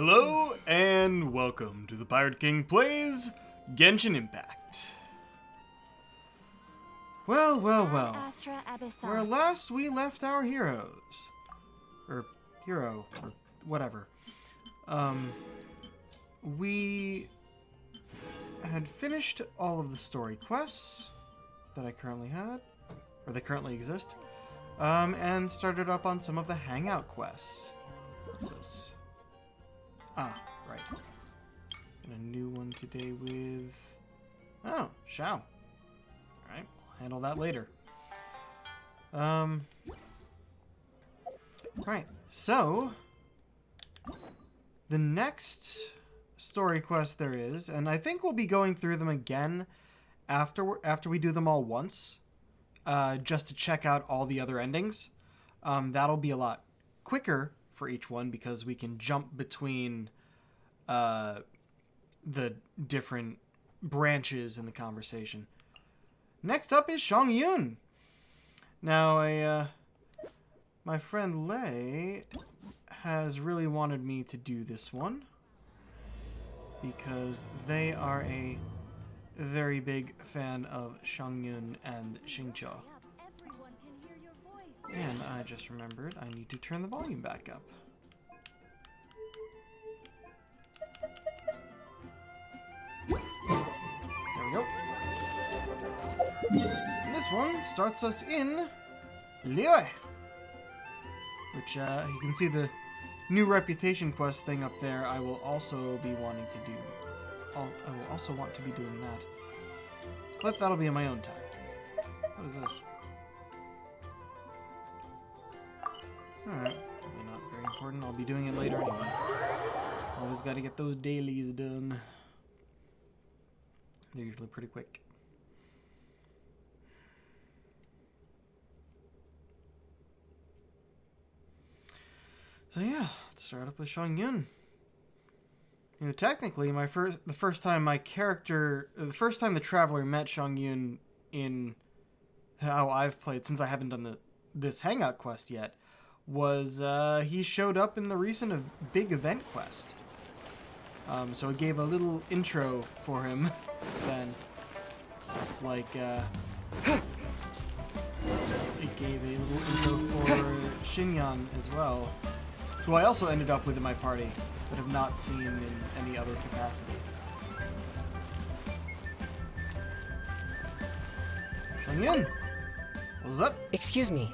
Hello and welcome to the Pirate King Plays Genshin Impact. Well. Where last we left our heroes. Or hero, or whatever. We had finished all of the story quests that I currently had, or that currently exist, and started up on some of the Hangout quests. What's this? Ah, right. And a new one today with... Oh, Xiao. Alright, we'll handle that later. Right, so... the next story quest there is, and I think we'll be going through them again after we do them all once, just to check out all the other endings. That'll be a lot quicker for each one because we can jump between the different branches in the conversation. Next up is Shongyun. Now, my friend Lei has really wanted me to do this one because they are a very big fan of Shongyun and Xingqiu. And I just remembered I need to turn the volume back up. There we go. And this one starts us in Liyue, which you can see the new reputation quest thing up there. I will also be wanting to do. I will also want to be doing that, but that'll be in my own time. What is this? Alright, probably not very important. I'll be doing it later anyway. Always gotta get those dailies done. They're usually pretty quick. So yeah, let's start up with Shongyun. You know, technically, the first time the Traveler met Shongyun in how I've played, since I haven't done this Hangout quest yet, was he showed up in the recent big event quest. So it gave a little intro for him then. It's like it gave a little intro for Xinyan as well, who I also ended up with in my party, but have not seen in any other capacity. Shongyun, what's up? Excuse me.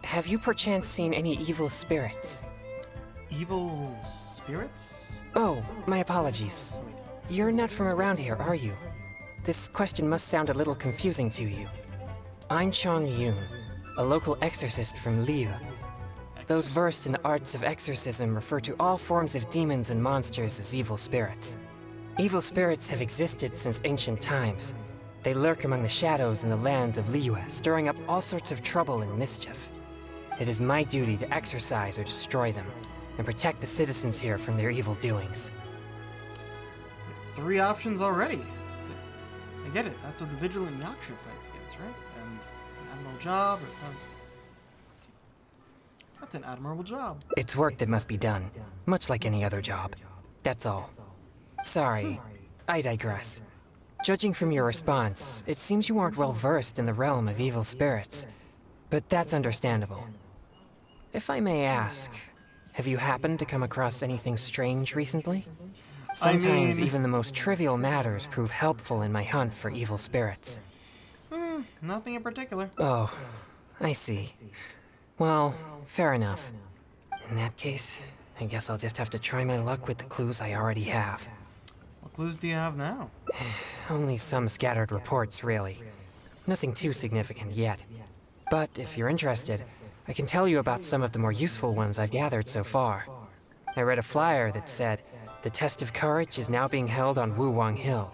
Have you perchance seen any evil spirits? Evil spirits? Oh, my apologies. You're not from around here, are you? This question must sound a little confusing to you. I'm Chongyun, a local exorcist from Liyue. Those versed in the arts of exorcism refer to all forms of demons and monsters as evil spirits. Evil spirits have existed since ancient times. They lurk among the shadows in the lands of Liyue, stirring up all sorts of trouble and mischief. It is my duty to exorcise or destroy them, and protect the citizens here from their evil doings. 3 options already. I get it. That's what the Vigilant Yaksha fights against, right? And it's an admirable job. That's an admirable job. It's work that must be done, much like any other job. That's all. Sorry, I digress. Judging from your response, it seems you aren't well versed in the realm of evil spirits. But that's understandable. If I may ask, have you happened to come across anything strange recently? Sometimes even the most trivial matters prove helpful in my hunt for evil spirits. Nothing in particular. Oh, I see. Well, fair enough. In that case, I guess I'll just have to try my luck with the clues I already have. What clues do you have now? Only some scattered reports, really. Nothing too significant yet. But if you're interested, I can tell you about some of the more useful ones I've gathered so far. I read a flyer that said, the test of courage is now being held on Wuwang Hill.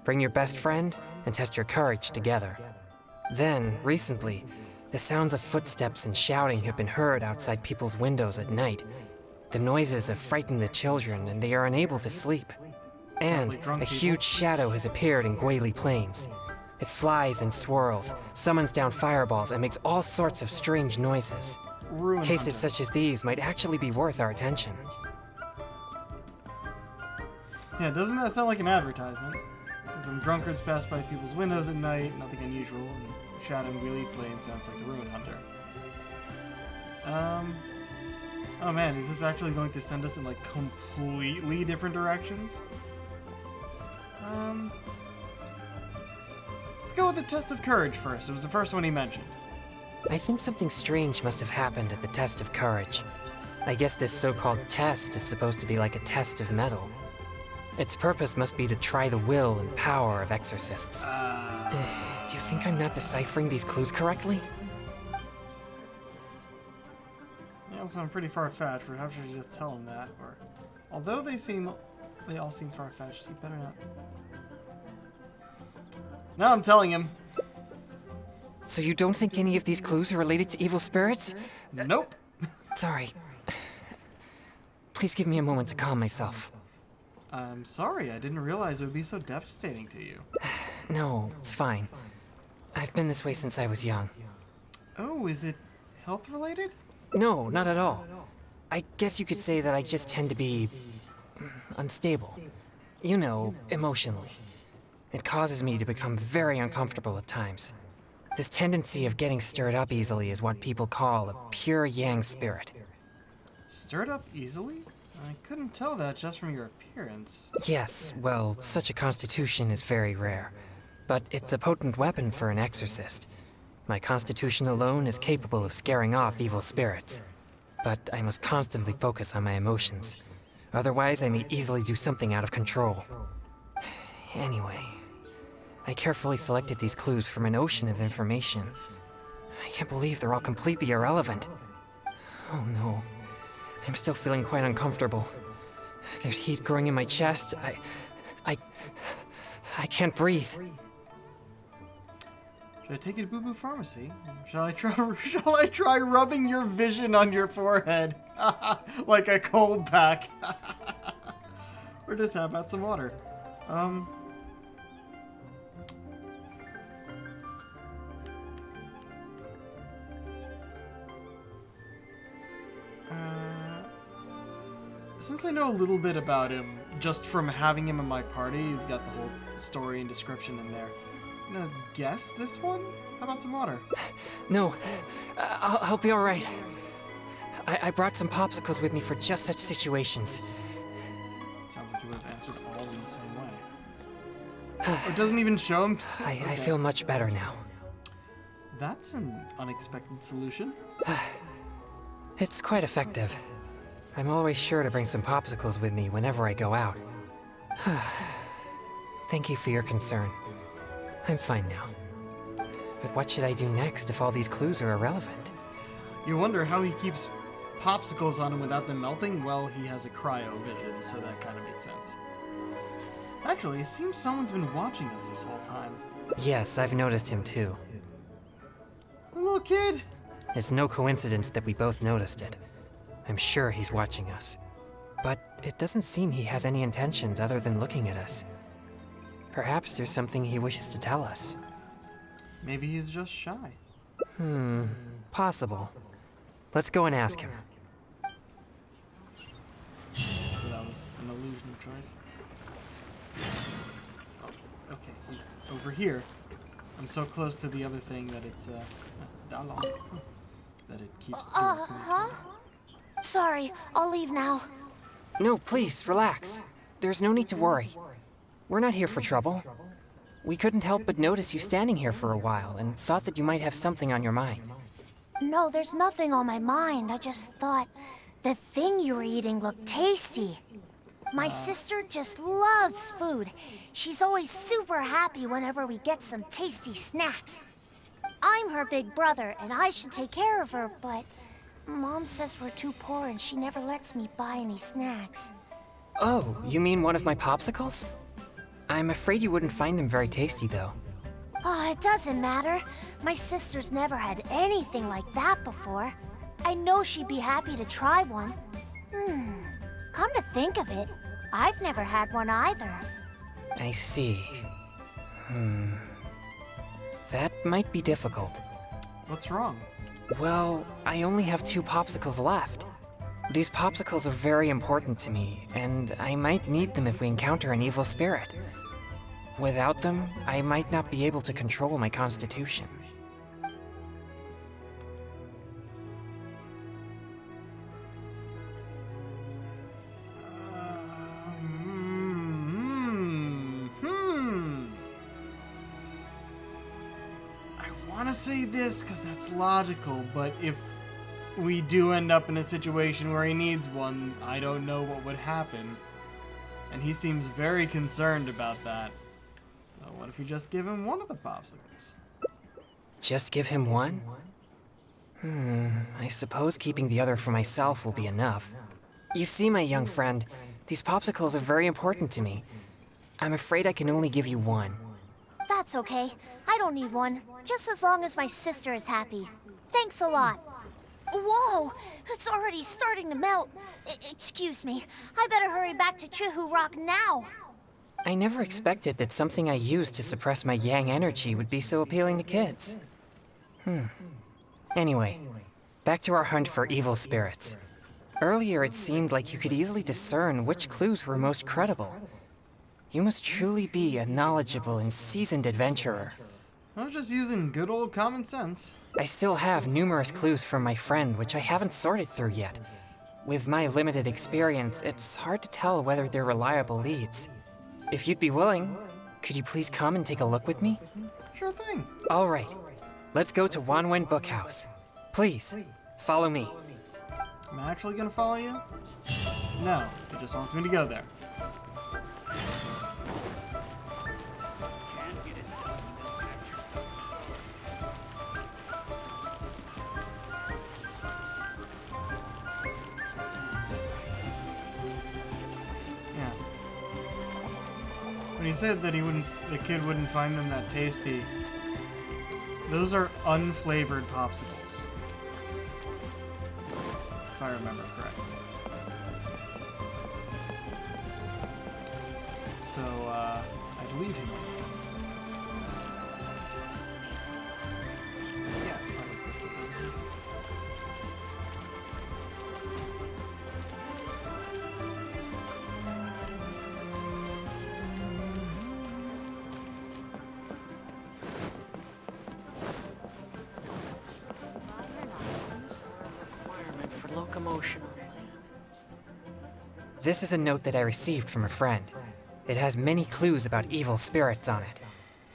Bring your best friend and test your courage together. Then, recently, the sounds of footsteps and shouting have been heard outside people's windows at night. The noises have frightened the children and they are unable to sleep. And a huge shadow has appeared in Guili Plains. It flies and swirls, summons down fireballs, and makes all sorts of strange noises. Cases such as these might actually be worth our attention. Yeah, doesn't that sound like an advertisement? Some drunkards pass by people's windows at night, nothing unusual, and Shadow and Wheelie playing sounds like a ruin hunter. Oh man, is this actually going to send us in like completely different directions? Let's go with the test of courage first. It was the first one he mentioned. I think something strange must have happened at the test of courage. I guess this so-called test is supposed to be like a test of metal. Its purpose must be to try the will and power of exorcists. Do you think I'm not deciphering these clues correctly? They all sound pretty far-fetched. Perhaps I should just tell him that. Or, although they all seem far-fetched, you better not. No, I'm telling him. So you don't think any of these clues are related to evil spirits? Nope. Sorry. Please give me a moment to calm myself. I'm sorry, I didn't realize it would be so devastating to you. No, it's fine. I've been this way since I was young. Oh, is it health-related? No, not at all. I guess you could say that I just tend to be unstable. You know, emotionally. It causes me to become very uncomfortable at times. This tendency of getting stirred up easily is what people call a pure yang spirit. Stirred up easily? I couldn't tell that just from your appearance. Yes, well, such a constitution is very rare. But it's a potent weapon for an exorcist. My constitution alone is capable of scaring off evil spirits. But I must constantly focus on my emotions. Otherwise, I may easily do something out of control. Anyway, I carefully selected these clues from an ocean of information. I can't believe they're all completely irrelevant. Oh no. I'm still feeling quite uncomfortable. There's heat growing in my chest. I can't breathe. Should I take you to Boo Boo Pharmacy? Shall I try rubbing your vision on your forehead? Like a cold pack. Or just have out some water. Since I know a little bit about him, just from having him in my party, he's got the whole story and description in there. I'm gonna guess this one? How about some water? No, I'll be alright. I brought some popsicles with me for just such situations. Sounds like you would have answered all in the same way. It doesn't even show him. I feel much better now. That's an unexpected solution. It's quite effective. I'm always sure to bring some popsicles with me whenever I go out. Thank you for your concern. I'm fine now. But what should I do next if all these clues are irrelevant? You wonder how he keeps popsicles on him without them melting? Well, he has a cryo vision, so that kind of makes sense. Actually, it seems someone's been watching us this whole time. Yes, I've noticed him too. The little kid! It's no coincidence that we both noticed it. I'm sure he's watching us. But it doesn't seem he has any intentions other than looking at us. Perhaps there's something he wishes to tell us. Maybe he's just shy. Possible. Let's go and ask him. So that was an illusion of choice. Oh, okay, he's over here. I'm so close to the other thing that it's, that it keeps Huh? Sorry, I'll leave now. No, please, relax. There's no need to worry. We're not here for trouble. We couldn't help but notice you standing here for a while and thought that you might have something on your mind. No, there's nothing on my mind. I just thought the thing you were eating looked tasty. My sister just loves food. She's always super happy whenever we get some tasty snacks. I'm her big brother, and I should take care of her, but Mom says we're too poor and she never lets me buy any snacks. Oh, you mean one of my popsicles? I'm afraid you wouldn't find them very tasty, though. Oh, it doesn't matter. My sister's never had anything like that before. I know she'd be happy to try one. Come to think of it, I've never had one either. I see. That might be difficult. What's wrong? Well, I only have 2 popsicles left. These popsicles are very important to me, and I might need them if we encounter an evil spirit. Without them, I might not be able to control my constitution. I want to say this because that's logical, but if we do end up in a situation where he needs one, I don't know what would happen. And he seems very concerned about that. So what if we just give him one of the popsicles? Just give him one? I suppose keeping the other for myself will be enough. You see, my young friend, these popsicles are very important to me. I'm afraid I can only give you one. That's okay. I don't need one. Just as long as my sister is happy. Thanks a lot. Whoa! It's already starting to melt. Excuse me. I better hurry back to Chihu Rock now. I never expected that something I used to suppress my yang energy would be so appealing to kids. Anyway, back to our hunt for evil spirits. Earlier it seemed like you could easily discern which clues were most credible. You must truly be a knowledgeable and seasoned adventurer. I was just using good old common sense. I still have numerous clues from my friend which I haven't sorted through yet. With my limited experience, it's hard to tell whether they're reliable leads. If you'd be willing, could you please come and take a look with me? Sure thing. All right. Let's go to Wanwen Bookhouse. Please, follow me. Am I actually gonna follow you? No, it just wants me to go there. Yeah. When he said that the kid wouldn't find them that tasty, those are unflavored popsicles, if I remember correctly. So, I believe him when he says that. Yeah, it's probably pretty still. For locomotion. This is a note that I received from a friend. It has many clues about evil spirits on it.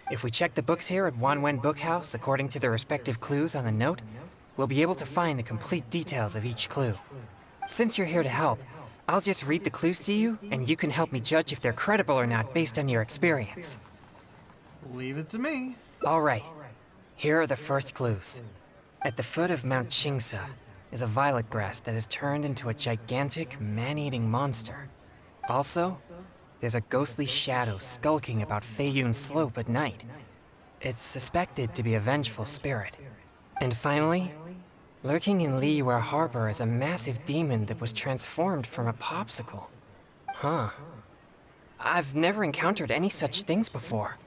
If we check the books here at Wanwen Bookhouse according to the respective clues on the note, we'll be able to find the complete details of each clue. Since you're here to help, I'll just read the clues to you, and you can help me judge if they're credible or not based on your experience. Leave it to me. All right. Here are the first clues. At the foot of Mount Chingsa is a violet grass that has turned into a gigantic, man-eating monster. Also, there's a ghostly shadow skulking about Feiyun Slope at night. It's suspected to be a vengeful spirit. And finally, lurking in Liyue Harbor is a massive demon that was transformed from a popsicle. Huh. I've never encountered any such things before.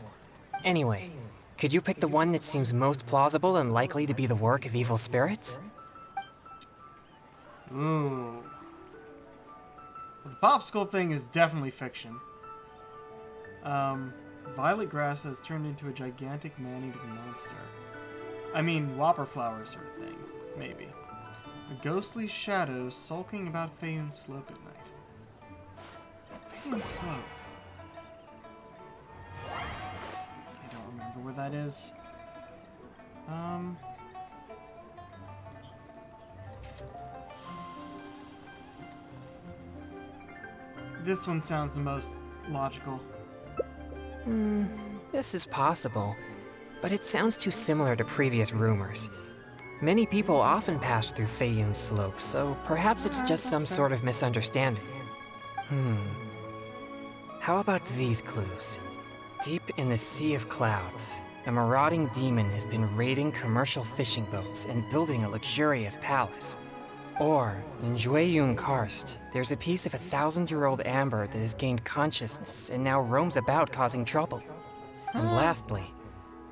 Anyway, could you pick the one that seems most plausible and likely to be the work of evil spirits? Ooh. The popsicle thing is definitely fiction. Violet grass has turned into a gigantic man-eating monster. I mean, whopper flower sort of thing. Maybe. A ghostly shadow sulking about Feiyun Slope at night. Feiyun Slope. I don't remember where that is. This one sounds the most logical. This is possible, but it sounds too similar to previous rumors. Many people often pass through Feiyun Slope, so perhaps it's just some sort of misunderstanding. How about these clues? Deep in the Sea of Clouds, a marauding demon has been raiding commercial fishing boats and building a luxurious palace. Or, in Jueyun Karst, there's a piece of 1,000-year-old amber that has gained consciousness and now roams about causing trouble. And lastly,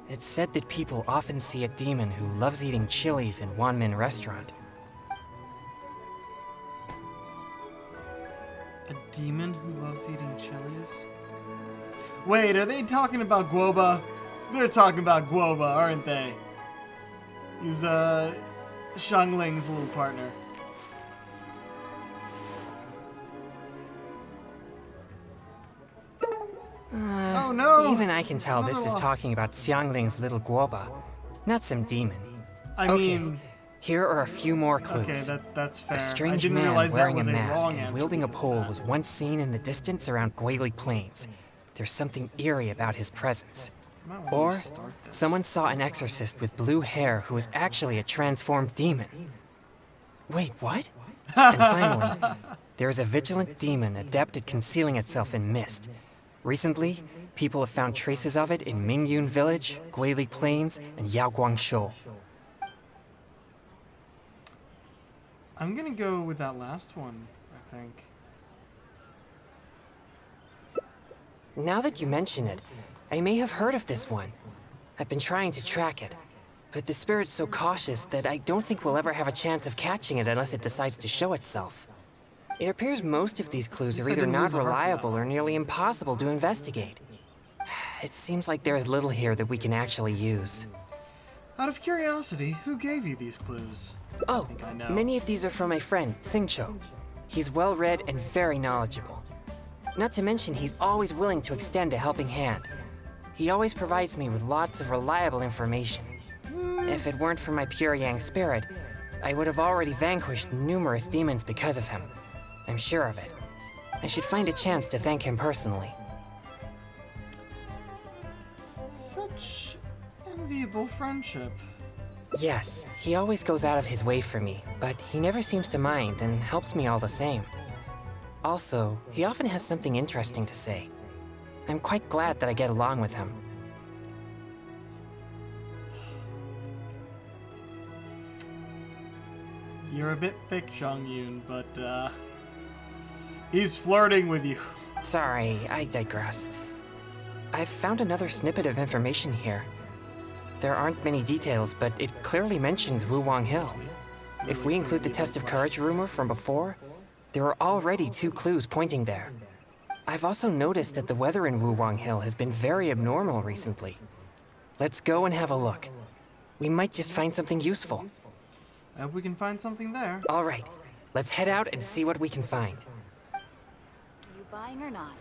it's said that people often see a demon who loves eating chilies in Wanmin Restaurant. demon who loves eating chilies? Wait, are they talking about Guoba? They're talking about Guoba, aren't they? He's, Xiangling's little partner. Oh no! Even I can tell this is talking about Xiangling's little Guoba, not some demon. I mean... Here are a few more clues. Okay, that's fair. A strange man wearing a mask and wielding a pole was once seen in the distance around Guili Plains. There's something eerie about his presence. Or, someone saw an exorcist with blue hair who was actually a transformed demon. Wait, what? And finally, there is a vigilant demon adept at concealing itself in mist. Recently, people have found traces of it in Mingyun Village, Guili Plains, and Yaoguangshou. I'm gonna go with that last one, I think. Now that you mention it, I may have heard of this one. I've been trying to track it, but the spirit's so cautious that I don't think we'll ever have a chance of catching it unless it decides to show itself. It appears most of these clues are either not reliable or nearly impossible to investigate. It seems like there is little here that we can actually use. Out of curiosity, who gave you these clues? Oh, many of these are from my friend, Xingqiu. He's well-read and very knowledgeable. Not to mention, he's always willing to extend a helping hand. He always provides me with lots of reliable information. If it weren't for my pure yang spirit, I would have already vanquished numerous demons because of him. I'm sure of it. I should find a chance to thank him personally. Such enviable friendship. Yes, he always goes out of his way for me, but he never seems to mind and helps me all the same. Also, he often has something interesting to say. I'm quite glad that I get along with him. You're a bit thick, Xiangyun, but, he's flirting with you. Sorry, I digress. I've found another snippet of information here. There aren't many details, but it clearly mentions Wuwang Hill. If we include the test of courage rumor from before, there are already 2 clues pointing there. I've also noticed that the weather in Wuwang Hill has been very abnormal recently. Let's go and have a look. We might just find something useful. I hope we can find something there. All right, let's head out and see what we can find. Are you buying or not?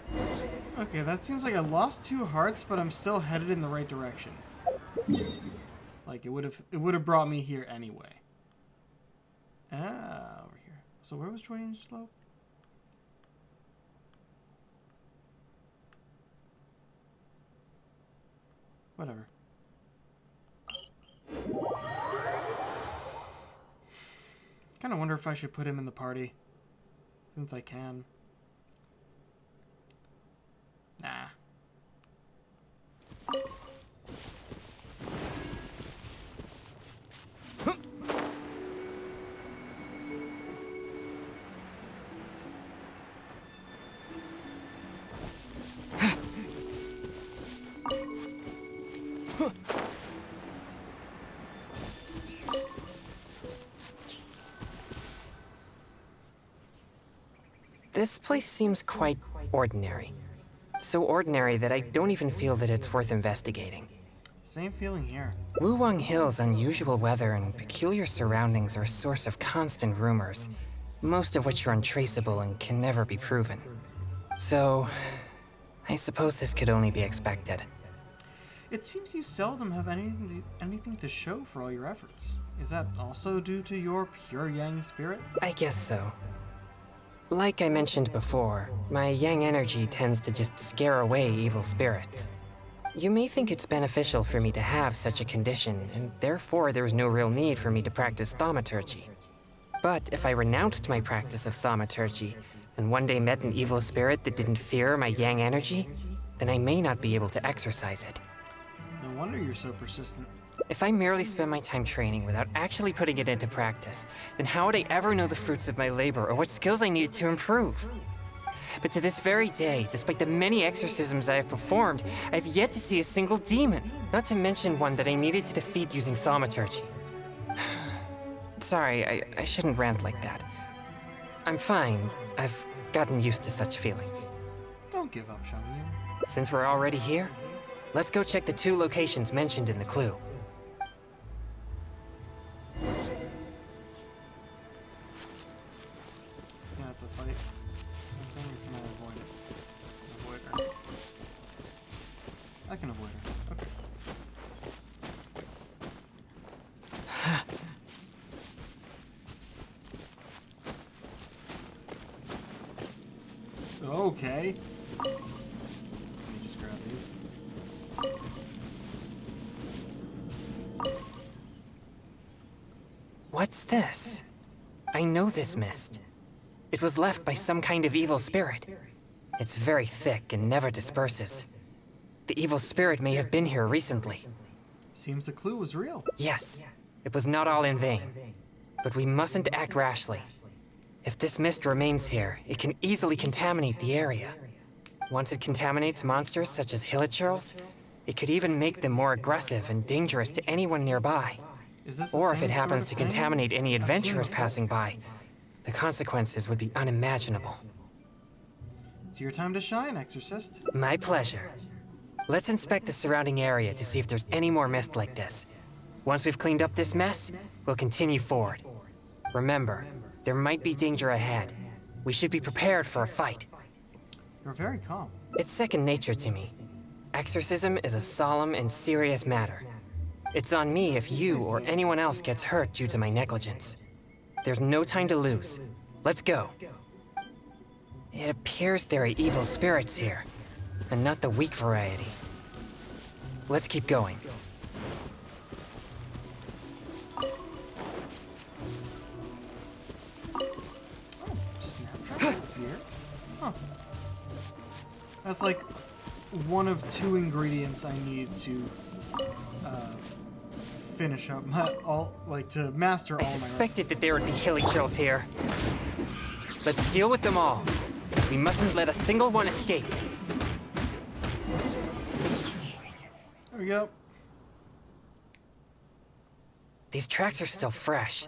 Okay, that seems like I lost 2 hearts, but I'm still headed in the right direction. Like, it would have brought me here anyway. Ah, over here. So where was Drainage Slope? Whatever. Kind of wonder if I should put him in the party, since I can. Nah. This place seems quite ordinary. So ordinary that I don't even feel that it's worth investigating. Same feeling here. Wuwang Hill's unusual weather and peculiar surroundings are a source of constant rumors, most of which are untraceable and can never be proven. So, I suppose this could only be expected. It seems you seldom have anything to show for all your efforts. Is that also due to your pure yang spirit? I guess so. Like I mentioned before, my yang energy tends to just scare away evil spirits. You may think it's beneficial for me to have such a condition, and therefore there's no real need for me to practice thaumaturgy. But if I renounced my practice of thaumaturgy, and one day met an evil spirit that didn't fear my yang energy, then I may not be able to exercise it. No wonder you're so persistent. If I merely spend my time training without actually putting it into practice, then how would I ever know the fruits of my labor or what skills I needed to improve? But to this very day, despite the many exorcisms I have performed, I have yet to see a single demon, not to mention one that I needed to defeat using thaumaturgy. Sorry, I shouldn't rant like that. I'm fine. I've gotten used to such feelings. Don't give up, Shangyun. Since we're already here, let's go check the 2 locations mentioned in the clue. You have to fight. Okay, or can I avoid it? Avoid her. I can avoid her. Okay. Okay. Let me just grab these. What's this? I know this mist. It was left by some kind of evil spirit. It's very thick and never disperses. The evil spirit may have been here recently. Seems the clue was real. Yes, it was not all in vain. But we mustn't act rashly. If this mist remains here, it can easily contaminate the area. Once it contaminates monsters such as hilichurls, it could even make them more aggressive and dangerous to anyone nearby. Is this the Or if same it happens sort to of thing? contaminate any I've seen adventurers it. passing by, the consequences would be unimaginable. It's your time to shine, Exorcist. My pleasure. Let's inspect the surrounding area to see if there's any more mist like this. Once we've cleaned up this mess, we'll continue forward. Remember, there might be danger ahead. We should be prepared for a fight. You're very calm. It's second nature to me. Exorcism is a solemn and serious matter. It's on me if you or anyone else gets hurt due to my negligence. There's no time to lose. Let's go. It appears there are evil spirits here, and not the weak variety. Let's keep going. Snapdragon here? Huh. That's like one of 2 ingredients I need to finish up to master all I my suspected that there would be hilichurls here. Let's deal with them all. We mustn't let a single one escape. There we go. These tracks are still fresh.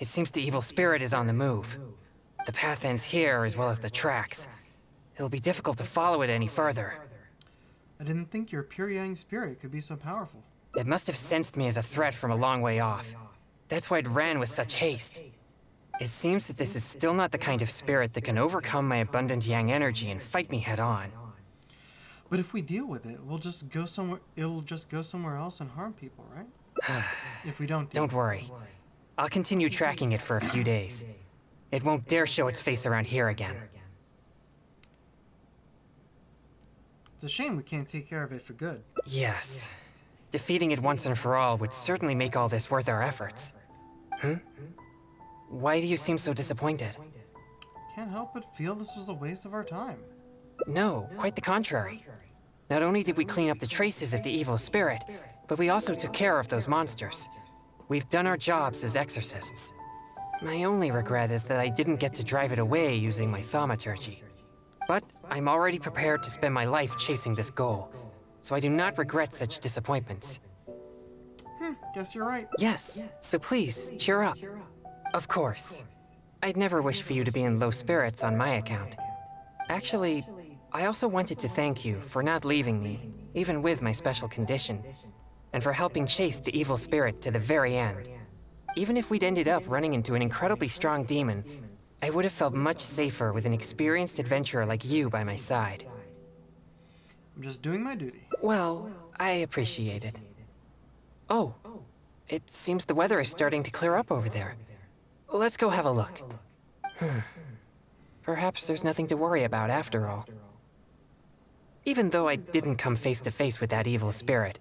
It seems the evil spirit is on the move. The path ends here as well as the tracks. It'll be difficult to follow it any further. I didn't think your pure yang spirit could be so powerful. It must have sensed me as a threat from a long way off. That's why it ran with such haste. It seems that this is still not the kind of spirit that can overcome my abundant yang energy and fight me head on. But if we deal with it, it'll just go somewhere else and harm people, right? If we don't deal Don't worry. I'll continue tracking it for a few days. It won't dare show its face around here again. It's a shame we can't take care of it for good. Yes. Defeating it once and for all would certainly make all this worth our efforts. Why do you seem so disappointed? Can't help but feel this was a waste of our time. No, quite the contrary. Not only did we clean up the traces of the evil spirit, but we also took care of those monsters. We've done our jobs as exorcists. My only regret is that I didn't get to drive it away using my thaumaturgy. But I'm already prepared to spend my life chasing this goal, so I do not regret such disappointments. Guess you're right. Yes, so please, cheer up. Of course. I'd never wish for you to be in low spirits on my account. Actually, I also wanted to thank you for not leaving me, even with my special condition, and for helping chase the evil spirit to the very end. Even if we'd ended up running into an incredibly strong demon, I would have felt much safer with an experienced adventurer like you by my side. I'm just doing my duty. Well, I appreciate it. Oh, it seems the weather is starting to clear up over there. Let's go have a look. Perhaps there's nothing to worry about after all. Even though I didn't come face to face with that evil spirit,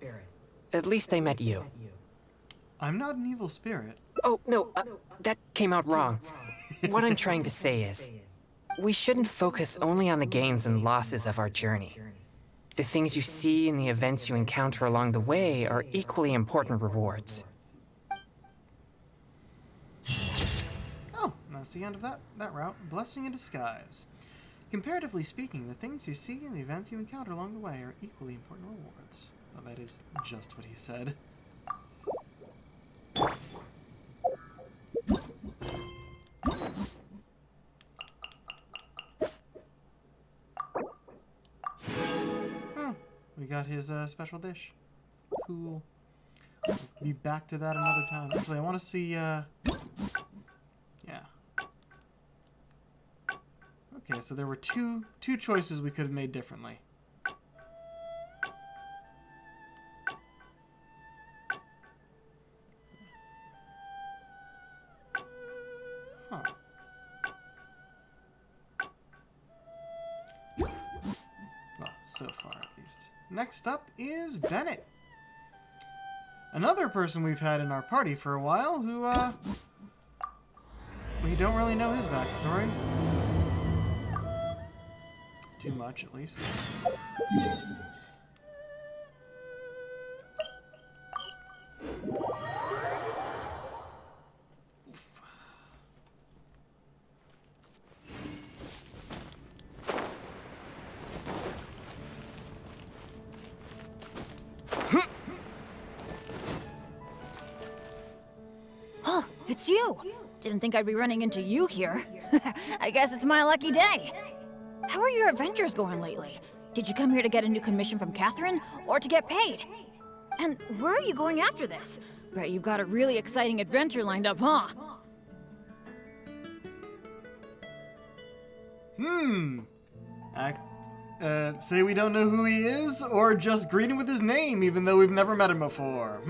at least I met you. I'm not an evil spirit. Oh, no, that came out wrong. What I'm trying to say is, we shouldn't focus only on the gains and losses of our journey. The things you see and the events you encounter along the way are equally important rewards. Oh, that's the end of that route. Blessing in disguise. Comparatively speaking, the things you see and the events you encounter along the way are equally important rewards. Well, that is just what he said. We got his special dish. Cool. We'll be back to that another time. Actually, I want to see, yeah. Okay, so there were two choices we could have made differently. Huh. Well, so far at least. Next up is Bennett. Another person we've had in our party for a while who, we don't really know his backstory. Too much, at least. Oh, it's you! Didn't think I'd be running into you here. I guess it's my lucky day. How are your adventures going lately? Did you come here to get a new commission from Catherine, or to get paid? And where are you going after this? Bet you've got a really exciting adventure lined up, huh? Say we don't know who he is, or just greet him with his name, even though we've never met him before.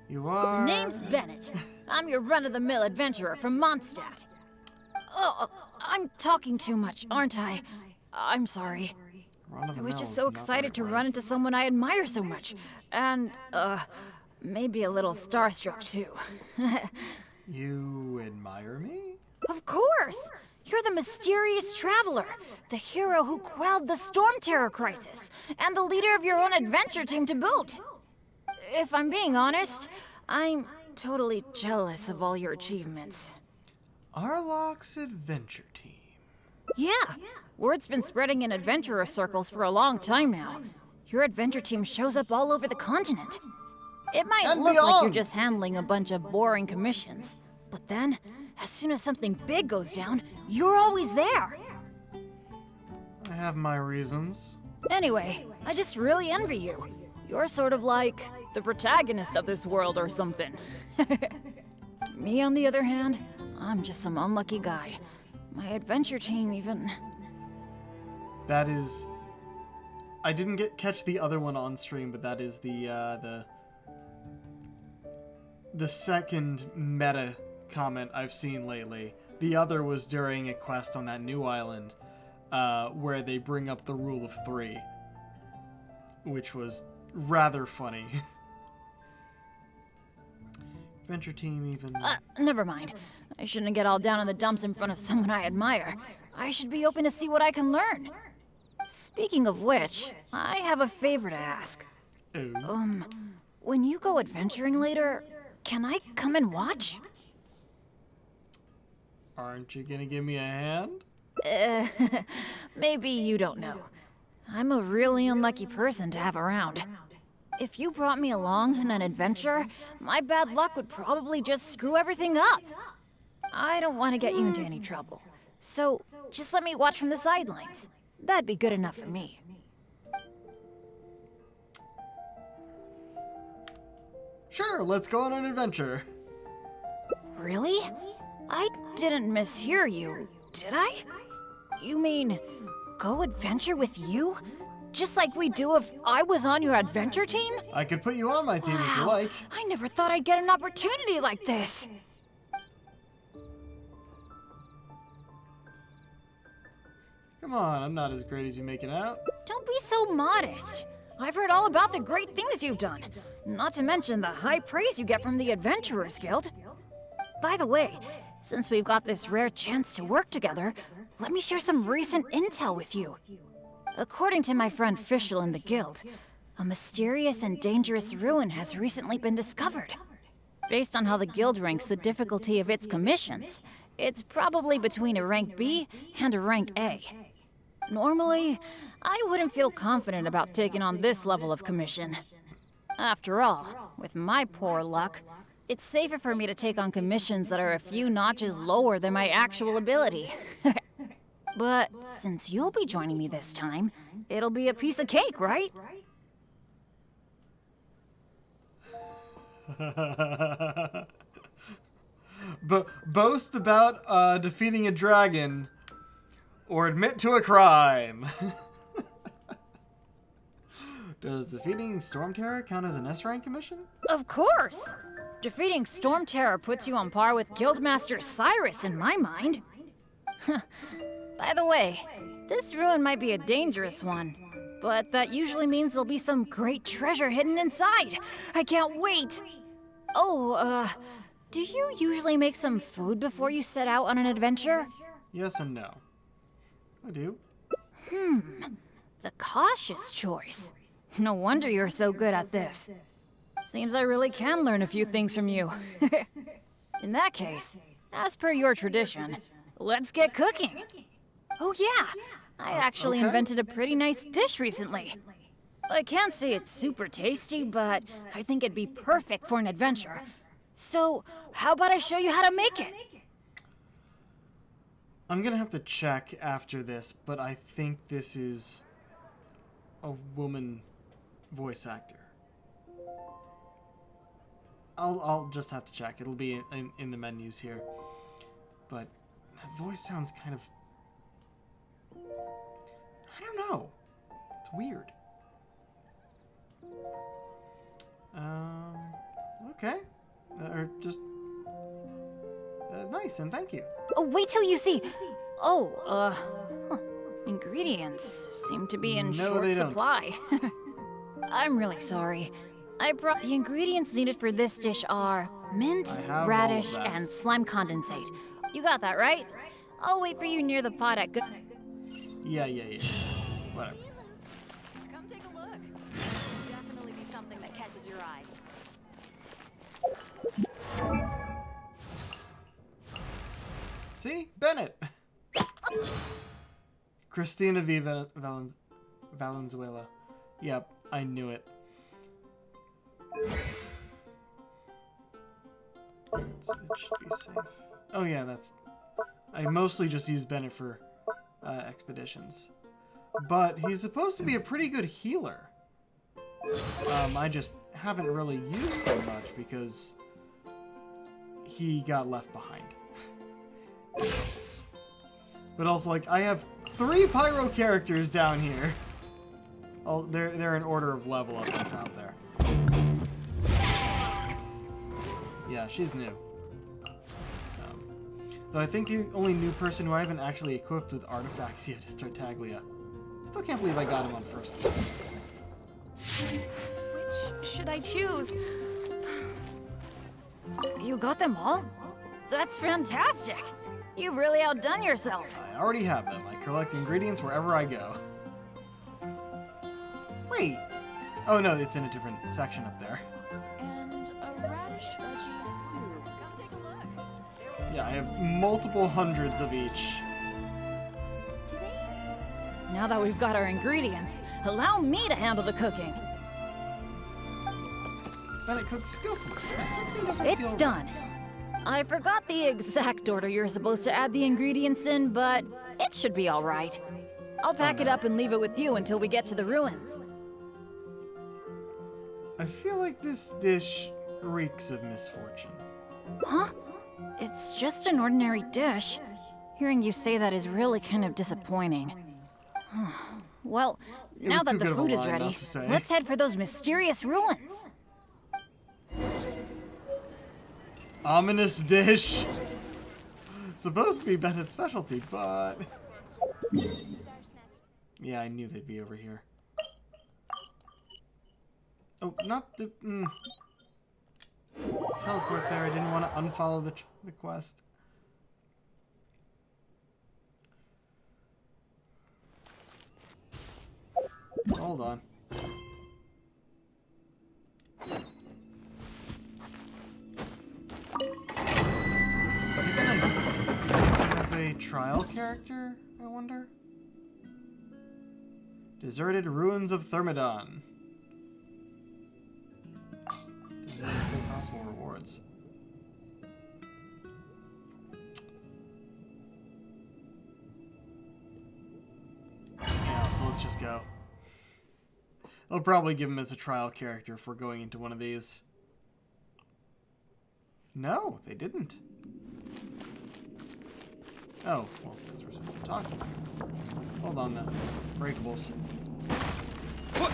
You are... Name's Bennett. I'm your run-of-the-mill adventurer from Mondstadt. Oh, I'm talking too much, aren't I? I'm sorry. I was just so excited to run into someone I admire so much. And, maybe a little starstruck, too. You admire me? Of course! You're the mysterious traveler, the hero who quelled the Storm Terror crisis, and the leader of your own adventure team to boot. If I'm being honest, I'm totally jealous of all your achievements. Arloc's adventure team. Yeah, word's been spreading in adventurer circles for a long time now. Your adventure team shows up all over the continent. It might And look like you're beyond. just handling a bunch of boring commissions, but then, as soon as something big goes down, you're always there. I have my reasons. Anyway, I just really envy you. You're sort of like the protagonist of this world or something. Me, on the other hand, I'm just some unlucky guy. My adventure team even... That is... I didn't catch the other one on stream, but that is the second meta comment I've seen lately. The other was during a quest on that new island, where they bring up the rule of 3, which was rather funny. Adventure team even... never mind. I shouldn't get all down in the dumps in front of someone I admire. I should be open to see what I can learn. Speaking of which, I have a favor to ask. Oh. When you go adventuring later, can I come and watch? Aren't you gonna give me a hand? Maybe you don't know. I'm a really unlucky person to have around. If you brought me along on an adventure, my bad luck would probably just screw everything up. I don't want to get you into any trouble. So, just let me watch from the sidelines. That'd be good enough for me. Sure, let's go on an adventure. Really? I didn't mishear you, did I? You mean, go adventure with you? Just like we do if I was on your adventure team? I could put you on my team if you like. I never thought I'd get an opportunity like this. Come on, I'm not as great as you make it out. Don't be so modest. I've heard all about the great things you've done. Not to mention the high praise you get from the Adventurers Guild. By the way, since we've got this rare chance to work together, let me share some recent intel with you. According to my friend Fischl in the Guild, a mysterious and dangerous ruin has recently been discovered. Based on how the Guild ranks the difficulty of its commissions, it's probably between a rank B and a rank A. Normally, I wouldn't feel confident about taking on this level of commission. After all, with my poor luck, it's safer for me to take on commissions that are a few notches lower than my actual ability. But since you'll be joining me this time, it'll be a piece of cake, right? But boast about defeating a dragon or admit to a crime. Does defeating Storm Terror count as an S rank commission? Of course! Defeating Storm Terror puts you on par with Guildmaster Cyrus in my mind. By the way, this ruin might be a dangerous one, but that usually means there'll be some great treasure hidden inside. I can't wait! Oh, do you usually make some food before you set out on an adventure? Yes and no. I do. The cautious choice. No wonder you're so good at this. Seems I really can learn a few things from you. In that case, as per your tradition, let's get cooking. Oh yeah, I actually invented a pretty nice dish recently. I can't say it's super tasty, but I think it'd be perfect for an adventure. So, how about I show you how to make it? I'm gonna have to check after this, but I think this is a woman voice actor. I'll just have to check. It'll be in the menus here. But that voice sounds kind of... I don't know. It's weird. Okay. Or just... nice, and thank you. Oh, wait till you see. Oh, ingredients seem to be in short supply. I'm really sorry. I brought the ingredients needed for this dish are mint, radish, and slime condensate. You got that, right? I'll wait for you near the pot at good. Yeah. Whatever. Come take a look. Definitely be something that catches your eye. See? Bennett! Christina V. Valenzuela. Yep, I knew it. It should be safe. Oh yeah, that's... I mostly just use Bennett for expeditions. But he's supposed to be a pretty good healer. I just haven't really used him much because he got left behind. But also, like, I have 3 pyro characters down here. Oh, they're in order of level up on top there. Yeah, she's new. Though I think the only new person who I haven't actually equipped with artifacts yet is Tartaglia. Still can't believe I got him on first. Which should I choose? You got them all? That's fantastic! You've really outdone yourself. I already have them. I collect ingredients wherever I go. Wait! Oh no, it's in a different section up there. And a radish veggie soup. Come take a look. Yeah, I have multiple hundreds of each. Now that we've got our ingredients, allow me to handle the cooking. Bennett cooks skillfully. Something doesn't feel It's done. right. I forgot the exact order you're supposed to add the ingredients in, but it should be all right. I'll pack it up and leave it with you until we get to the ruins. I feel like this dish reeks of misfortune. Huh? It's just an ordinary dish. Hearing you say that is really kind of disappointing. Well, now was that too the good of a food is line ready, not to say. let's head for those mysterious ruins. Ominous dish. Supposed to be Bennett's specialty, but... Yeah, I knew they'd be over here. Oh, not the... Teleport there. I didn't want to unfollow the quest. Hold on. Is he gonna... as a trial character, I wonder? Deserted Ruins of Thermodon. Doesn't say possible rewards. let's just go. They'll probably give him as a trial character if we're going into one of these. No, they didn't. Oh, well, because we're supposed to talk to them. Hold on, though. Breakables. What?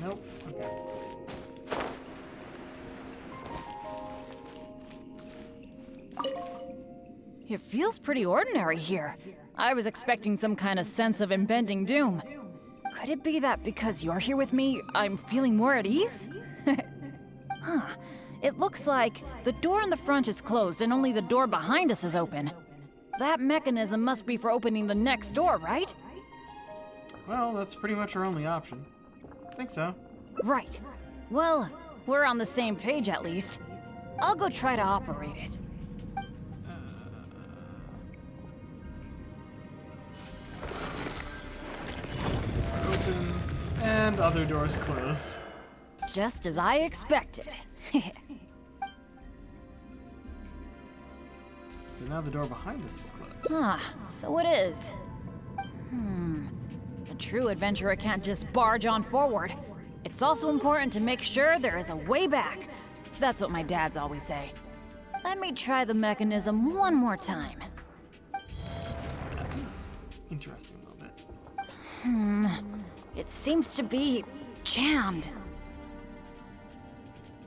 Nope. Okay. It feels pretty ordinary here. I was expecting some kind of sense of impending doom. Could it be that because you're here with me, I'm feeling more at ease? Huh. It looks like the door in the front is closed and only the door behind us is open. That mechanism must be for opening the next door, right? Well, that's pretty much our only option. I think so. Right. Well, we're on the same page at least. I'll go try to operate it. Opens, and other doors close. Just as I expected. But now the door behind us is closed. So it is. A true adventurer can't just barge on forward. It's also important to make sure there is a way back. That's what my dads always say. Let me try the mechanism one more time. That's an interesting little bit. It seems to be jammed.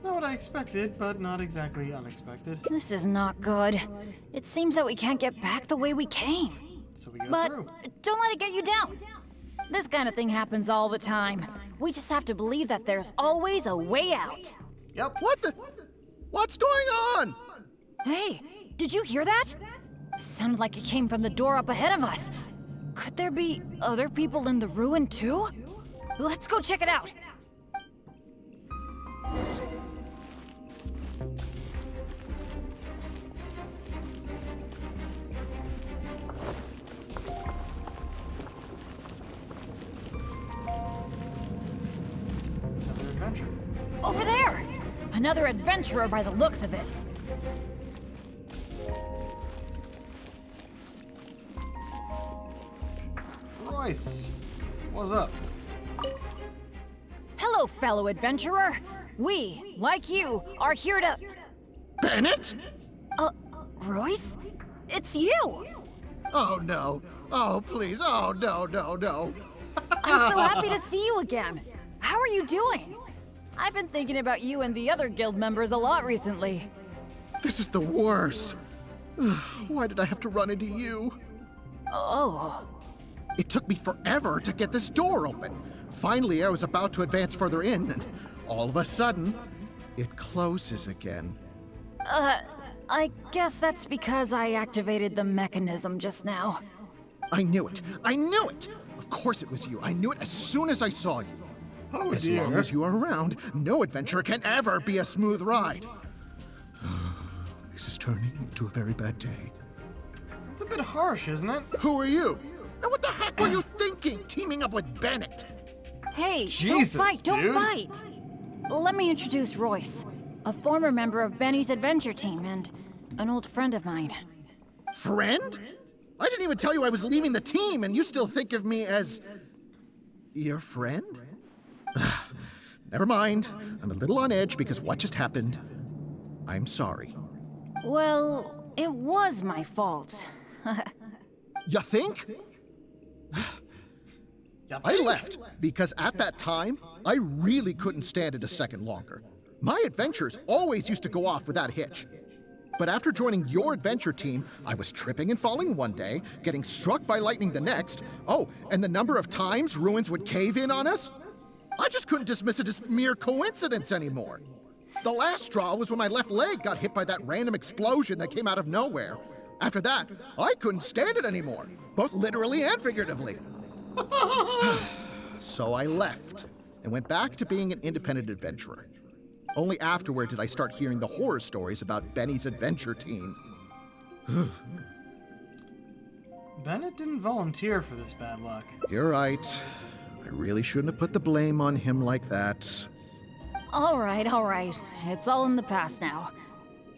Not what I expected, but not exactly unexpected. This is not good. It seems that we can't get back the way we came. So we go But through. don't let it get you down. This kind of thing happens all the time. We just have to believe that there's always a way out. Yep. What's going on? Hey, did you hear that? Sounded like it came from the door up ahead of us. Could there be other people in the ruin too? Let's go check it out. Another adventure. Over there! Another adventurer by the looks of it. Royce, what's up? Hello, fellow adventurer. We, like you, are here to... Bennett? Royce? It's you! Oh no. Oh please. Oh no. I'm so happy to see you again. How are you doing? I've been thinking about you and the other guild members a lot recently. This is the worst. Why did I have to run into you? Oh. It took me forever to get this door open. Finally, I was about to advance further in, and all of a sudden, it closes again. I guess that's because I activated the mechanism just now. I knew it. I knew it! Of course it was you. I knew it as soon as I saw you. Oh, As long as you are around, no adventure can ever be a smooth ride. This is turning into a very bad day. It's a bit harsh, isn't it? Who are you? And what the heck were you thinking, teaming up with Bennett? Hey, Jesus, don't dude. fight! Let me introduce Royce, a former member of Benny's adventure team and an old friend of mine. Friend? I didn't even tell you I was leaving the team, and you still think of me as... your friend? Never mind. I'm a little on edge because what just happened. I'm sorry. Well, it was my fault. You think? I left because at that time, I really couldn't stand it a second longer. My adventures always used to go off without a hitch. But after joining your adventure team, I was tripping and falling one day, getting struck by lightning the next. Oh, and the number of times ruins would cave in on us? I just couldn't dismiss it as mere coincidence anymore. The last straw was when my left leg got hit by that random explosion that came out of nowhere. After that, I couldn't stand it anymore, both literally and figuratively. So I left and went back to being an independent adventurer. Only afterward did I start hearing the horror stories about Benny's adventure team. Bennett didn't volunteer for this bad luck. You're right. I really shouldn't have put the blame on him like that. All right. It's all in the past now.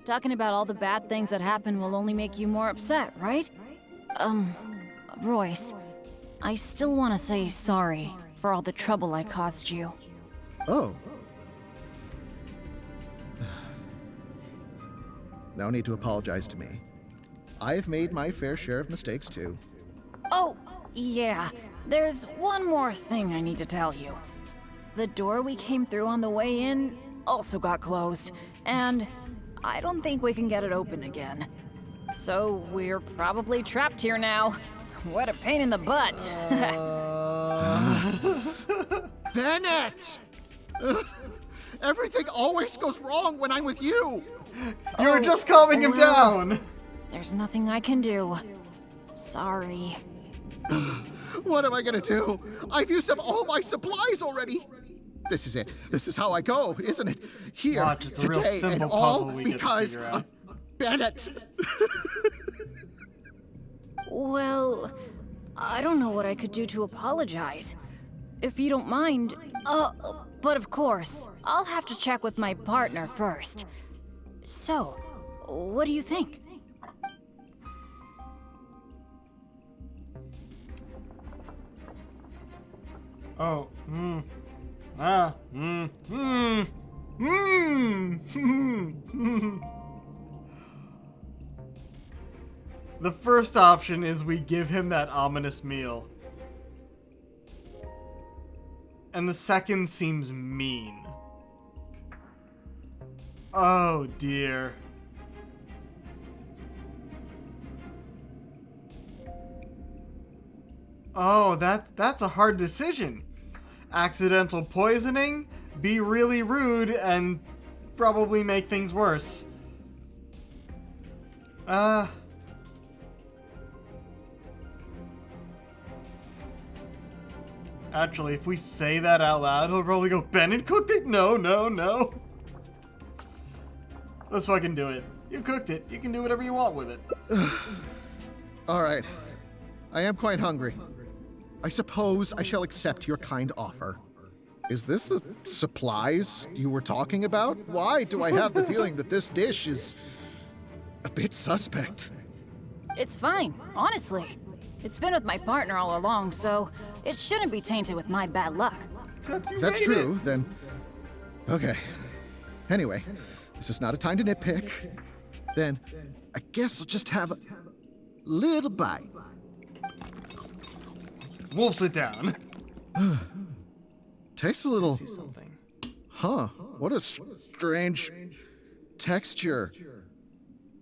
Talking about all the bad things that happened will only make you more upset, right? Royce, I still want to say sorry for all the trouble I caused you. Oh. No need to apologize to me. I've made my fair share of mistakes too. Oh, yeah. There's one more thing I need to tell you. The door we came through on the way in also got closed, and I don't think we can get it open again. So we're probably trapped here now. What a pain in the butt. Bennett! Everything always goes wrong when I'm with you! You were just calming him down! There's nothing I can do. Sorry. What am I gonna do? I've used up all my supplies already! This is it. This is how I go, isn't it? Here, Watch, it's a real today, simple and all puzzle we get to because figure out. of Bennett! Well, I don't know what I could do to apologize. If you don't mind, but of course, I'll have to check with my partner first. So, what do you think? Oh, The first option is we give him that ominous meal. And the second seems mean. Oh dear. Oh, that's a hard decision. Accidental poisoning, be really rude, and probably make things worse. Actually, if we say that out loud, he'll probably go, Bennett cooked it? No, no, no. Let's fucking do it. You cooked it. You can do whatever you want with it. Alright. I am quite hungry. I suppose I shall accept your kind offer. Is this the supplies you were talking about? Why do I have the feeling that this dish is a bit suspect? It's fine, honestly. It's been with my partner all along, so it shouldn't be tainted with my bad luck. Except you That's made true, it. then. Okay. Anyway, this is not a time to nitpick. Then, I guess I'll just have a little bite. We'll sit down. Tastes a little... See something. Huh, what a strange texture.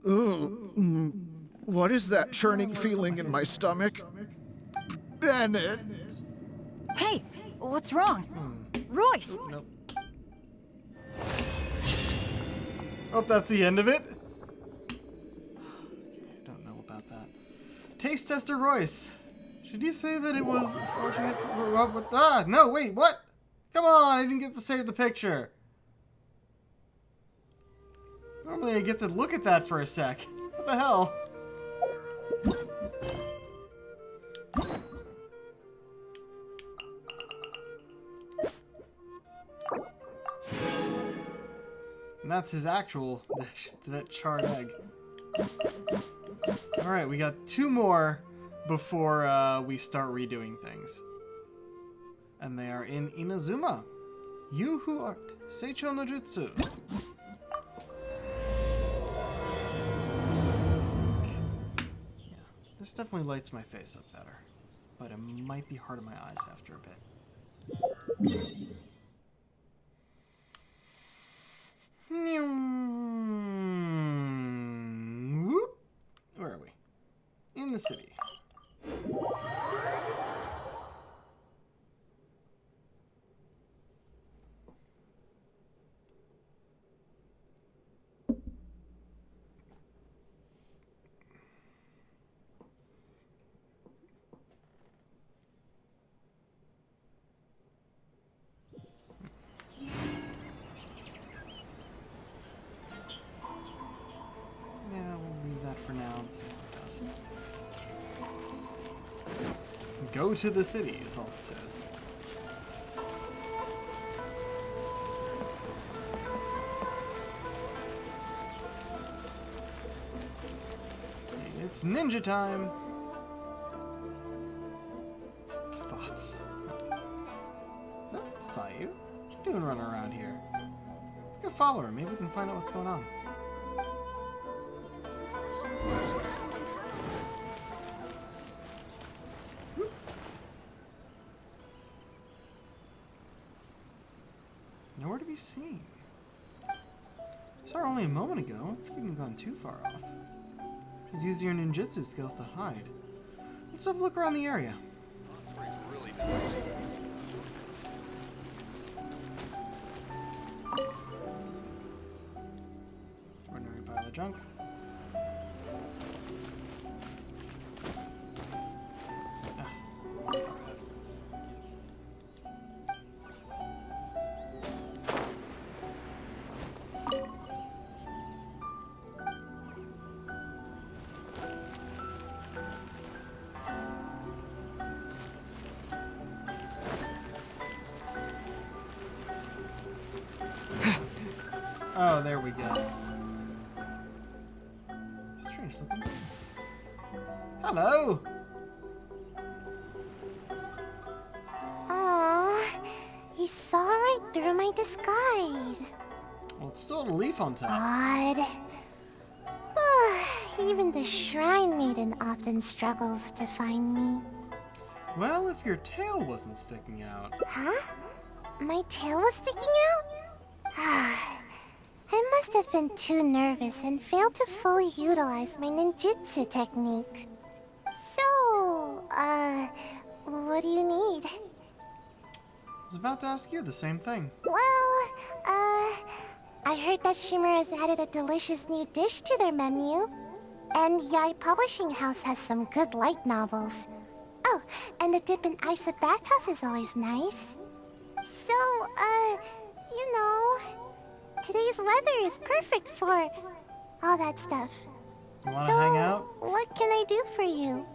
Ugh, what is that churning feeling in my stomach? Bennett! Hey, what's wrong? Royce! Nope. Oh, that's the end of it? Okay, I don't know about that. Taste tester Royce. Should you say that it was fortunate for... no, wait, what? Come on, I didn't get to save the picture. Normally I get to look at that for a sec. What the hell? And that's his actual dish. It's that charred egg. Alright, we got 2 more before we start redoing things. And they are in Inazuma. You who art Seicho no Jutsu. Yeah, this definitely lights my face up better. But it might be hard on my eyes after a bit. Whoop. Where are we? In the city. Go to the city is all it says. It's ninja time! Thoughts. Is that Sayu? What you doing running around here? Let's go follow her. Maybe we can find out what's going on. Nowhere to be seen. Saw her only a moment ago. She couldn't have gone too far off. She's using her ninjutsu skills to hide. Let's have a look around the area. Ordinary pile of junk. Oh, there we go. Strange looking thing. Hello! Aww, you saw right through my disguise. Well, it's still a leaf on top. Odd. Even the Shrine Maiden often struggles to find me. Well, if your tail wasn't sticking out. Huh? My tail was sticking out? I must have been too nervous and failed to fully utilize my ninjutsu technique. So, what do you need? I was about to ask you the same thing. Well, I heard that Shimura has added a delicious new dish to their menu. And Yai Publishing House has some good light novels. Oh, and the dip in ice at bathhouse is always nice. So, you know, today's weather is perfect for all that stuff. You want to hang out? What can I do for you?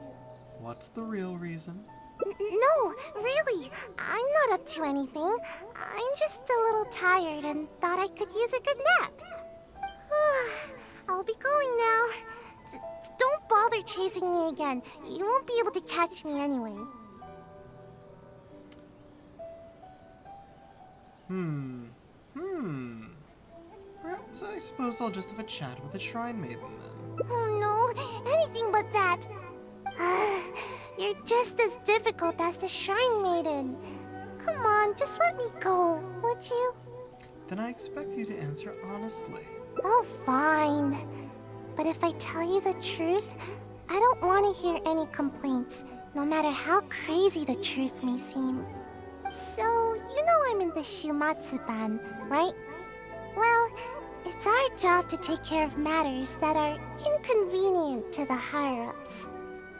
What's the real reason? No, really, I'm not up to anything. I'm just a little tired and thought I could use a good nap. I'll be going now. Don't bother chasing me again. You won't be able to catch me anyway. Perhaps I suppose I'll just have a chat with the Shrine Maiden then. Oh no, anything but that. You're just as difficult as the Shrine Maiden. Come on, just let me go, would you? Then I expect you to answer honestly. Oh, fine. But if I tell you the truth, I don't want to hear any complaints, no matter how crazy the truth may seem. So, you know I'm in the Shumatsu-ban, right? Well, it's our job to take care of matters that are inconvenient to the higher-ups,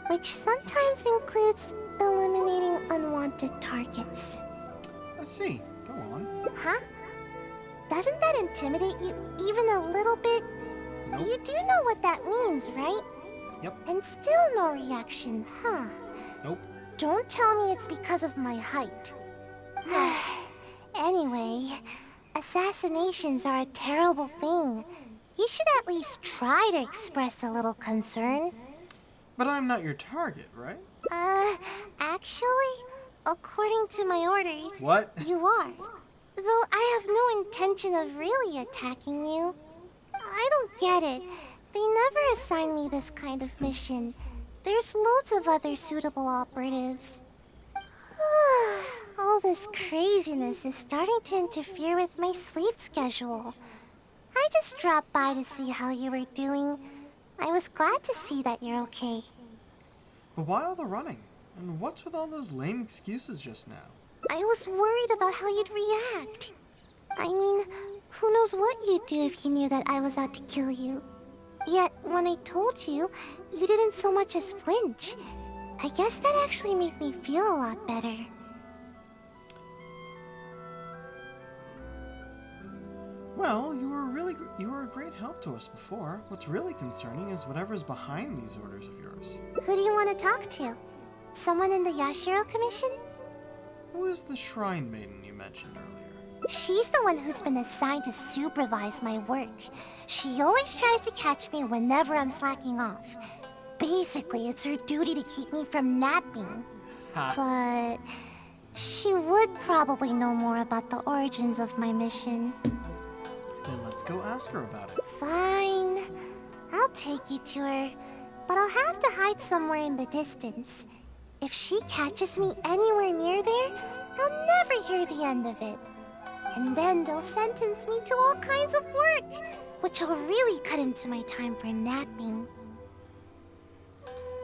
which sometimes includes eliminating unwanted targets. I see. Go on. Huh? Doesn't that intimidate you even a little bit? Nope. You do know what that means, right? Yep. And still no reaction, huh? Nope. Don't tell me it's because of my height. Anyway, assassinations are a terrible thing. You should at least try to express a little concern. But I'm not your target, right? Actually, according to my orders, What? you are. Though I have no intention of really attacking you. I don't get it. They never assign me this kind of mission. There's loads of other suitable operatives. All this craziness is starting to interfere with my sleep schedule. I just dropped by to see how you were doing. I was glad to see that you're okay. But why all the running? And what's with all those lame excuses just now? I was worried about how you'd react. I mean, who knows what you'd do if you knew that I was out to kill you. Yet, when I told you, you didn't so much as flinch. I guess that actually made me feel a lot better. Well, you were a great help to us before. What's really concerning is whatever's behind these orders of yours. Who do you want to talk to? Someone in the Yashiro Commission? Who is the Shrine Maiden you mentioned earlier? She's the one who's been assigned to supervise my work. She always tries to catch me whenever I'm slacking off. Basically, it's her duty to keep me from napping. But she would probably know more about the origins of my mission. Then let's go ask her about it. Fine. I'll take you to her. But I'll have to hide somewhere in the distance. If she catches me anywhere near there, I'll never hear the end of it. And then they'll sentence me to all kinds of work, which will really cut into my time for napping.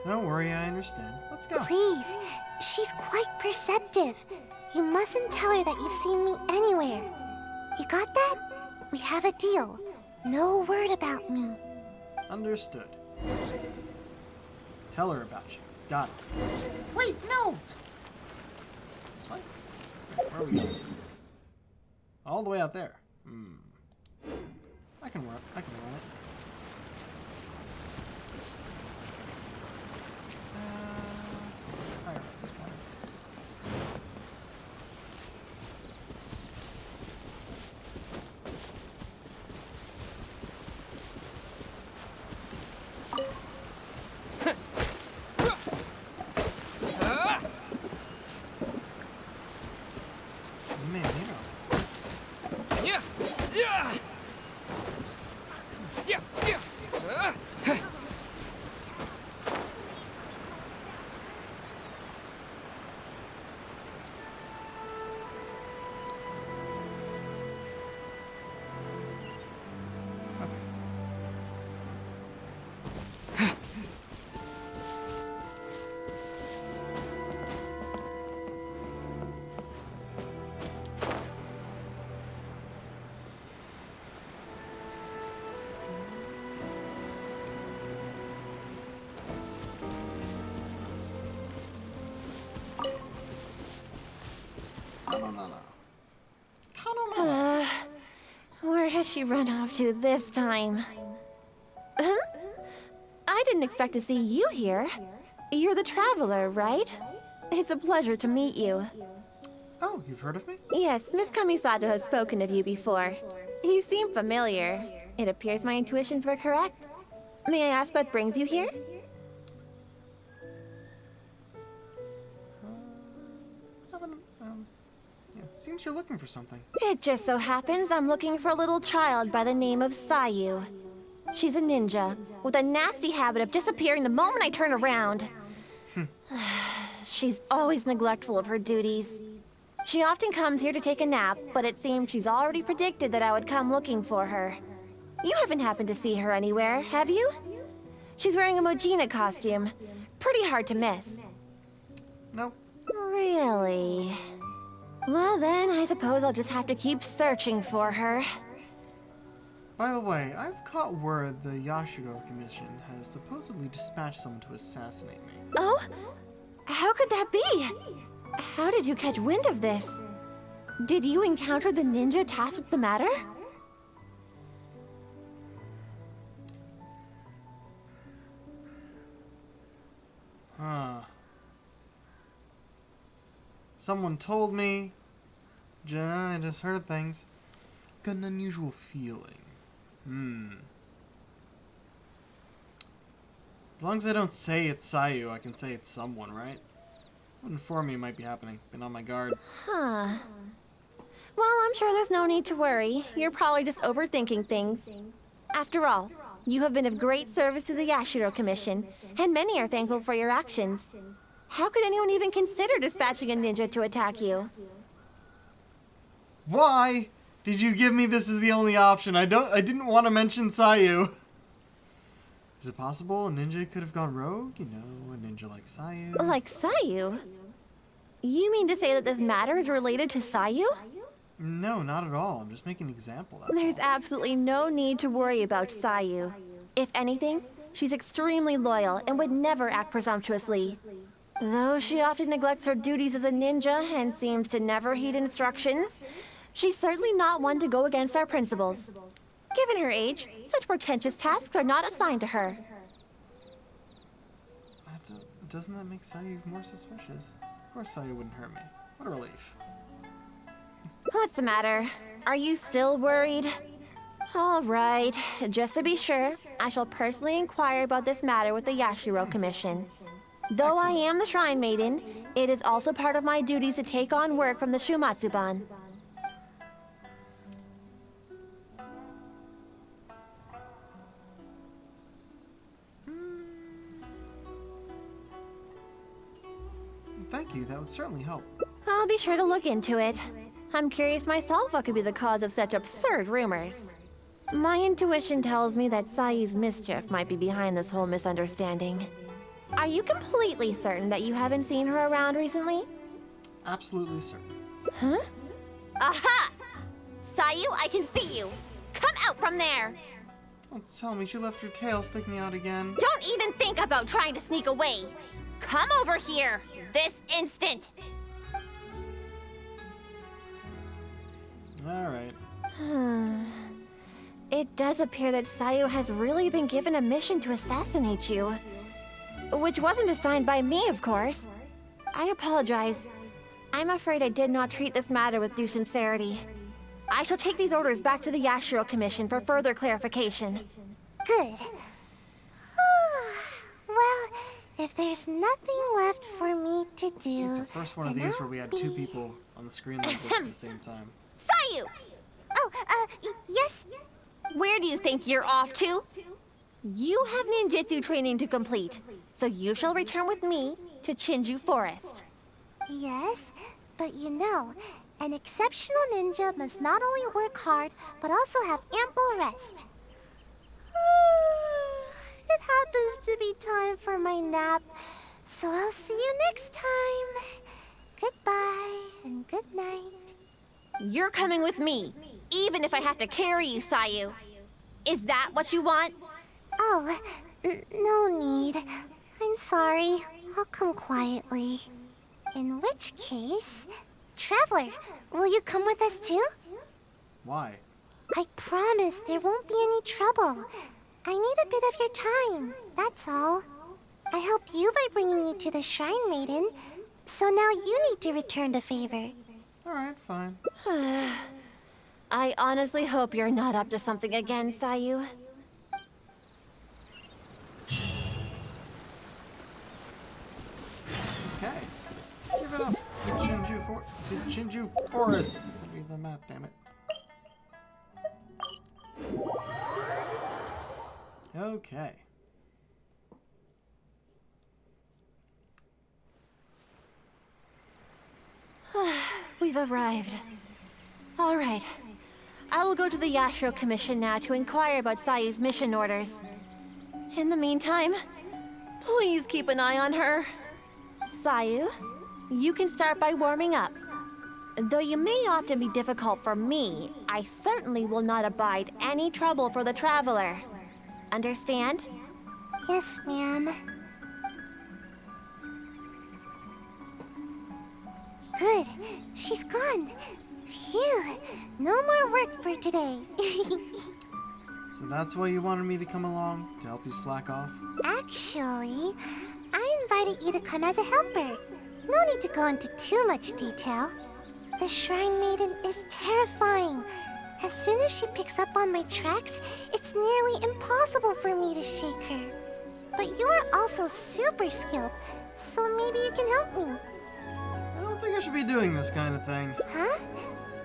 Don't worry, I understand. Let's go. Please, she's quite perceptive. You mustn't tell her that you've seen me anywhere. You got that? We have a deal. No word about me. Understood. Tell her about you. Got it. Wait, no! This way? Where are we going? All the way out there. I can run it. Higher. Man, you know. Where has she run off to this time? I didn't expect to see you here. You're the traveler, right? It's a pleasure to meet you. Oh, you've heard of me? Yes, Miss Kamisato has spoken of you before. You seem familiar. It appears my intuitions were correct. May I ask what brings you here? Yeah, seems you're looking for something. It just so happens I'm looking for a little child by the name of Sayu. She's a ninja, with a nasty habit of disappearing the moment I turn around. She's always neglectful of her duties. She often comes here to take a nap, but it seems she's already predicted that I would come looking for her. You haven't happened to see her anywhere, have you? She's wearing a Mojina costume. Pretty hard to miss. Nope. Really? Well then, I suppose I'll just have to keep searching for her. By the way, I've caught word the Yashiro Commission has supposedly dispatched someone to assassinate me. Oh? How could that be? How did you catch wind of this? Did you encounter the ninja tasked with the matter? Someone told me. I just heard things. Got an unusual feeling. As long as I don't say it's Sayu, I can say it's someone, right? Would inform me it might be happening. Been on my guard. Huh. Well, I'm sure there's no need to worry. You're probably just overthinking things. After all, you have been of great service to the Yashiro Commission, and many are thankful for your actions. How could anyone even consider dispatching a ninja to attack you? Why did you give me this as the only option? I didn't want to mention Sayu. Is it possible a ninja could have gone rogue? You know, a ninja like Sayu. Like Sayu? You mean to say that this matter is related to Sayu? No, not at all. I'm just making an example. That's There's all. absolutely no need to worry about Sayu. If anything, she's extremely loyal and would never act presumptuously. Though she often neglects her duties as a ninja and seems to never heed instructions, she's certainly not one to go against our principles. Given her age, such portentous tasks are not assigned to her. doesn't that make Sayu more suspicious? Of course Sayu wouldn't hurt me. What a relief. What's the matter? Are you still worried? All right. Just to be sure, I shall personally inquire about this matter with the Yashiro Commission. Though I am the Shrine Maiden, it is also part of my duties to take on work from the Shumatsuban. Thank you, that would certainly help. I'll be sure to look into it. I'm curious myself what could be the cause of such absurd rumors. My intuition tells me that Sayu's mischief might be behind this whole misunderstanding. Are you completely certain that you haven't seen her around recently? Absolutely certain. Huh? Aha! Sayu, I can see you! Come out from there! Don't tell me she left her tail sticking out again. Don't even think about trying to sneak away! Come over here! This instant! Alright. It does appear that Sayu has really been given a mission to assassinate you. Which wasn't assigned by me, of course. I apologize. I'm afraid I did not treat this matter with due sincerity. I shall take these orders back to the Yashiro Commission for further clarification. Good. Well, if there's nothing left for me to do... It's the first one of these where we had two people on the screen like this at the same time. Sayu! Oh, yes? Where do you think you're off to? You have ninjutsu training to complete, so you shall return with me to Chinju Forest. Yes, but you know, an exceptional ninja must not only work hard, but also have ample rest. It happens to be time for my nap, so I'll see you next time. Goodbye and good night. You're coming with me, even if I have to carry you, Sayu. Is that what you want? Oh, no need. I'm sorry. I'll come quietly. In which case... Traveler, will you come with us too? Why? I promise there won't be any trouble. I need a bit of your time, that's all. I helped you by bringing you to the Shrine Maiden, so now you need to return the favor. Alright, fine. I honestly hope you're not up to something again, Sayu. Okay. Give it up. The Chinju Forest. Send me the map, damn it. Okay. We've arrived. All right. I will go to the Yashiro Commission now to inquire about Sayu's mission orders. In the meantime, please keep an eye on her. Sayu, you can start by warming up. Though you may often be difficult for me, I certainly will not abide any trouble for the traveler. Understand? Yes, ma'am. Good. She's gone. Phew. No more work for today. So that's why you wanted me to come along? To help you slack off? Actually, I invited you to come as a helper. No need to go into too much detail. The Shrine Maiden is terrifying. As soon as she picks up on my tracks, it's nearly impossible for me to shake her. But you are also super skilled, so maybe you can help me. I don't think I should be doing this kind of thing. Huh?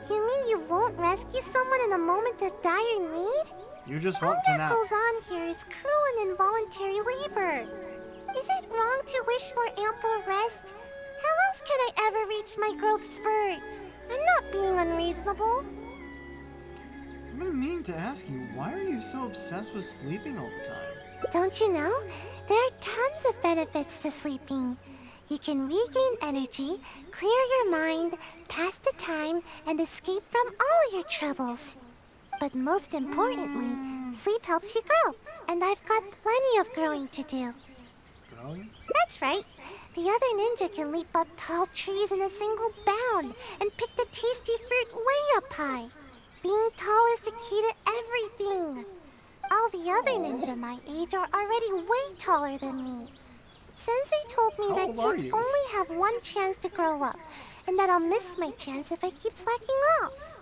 You mean you won't rescue someone in a moment of dire need? You just want All to that nap. goes on here is cruel and involuntary labor. Is it wrong to wish for ample rest? How else can I ever reach my growth spurt? I'm not being unreasonable. I've been meaning to ask you, why are you so obsessed with sleeping all the time? Don't you know? There are tons of benefits to sleeping. You can regain energy, clear your mind, pass the time, and escape from all your troubles. But most importantly, sleep helps you grow, and I've got plenty of growing to do. Growing? That's right. The other ninja can leap up tall trees in a single bound and pick the tasty fruit way up high. Being tall is the key to everything. All the other ninja my age are already way taller than me. Sensei told me How that old are kids you? only have one chance to grow up, and that I'll miss my chance if I keep slacking off.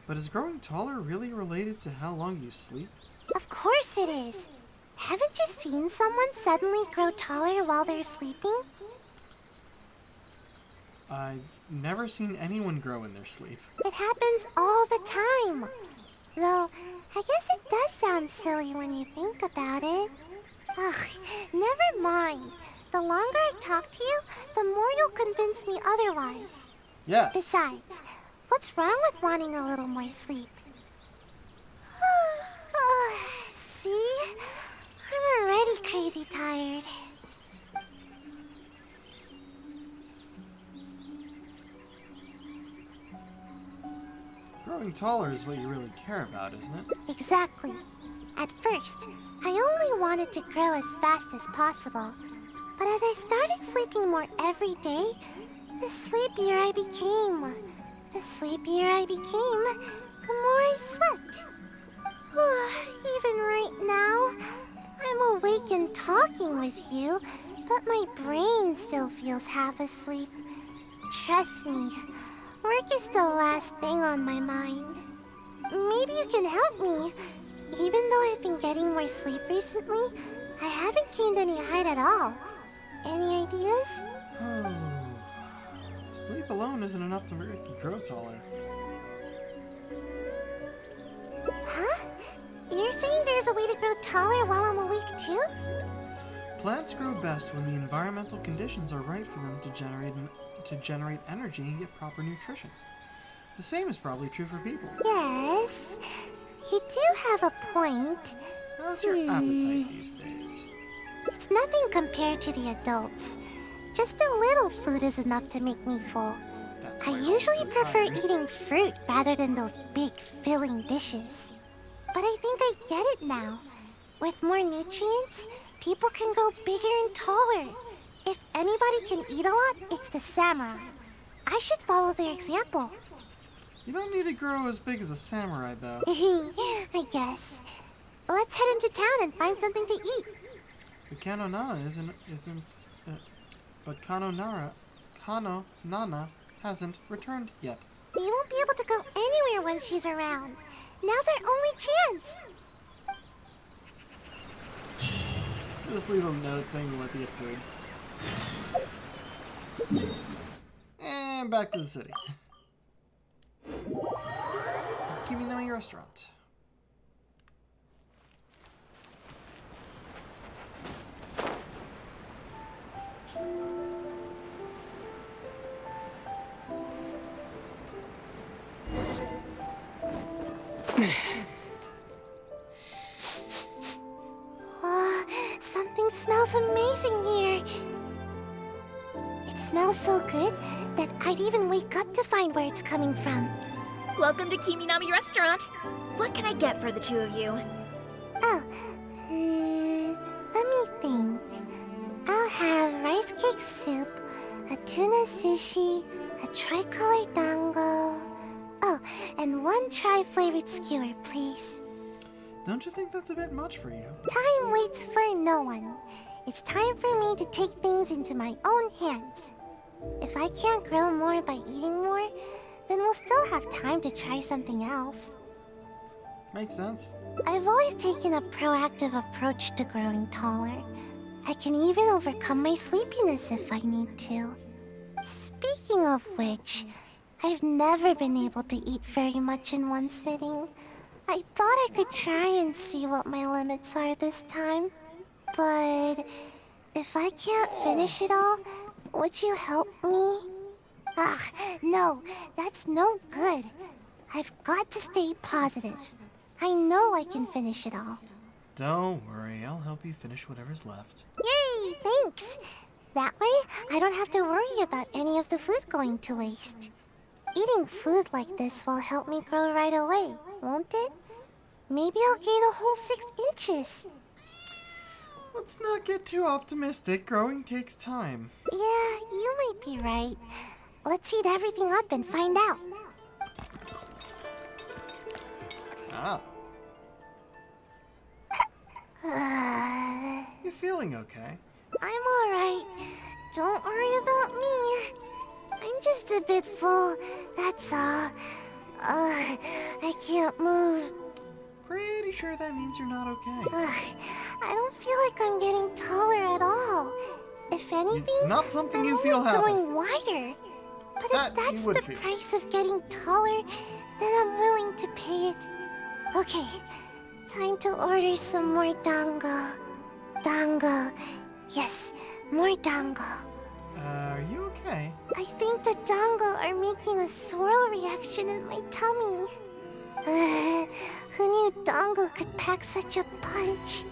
But is growing taller really related to how long you sleep? Of course it is. Haven't you seen someone suddenly grow taller while they're sleeping? I've never seen anyone grow in their sleep. It happens all the time. Though, I guess it does sound silly when you think about it. Ugh, never mind. The longer I talk to you, the more you'll convince me otherwise. Yes. Besides, what's wrong with wanting a little more sleep? See? I'm already crazy tired. Growing taller is what you really care about, isn't it? Exactly. At first, I only wanted to grow as fast as possible. But as I started sleeping more every day, the sleepier I became. The sleepier I became, the more I slept. Even right now, I'm awake and talking with you, but my brain still feels half asleep. Trust me, work is the last thing on my mind. Maybe you can help me. Even though I've been getting more sleep recently, I haven't gained any height at all. Any ideas? Oh. Sleep alone isn't enough to make you grow taller. Huh? You're saying there's a way to grow taller while I'm awake too? Plants grow best when the environmental conditions are right for them to generate energy and get proper nutrition. The same is probably true for people. Yes, you do have a point. How's your appetite these days? It's nothing compared to the adults. Just a little food is enough to make me full. That's I why I'm usually so prefer tired. eating fruit rather than those big filling dishes. But I think I get it now. With more nutrients, people can grow bigger and taller. If anybody can eat a lot, it's the samurai. I should follow their example. You don't need to grow as big as a samurai, though. I guess. Let's head into town and find something to eat. But Kano Nana hasn't returned yet. We won't be able to go anywhere when she's around. Now's our only chance. Just leave a note saying you want to get food. And back to the city. Kiminami restaurant. Something smells amazing here. It smells so good that I'd even wake up to find where it's coming from. Welcome to Kiminami Restaurant. What can I get for the two of you? Oh, let me think. I'll have rice cake soup, a tuna sushi, a tricolor dango. Oh, and one tri-flavored skewer, please. Don't you think that's a bit much for you? Time waits for no one. It's time for me to take things into my own hands. If I can't grow more by eating more, then we'll still have time to try something else. Makes sense. I've always taken a proactive approach to growing taller. I can even overcome my sleepiness if I need to. Speaking of which, I've never been able to eat very much in one sitting. I thought I could try and see what my limits are this time. But if I can't finish it all, would you help me? No, that's no good. I've got to stay positive. I know I can finish it all. Don't worry, I'll help you finish whatever's left. Yay, thanks. That way, I don't have to worry about any of the food going to waste. Eating food like this will help me grow right away, won't it? Maybe I'll gain a whole 6 inches. Let's not get too optimistic. Growing takes time. Yeah, you might be right. Let's eat everything up and find out. You feeling okay? I'm alright. Don't worry about me. I'm just a bit full, that's all. I can't move. Pretty sure that means you're not okay. I don't feel like I'm getting taller at all. If anything, It's not something I'm you feel only happy. growing wider. But That if that's you would the feel. price of getting taller, then I'm willing to pay it. Okay, time to order some more dango. Dango. Yes, more dango. Are you okay? I think the dango are making a swirl reaction in my tummy. Who knew dango could pack such a punch?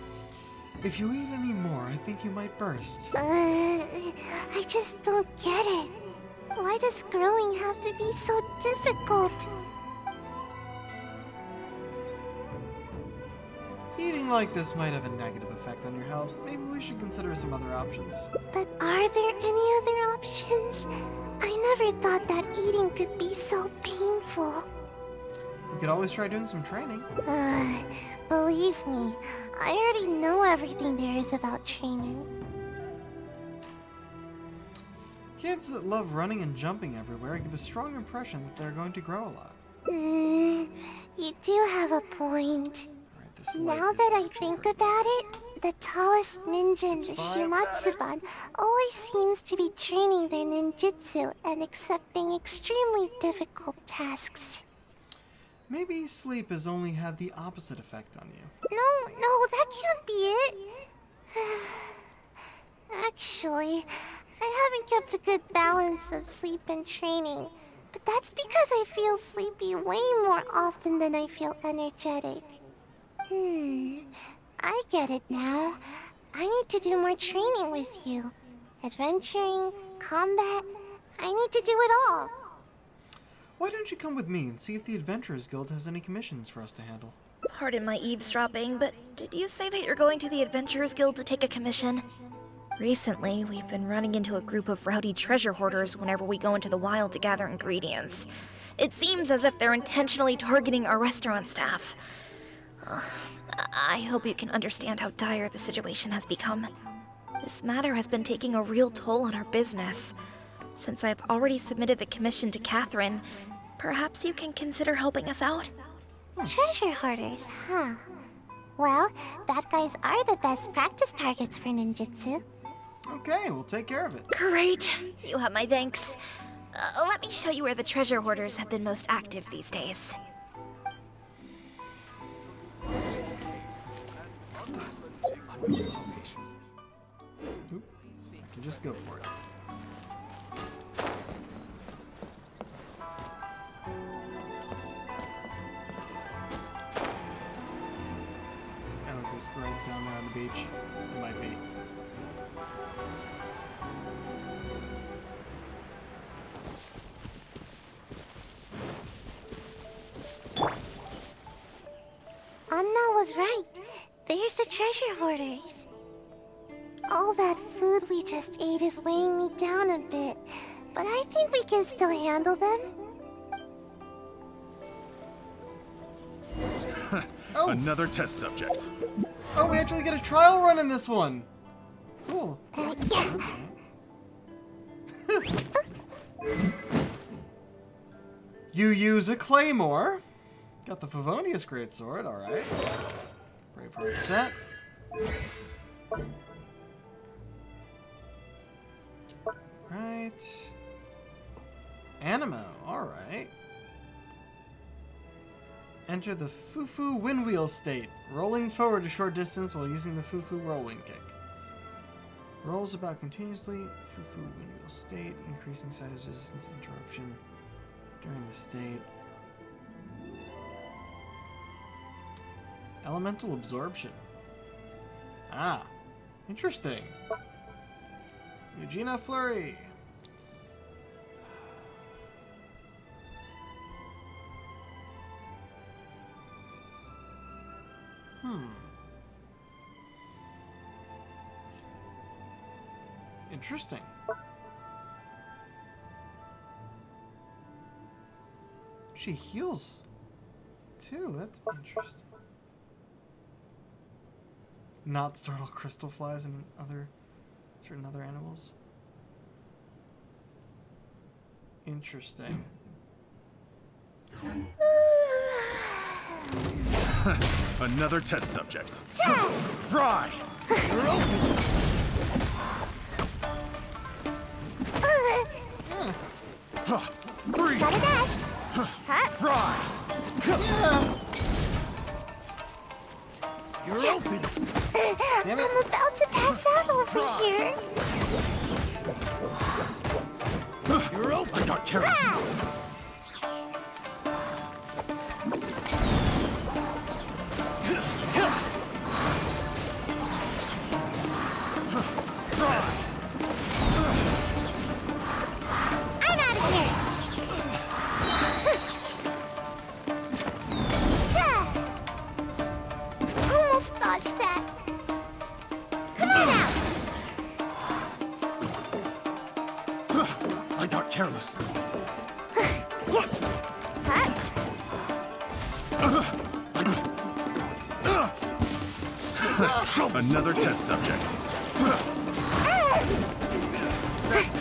If you eat any more, I think you might burst. I just don't get it. Why does growing have to be so difficult? Eating like this might have a negative effect on your health. Maybe we should consider some other options. But are there any other options? I never thought that eating could be so painful. We could always try doing some training. Believe me, I already know everything there is about training. Kids that love running and jumping everywhere give a strong impression that they're going to grow a lot. You do have a point. Alright, this light Now is that I actually think very about it, the tallest ninja in the fine. Shimatsuban always seems to be training their ninjutsu and accepting extremely difficult tasks. Maybe sleep has only had the opposite effect on you. No, that can't be it. Actually, I haven't kept a good balance of sleep and training. But that's because I feel sleepy way more often than I feel energetic. I get it now. I need to do more training with you. Adventuring, combat, I need to do it all. Why don't you come with me and see if the Adventurers Guild has any commissions for us to handle? Pardon my eavesdropping, but did you say that you're going to the Adventurers Guild to take a commission? Recently, we've been running into a group of rowdy treasure hoarders whenever we go into the wild to gather ingredients. It seems as if they're intentionally targeting our restaurant staff. I hope you can understand how dire the situation has become. This matter has been taking a real toll on our business. Since I've already submitted the commission to Catherine, perhaps you can consider helping us out? Treasure hoarders, huh? Well, bad guys are the best practice targets for ninjutsu. Okay, we'll take care of it. Great. You have my thanks. Let me show you where the treasure hoarders have been most active these days. Oop, I can just go for it. Oh, is it right down there on the beach? It might be. Anna was right. There's the treasure hoarders. All that food we just ate is weighing me down a bit, but I think we can still handle them. Another test subject. Oh, we actually get a trial run in this one! Cool. Yeah. You use a claymore. Got the Favonius greatsword, alright. Braveheart set. Right. Animo, alright. Enter the Fufu Windwheel state, rolling forward a short distance while using the Fufu Whirlwind kick. Rolls about continuously, Fufu Windwheel state, increasing size resistance interruption during the state. Elemental absorption. Ah, interesting. Eugenia Flurry. Interesting. She heals too. That's interesting. Not startle crystal flies and other Certain other animals. Interesting. Another test subject. Fry! Freeze! Gotta dash. Fry! You're open. Damn it. I'm about to pass out over here. You're open! I got carrots! I'm out of here. Almost dodged that. Come on out. I got careless. Yeah. Huh? Another test subject.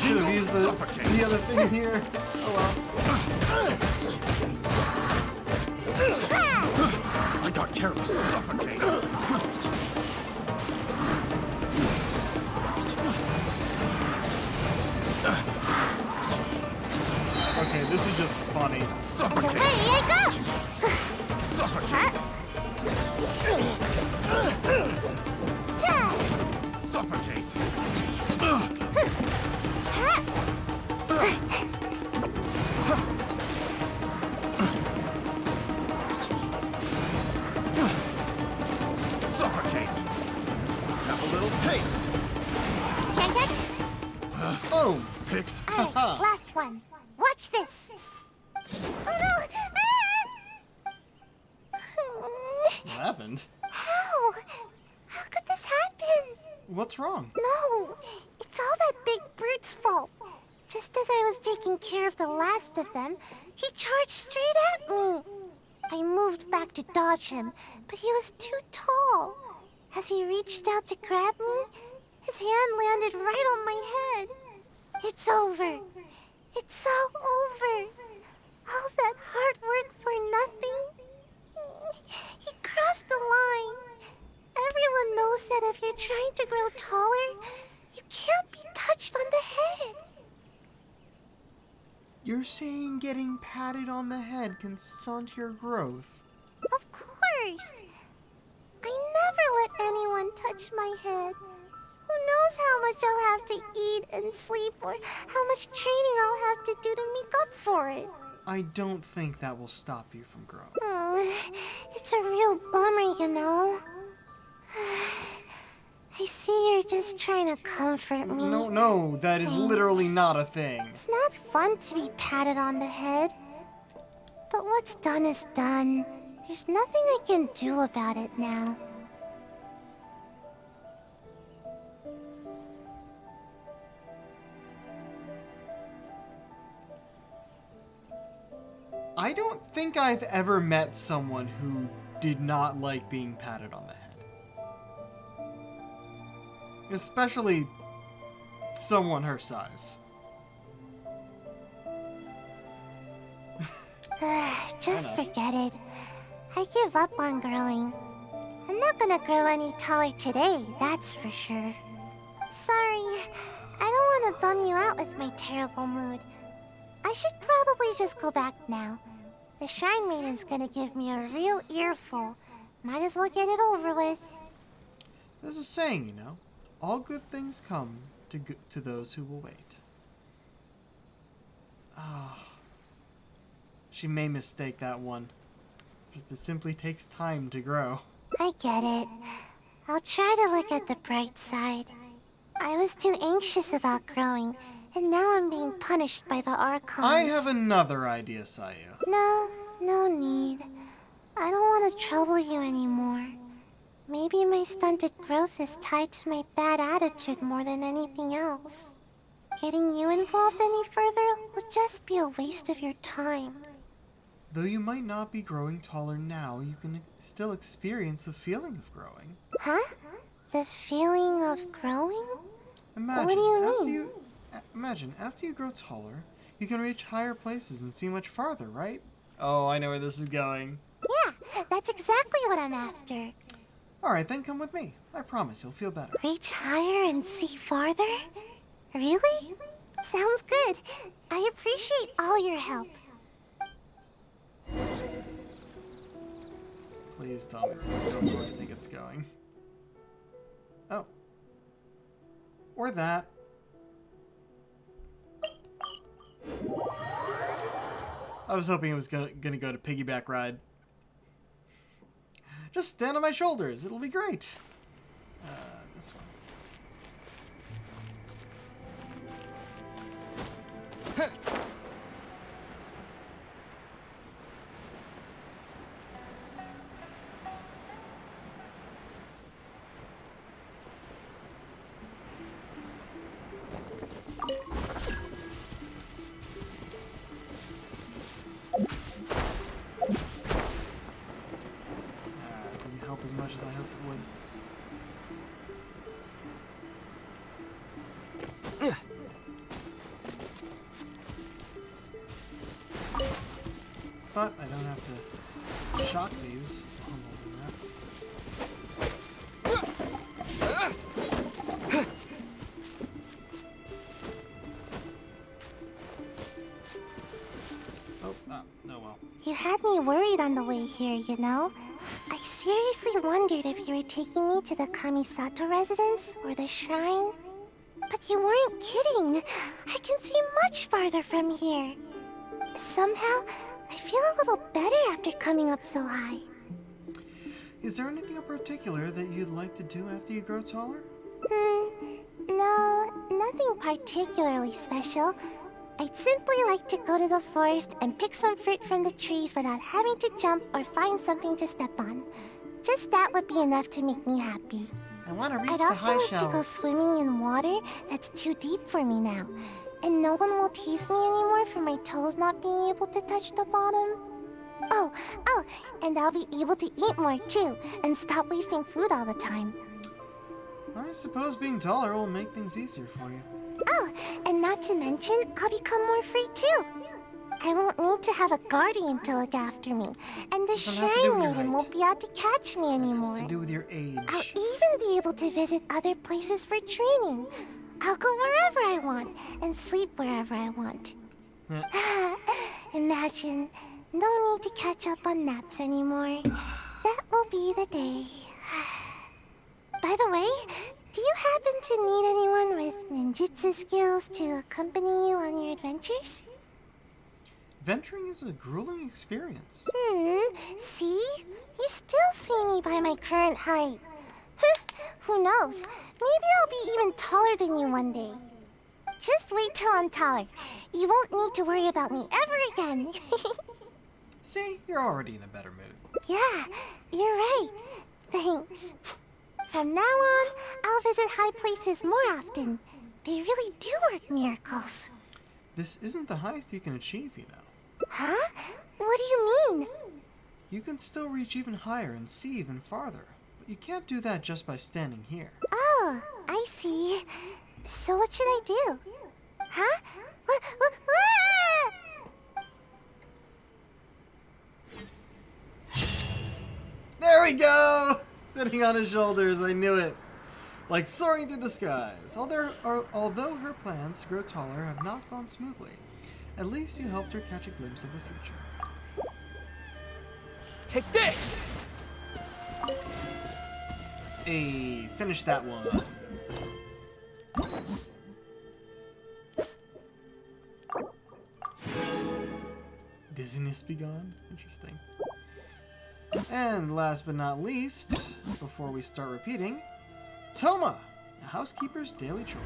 Should have used the other thing here. Oh well. I got careless. Suffocate. Okay, this is just funny. Suffocate. Ready, I go. Suffocate. Suffocate. Suffocate. Have a little taste. Check it. Oh! Picked. All right, last one. Watch this. Oh no! What happened? How? How could this happen? What's wrong? No, it's all that big brute's fault. Just as I was taking care of the last of them, he charged straight at me. I moved back to dodge him, but he was too tall. As he reached out to grab me, his hand landed right on my head. It's over. It's all over. All that hard work for nothing. He crossed the line. Everyone knows that if you're trying to grow taller, you can't be touched on the head. You're saying getting patted on the head can stunt your growth? Of course. I never let anyone touch my head. Who knows how much I'll have to eat and sleep, or how much training I'll have to do to make up for it. I don't think that will stop you from growing. It's a real bummer, you know. I see you're just trying to comfort me. No, that is literally not a thing. It's not fun to be patted on the head. But what's done is done. There's nothing I can do about it now. I don't think I've ever met someone who did not like being patted on the head. Especially someone her size. Just forget it. I give up on growing. I'm not gonna grow any taller today, that's for sure. Sorry, I don't want to bum you out with my terrible mood. I should probably just go back now. The Shrine Maiden's gonna give me a real earful. Might as well get it over with. There's a saying, you know. All good things come to those who will wait. Ah. She may mistake that one. Just it simply takes time to grow. I get it. I'll try to look at the bright side. I was too anxious about growing, and now I'm being punished by the Archons. I have another idea, Sayu. No need. I don't want to trouble you anymore. Maybe my stunted growth is tied to my bad attitude more than anything else. Getting you involved any further will just be a waste of your time. Though you might not be growing taller now, you can still experience the feeling of growing. Huh? The feeling of growing? Imagine, What do you after mean? you imagine after you grow taller, you can reach higher places and see much farther, right? Oh, I know where this is going. Yeah, that's exactly what I'm after. All right, then come with me. I promise you'll feel better. Reach higher and see farther? Really? Sounds good. I appreciate all your help. Please tell me this is where I think it's going. Oh. Or that. I was hoping it was gonna go to piggyback ride. Just stand on my shoulders. It'll be great. This one. It didn't help as much as I hoped it would. But I don't have to shock these. while I'm holding that. Oh, well. You had me worried on the way here, you know? I seriously wondered if you were taking me to the Kamisato residence or the shrine. But you weren't kidding. I can see much farther from here. Somehow, I feel a little better after coming up so high. Is there anything in particular that you'd like to do after you grow taller? No, nothing particularly special. I'd simply like to go to the forest and pick some fruit from the trees without having to jump or find something to step on. Just that would be enough to make me happy. I want to reach I'd the also high like to go shelves. swimming in water that's too deep for me now. And no one will tease me anymore for my toes not being able to touch the bottom. Oh, and I'll be able to eat more too, and stop wasting food all the time. I suppose being taller will make things easier for you. Oh, and not to mention, I'll become more free too. I won't need to have a guardian to look after me, and the Doesn't have to do Shrine with your Maiden height. won't be out to catch me It anymore. has to do with your age. I'll even be able to visit other places for training. I'll go wherever I want and sleep wherever I want. Imagine, no need to catch up on naps anymore. That will be the day. By the way, do you happen to need anyone with ninjutsu skills to accompany you on your adventures? Venturing is a grueling experience. See? You still see me by my current height. Who knows? Maybe I'll be even taller than you one day. Just wait till I'm taller. You won't need to worry about me ever again. See, you're already in a better mood. Yeah, you're right. Thanks. From now on, I'll visit high places more often. They really do work miracles. This isn't the highest you can achieve, you know. Huh? What do you mean? You can still reach even higher and see even farther. But you can't do that just by standing here. Oh, I see. So what should I do? Huh? There we go! Sitting on his shoulders, I knew it. Like soaring through the skies. Although her plans to grow taller have not gone smoothly, at least you helped her catch a glimpse of the future. Take this! Hey, finish that one. Dizziness be gone? Interesting. And last but not least, before we start repeating, Toma, the housekeeper's daily chores.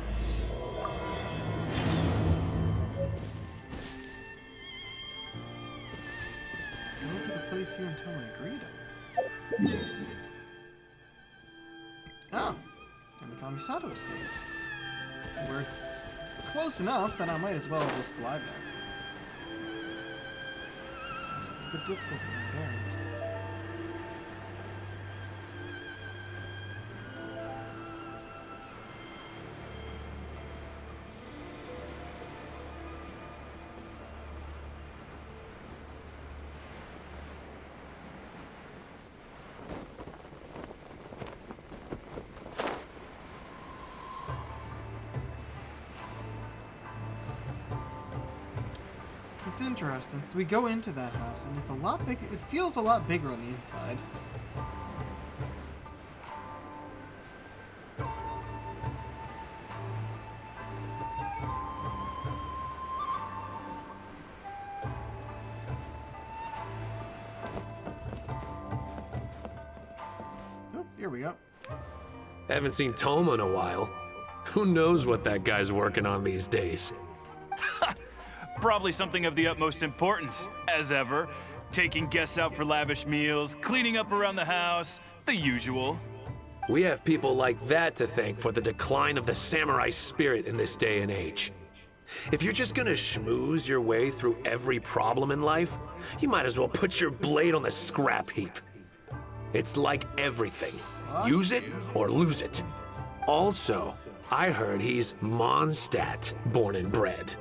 Go for the place you and Toma agreed on. Ah, and the Kamisato estate. We're close enough that I might as well just glide there. Sometimes it's a bit difficult to get bearings. It's interesting because we go into that house and it's a lot big. It feels a lot bigger on the inside. Oh, here we go. Haven't seen Toma in a while. Who knows what that guy's working on these days? Probably something of the utmost importance, as ever. Taking guests out for lavish meals, cleaning up around the house, the usual. We have people like that to thank for the decline of the samurai spirit in this day and age. If you're just gonna schmooze your way through every problem in life, you might as well put your blade on the scrap heap. It's like everything. Use it or lose it. Also, I heard he's Mondstadt born and bred.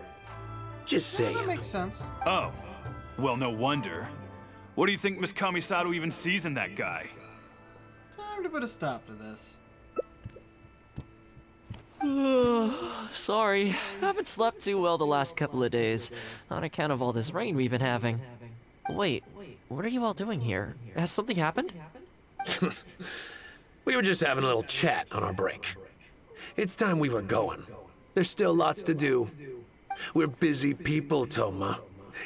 Just saying. That makes sense. Oh, well, no wonder. What do you think Miss Kamisato even sees in that guy? Time to put a stop to this. Sorry, haven't slept too well the last couple of days, on account of all this rain we've been having. Wait, what are you all doing here? Has something happened? We were just having a little chat on our break. It's time we were going. There's still lots to do. We're busy people, Toma.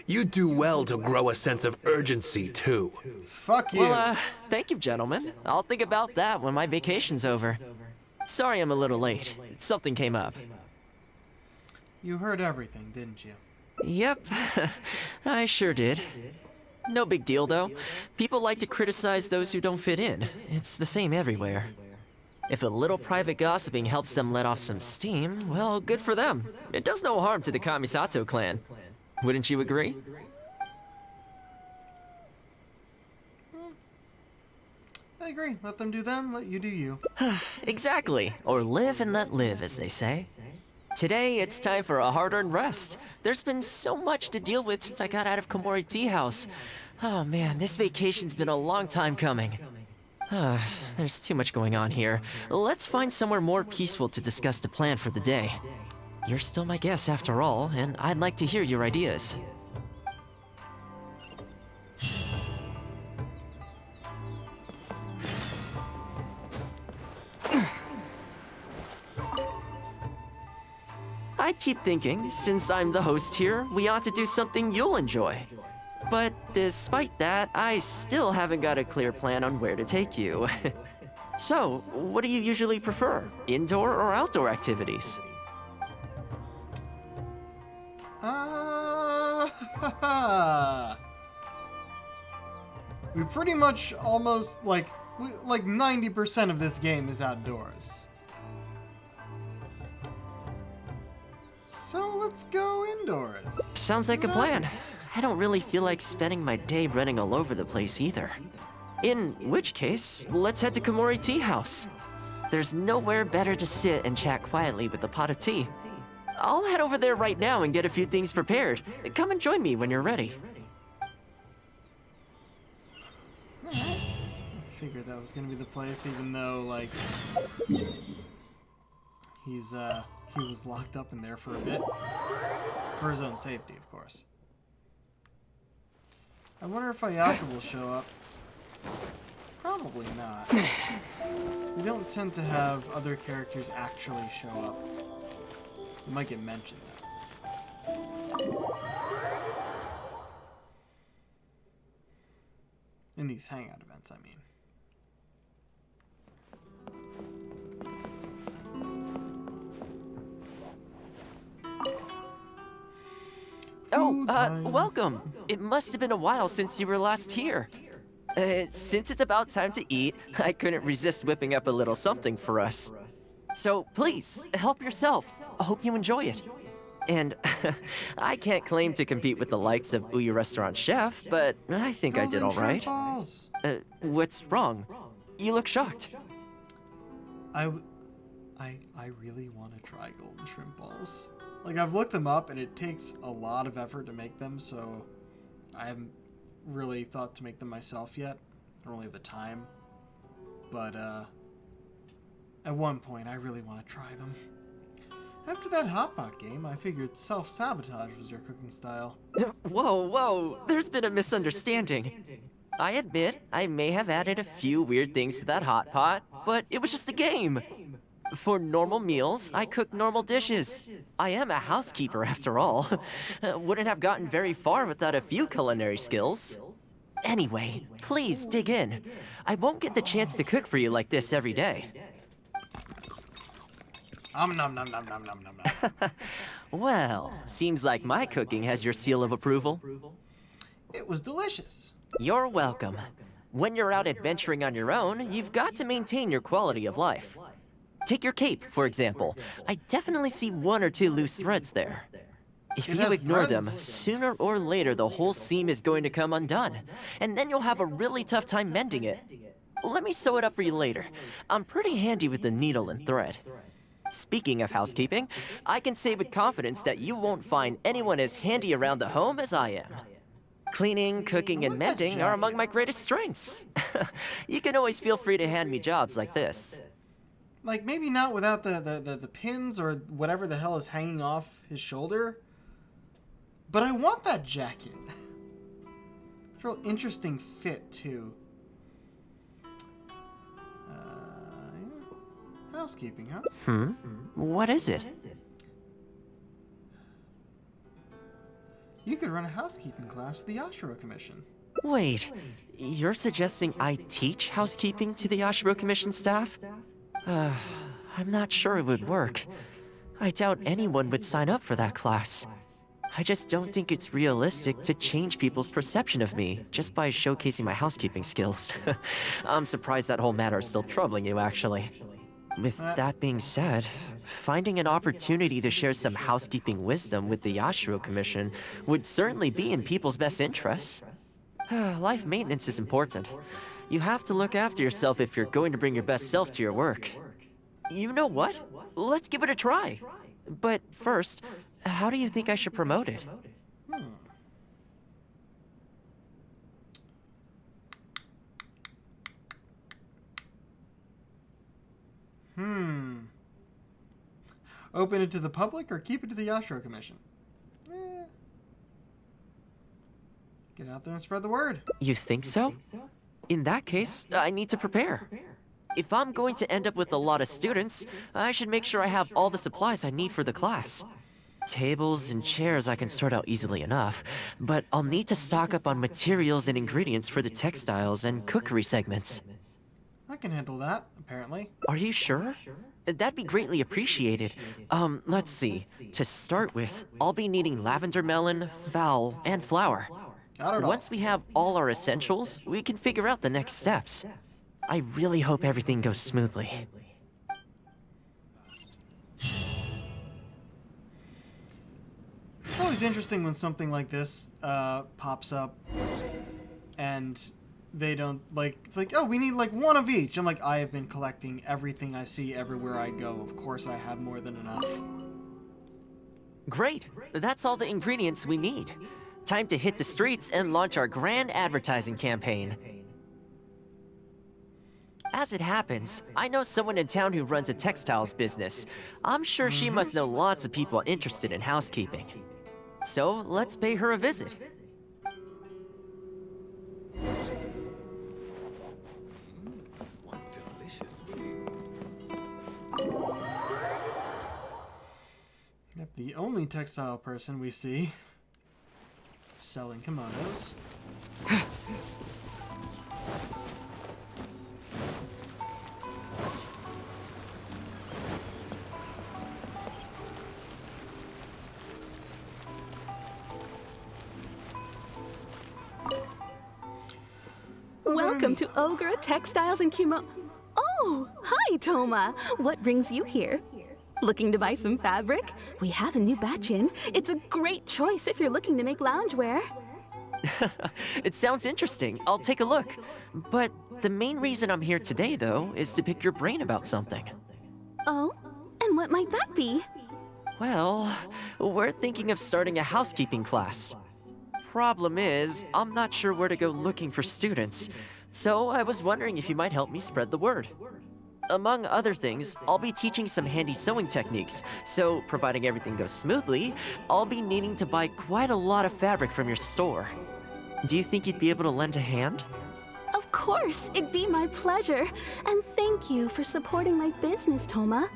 You do well to grow a sense of urgency, too. Fuck you. Well, thank you, gentlemen. I'll think about that when my vacation's over. Sorry I'm a little late. Something came up. You heard everything, didn't you? Yep, I sure did. No big deal, though. People like to criticize those who don't fit in. It's the same everywhere. If a little private gossiping helps them let off some steam, well, good for them. It does no harm to the Kamisato clan. Wouldn't you agree? I agree. Let them do them, let you do you. Exactly. Or live and let live, as they say. Today, it's time for a hard-earned rest. There's been so much to deal with since I got out of Komori Tea House. Oh man, this vacation's been a long time coming. There's too much going on here. Let's find somewhere more peaceful to discuss the plan for the day. You're still my guest after all, and I'd like to hear your ideas. I keep thinking, since I'm the host here, we ought to do something you'll enjoy. But despite that, I still haven't got a clear plan on where to take you. So, what do you usually prefer? Indoor or outdoor activities? We pretty much almost, like 90% of this game is outdoors. So let's go indoors. Sounds like a plan. I don't really feel like spending my day running all over the place either. In which case, let's head to Komori Tea House. There's nowhere better to sit and chat quietly with a pot of tea. I'll head over there right now and get a few things prepared. Come and join me when you're ready. I figured that was gonna be the place, even though, like, he was locked up in there for a bit. For his own safety, of course. I wonder if Ayaka will show up. Probably not. We don't tend to have other characters actually show up. It might get mentioned, though. In these Hangout events, I mean. Welcome. It must have been a while since you were last here. Since it's about time to eat, I couldn't resist whipping up a little something for us. So please, help yourself. I hope you enjoy it. And I can't claim to compete with the likes of Uyu Restaurant Chef, but I think I did all right. What's wrong? You look shocked. I really want to try golden shrimp balls. Like, I've looked them up, and it takes a lot of effort to make them, so I haven't really thought to make them myself yet. I don't really have the time. But, at one point, I really want to try them. After that hotpot game, I figured self-sabotage was your cooking style. Whoa, there's been a misunderstanding. I admit, I may have added a few weird things to that hot pot, but it was just a game. For normal meals, I cook normal dishes. I am a housekeeper after all. Wouldn't have gotten very far without a few culinary skills. Anyway, please dig in. I won't get the chance to cook for you like this every day. Nom nom nom nom nom nom nom. Well, seems like my cooking has your seal of approval. It was delicious. You're welcome. When you're out adventuring on your own, you've got to maintain your quality of life. Take your cape, for example. I definitely see one or two loose threads there. If you ignore them, sooner or later the whole seam is going to come undone, and then you'll have a really tough time mending it. Let me sew it up for you later. I'm pretty handy with the needle and thread. Speaking of housekeeping, I can say with confidence that you won't find anyone as handy around the home as I am. Cleaning, cooking, and mending are among my greatest strengths. You can always feel free to hand me jobs like this. Like, maybe not without the pins or whatever the hell is hanging off his shoulder. But I want that jacket. It's a real interesting fit, too. Yeah. Housekeeping, huh? What is it? You could run a housekeeping class for the Yashiro Commission. Wait, you're suggesting I teach housekeeping to the Yashiro Commission staff? I'm not sure it would work. I doubt anyone would sign up for that class. I just don't think it's realistic to change people's perception of me just by showcasing my housekeeping skills. I'm surprised that whole matter is still troubling you, actually. With that being said, finding an opportunity to share some housekeeping wisdom with the Yashiro Commission would certainly be in people's best interests. Life maintenance is important. You have to look after yourself if you're going to bring your best self to your work. You know what? Let's give it a try. But first, how do you think I should promote it? Open it to the public or keep it to the Yashiro Commission? Get out there and spread the word. You think so? In that case, I need to prepare. If I'm going to end up with a lot of students, I should make sure I have all the supplies I need for the class. Tables and chairs I can sort out easily enough, but I'll need to stock up on materials and ingredients for the textiles and cookery segments. I can handle that, apparently. Are you sure? That'd be greatly appreciated. Let's see. To start with, I'll be needing lavender melon, fowl, and flour. Once we have all our essentials, we can figure out the next steps. I really hope everything goes smoothly. It's always interesting when something like this pops up and they don't, like, it's like, oh, we need like one of each. I'm like, I have been collecting everything I see everywhere I go. Of course I have more than enough. Great. That's all the ingredients we need. Time to hit the streets and launch our grand advertising campaign. As it happens, I know someone in town who runs a textiles business. I'm sure she must know lots of people interested in housekeeping. So let's pay her a visit. What delicious tea. Yep, the only textile person we see selling kimonos. Welcome to Ogre Textiles and Kimono. Oh, hi, Toma. What brings you here? Looking to buy some fabric? We have a new batch in. It's a great choice if you're looking to make loungewear. It sounds interesting. I'll take a look. But the main reason I'm here today, though, is to pick your brain about something. Oh? And what might that be? Well, we're thinking of starting a housekeeping class. Problem is, I'm not sure where to go looking for students. So I was wondering if you might help me spread the word. Among other things, I'll be teaching some handy sewing techniques, so providing everything goes smoothly, I'll be needing to buy quite a lot of fabric from your store. Do you think you'd be able to lend a hand? Of course, it'd be my pleasure. And thank you for supporting my business, Toma.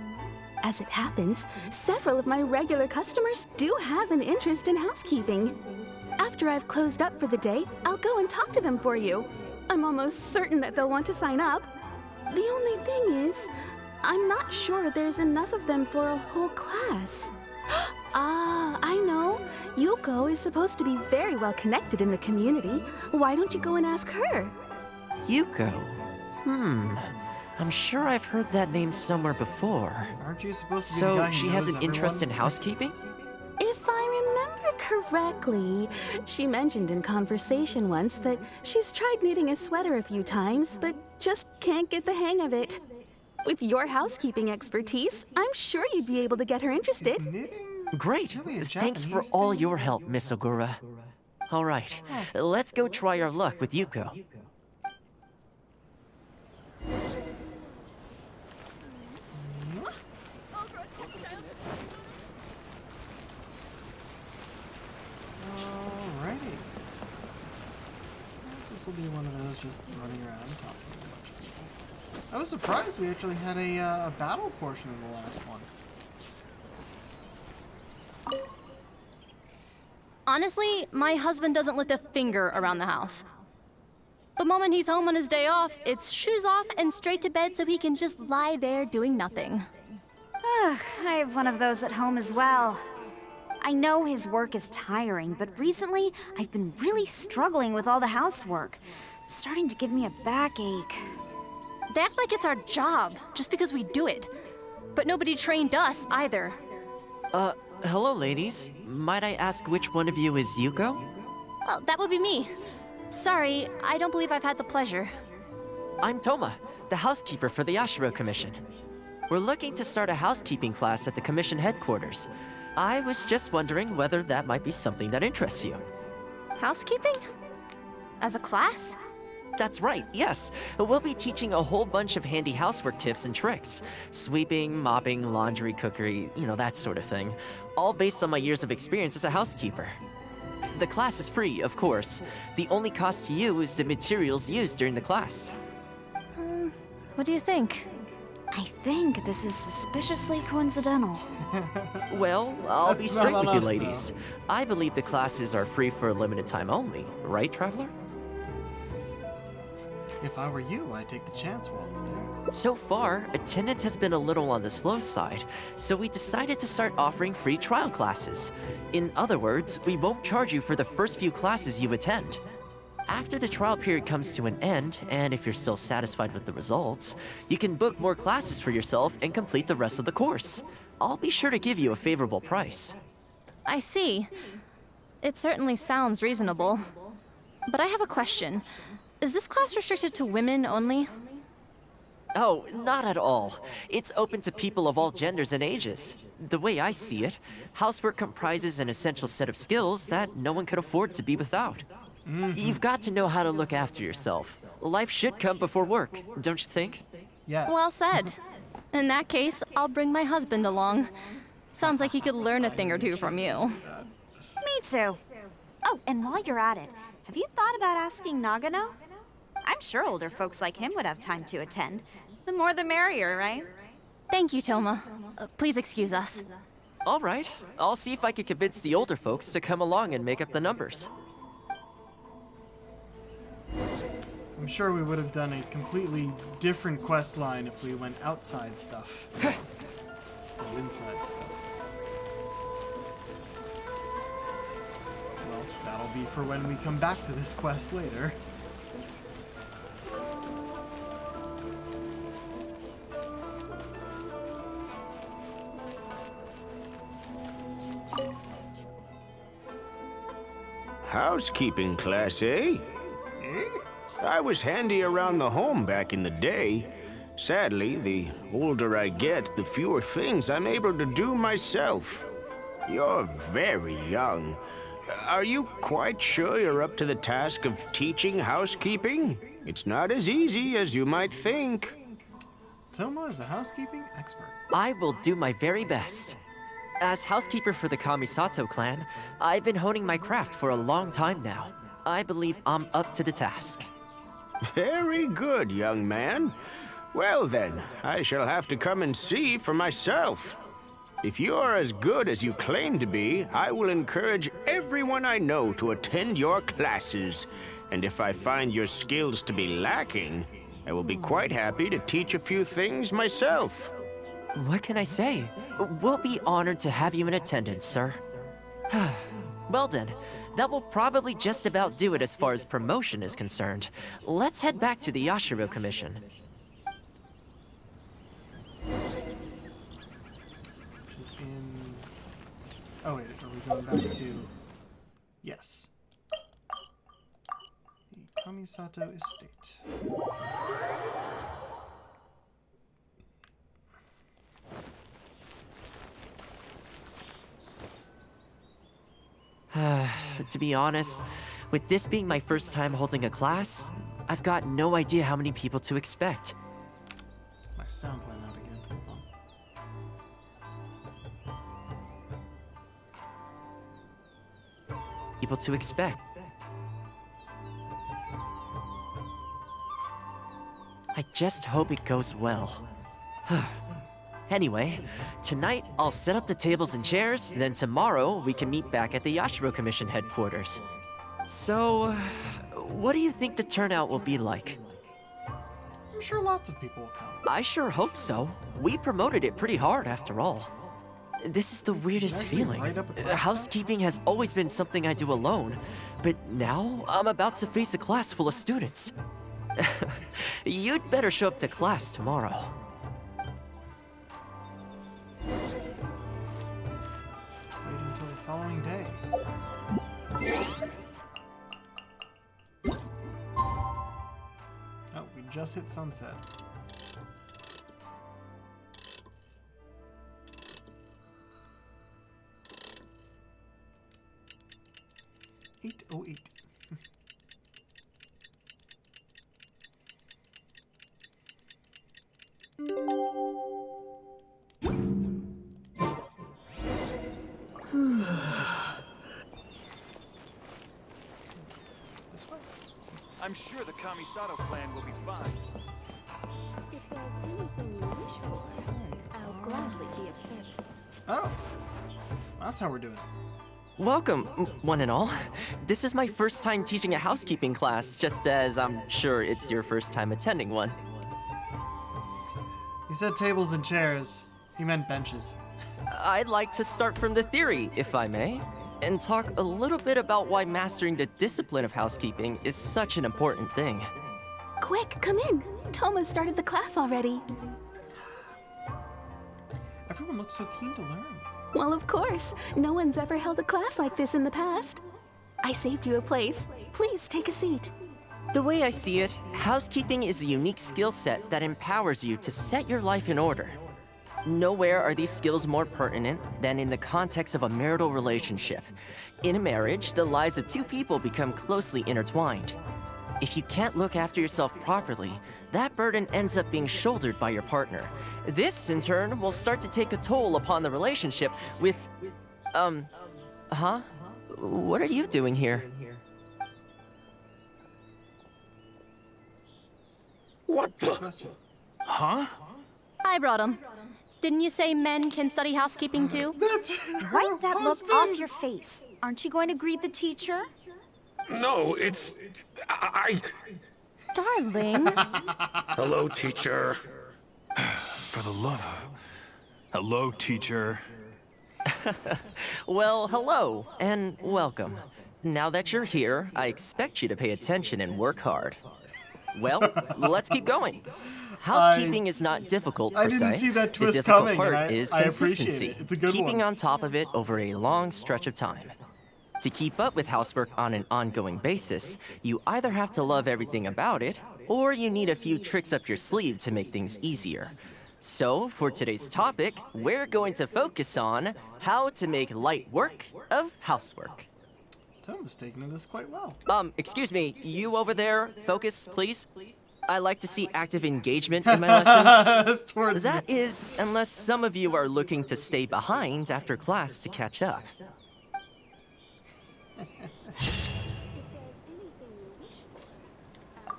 As it happens, several of my regular customers do have an interest in housekeeping. After I've closed up for the day, I'll go and talk to them for you. I'm almost certain that they'll want to sign up. The only thing is, I'm not sure there's enough of them for a whole class. Ah, I know. Yuko is supposed to be very well connected in the community. Why don't you go and ask her? Yuko? I'm sure I've heard that name somewhere before. Aren't you supposed to be the guy So who she knows has an interest in everyone? housekeeping? If I remember correctly, she mentioned in conversation once that she's tried knitting a sweater a few times, but just can't get the hang of it. With your housekeeping expertise, I'm sure you'd be able to get her interested. Knitting? Great. Really a Thanks for Japanese all thing? your help, Miss Ogura. All right, let's go try our luck with Yuko. Alrighty. This will be one of those just running around and talking to a bunch of people. I was surprised we actually had a battle portion in the last one. Honestly, my husband doesn't lift a finger around the house. The moment he's home on his day off, it's shoes off and straight to bed so he can just lie there doing nothing. Ugh, I have one of those at home as well. I know his work is tiring, but recently I've been really struggling with all the housework. It's starting to give me a backache. They act like it's our job, just because we do it. But nobody trained us either. Hello, ladies. Might I ask which one of you is Yuko? Well, that would be me. Sorry, I don't believe I've had the pleasure. I'm Toma, the housekeeper for the Yashiro Commission. We're looking to start a housekeeping class at the Commission headquarters. I was just wondering whether that might be something that interests you. Housekeeping? As a class? That's right, yes. We'll be teaching a whole bunch of handy housework tips and tricks. Sweeping, mopping, laundry, cookery, that sort of thing. All based on my years of experience as a housekeeper. The class is free, of course. The only cost to you is the materials used during the class. What do you think? I think this is suspiciously coincidental. Well, I'll be That's not straight on with you us, ladies. I believe the classes are free for a limited time only, right, Traveler? If I were you, I'd take the chance while it's there. So far, attendance has been a little on the slow side, so we decided to start offering free trial classes. In other words, we won't charge you for the first few classes you attend. After the trial period comes to an end, and if you're still satisfied with the results, you can book more classes for yourself and complete the rest of the course. I'll be sure to give you a favorable price. I see. It certainly sounds reasonable. But I have a question. Is this class restricted to women only? Oh, not at all. It's open to people of all genders and ages. The way I see it, housework comprises an essential set of skills that no one could afford to be without. You've got to know how to look after yourself. Life should come before work, don't you think? Yes. Well said. In that case, I'll bring my husband along. Sounds like he could learn a thing or two from you. Me too. Oh, and while you're at it, have you thought about asking Nagano? I'm sure older folks like him would have time to attend. The more the merrier, right? Thank you, Toma. Please excuse us. All right, I'll see if I can convince the older folks to come along and make up the numbers. I'm sure we would have done a completely different quest line if we went outside stuff instead of inside stuff. Well, that'll be for when we come back to this quest later. Housekeeping class, eh? I was handy around the home back in the day. Sadly, the older I get, the fewer things I'm able to do myself. You're very young. Are you quite sure you're up to the task of teaching housekeeping? It's not as easy as you might think. Toma is a housekeeping expert. I will do my very best. As housekeeper for the Kamisato clan, I've been honing my craft for a long time now. I believe I'm up to the task. Very good, young man. Well then, I shall have to come and see for myself. If you are as good as you claim to be, I will encourage everyone I know to attend your classes. And if I find your skills to be lacking, I will be quite happy to teach a few things myself. What can I say? We'll be honored to have you in attendance, sir. Well then, that will probably just about do it as far as promotion is concerned. Let's head back to the Yashiro Commission. Is in... Oh wait, are we going back to... Yes. The Kamisato Estate. To be honest, with this being my first time holding a class, I've got no idea how many people to expect. My sound went out again. Hold on. People to expect. I just hope it goes well. Anyway, tonight I'll set up the tables and chairs, then tomorrow we can meet back at the Yashiro Commission headquarters. So, what do you think the turnout will be like? I'm sure lots of people will come. I sure hope so. We promoted it pretty hard after all. This is the weirdest feeling. Housekeeping has always been something I do alone, but now I'm about to face a class full of students. You'd better show up to class tomorrow. Following day. Oh, we just hit sunset. Eight. I'm sure the Kamisato clan will be fine. If there's anything you wish for, I'll gladly be of service. Oh, that's how we're doing it. Welcome, one and all. This is my first time teaching a housekeeping class, just as I'm sure it's your first time attending one. He said tables and chairs. He meant benches. I'd like to start from the theory, if I may, and talk a little bit about why mastering the discipline of housekeeping is such an important thing. Quick, come in. Toma started the class already. Everyone looks so keen to learn. Well, of course. No one's ever held a class like this in the past. I saved you a place. Please take a seat. The way I see it, housekeeping is a unique skill set that empowers you to set your life in order. Nowhere are these skills more pertinent than in the context of a marital relationship. In a marriage, the lives of two people become closely intertwined. If you can't look after yourself properly, that burden ends up being shouldered by your partner. This, in turn, will start to take a toll upon the relationship with... What are you doing here? What the? Huh? I brought him. Didn't you say men can study housekeeping too? Wipe that look off your face. Aren't you going to greet the teacher? No, it's... Darling. Hello, teacher. For the love of... Hello, teacher. Well, hello, and welcome. Now that you're here, I expect you to pay attention and work hard. Well, let's keep going. Housekeeping is not difficult per se. I didn't see that twist the difficult coming, part and is I consistency. appreciate it. It's a good keeping one. on top of it over a long stretch of time. To keep up with housework on an ongoing basis, you either have to love everything about it, or you need a few tricks up your sleeve to make things easier. So, for today's topic, we're going to focus on how to make light work of housework. Tom was taking this quite well. Excuse me, you over there, focus, please. I like to see active engagement in my lessons. Towards That me. is, unless some of you are looking to stay behind after class to catch up.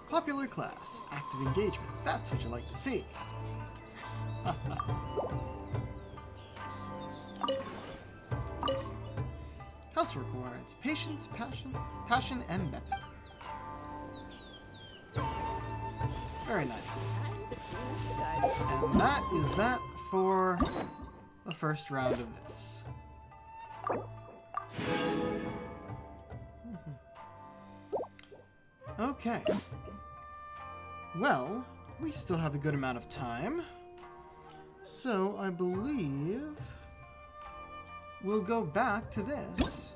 Popular class, active engagement. That's what you like to see. Housework requirements: patience, passion, and method. Very nice. And that is that for the first round of this. Okay. Well, we still have a good amount of time. So I believe we'll go back to this.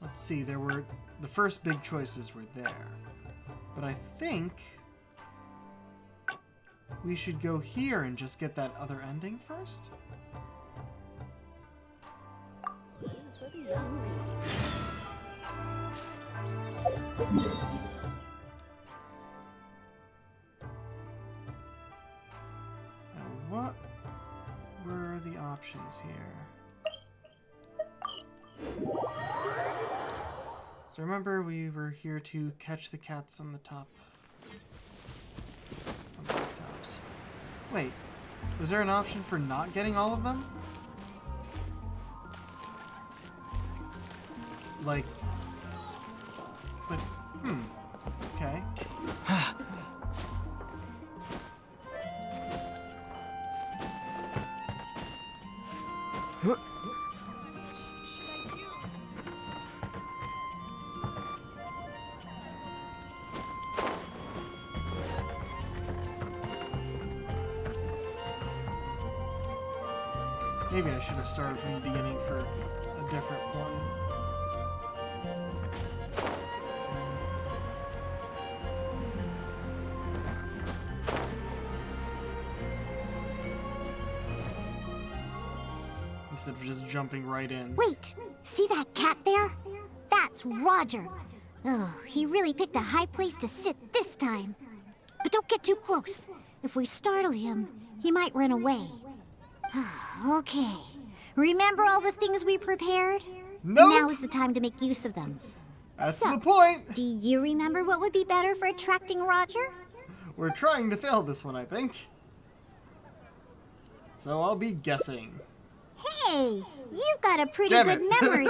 Let's see, the first big choices were there. But I think we should go here and just get that other ending first. Now, what were the options here? So remember, we were here to catch the cats on the top. On the rooftops. Wait, was there an option for not getting all of them? Like, but, okay. Maybe I should have started from the beginning for a different one. Instead of just jumping right in. Wait, see that cat there? That's Roger. Oh, he really picked a high place to sit this time. But don't get too close. If we startle him, he might run away. Okay. Remember all the things we prepared? Nope. Now is the time to make use of them. That's So, the point. Do you remember what would be better for attracting Roger? We're trying to fail this one, I think. So I'll be guessing. Hey, you've got a pretty Damn good it. memory.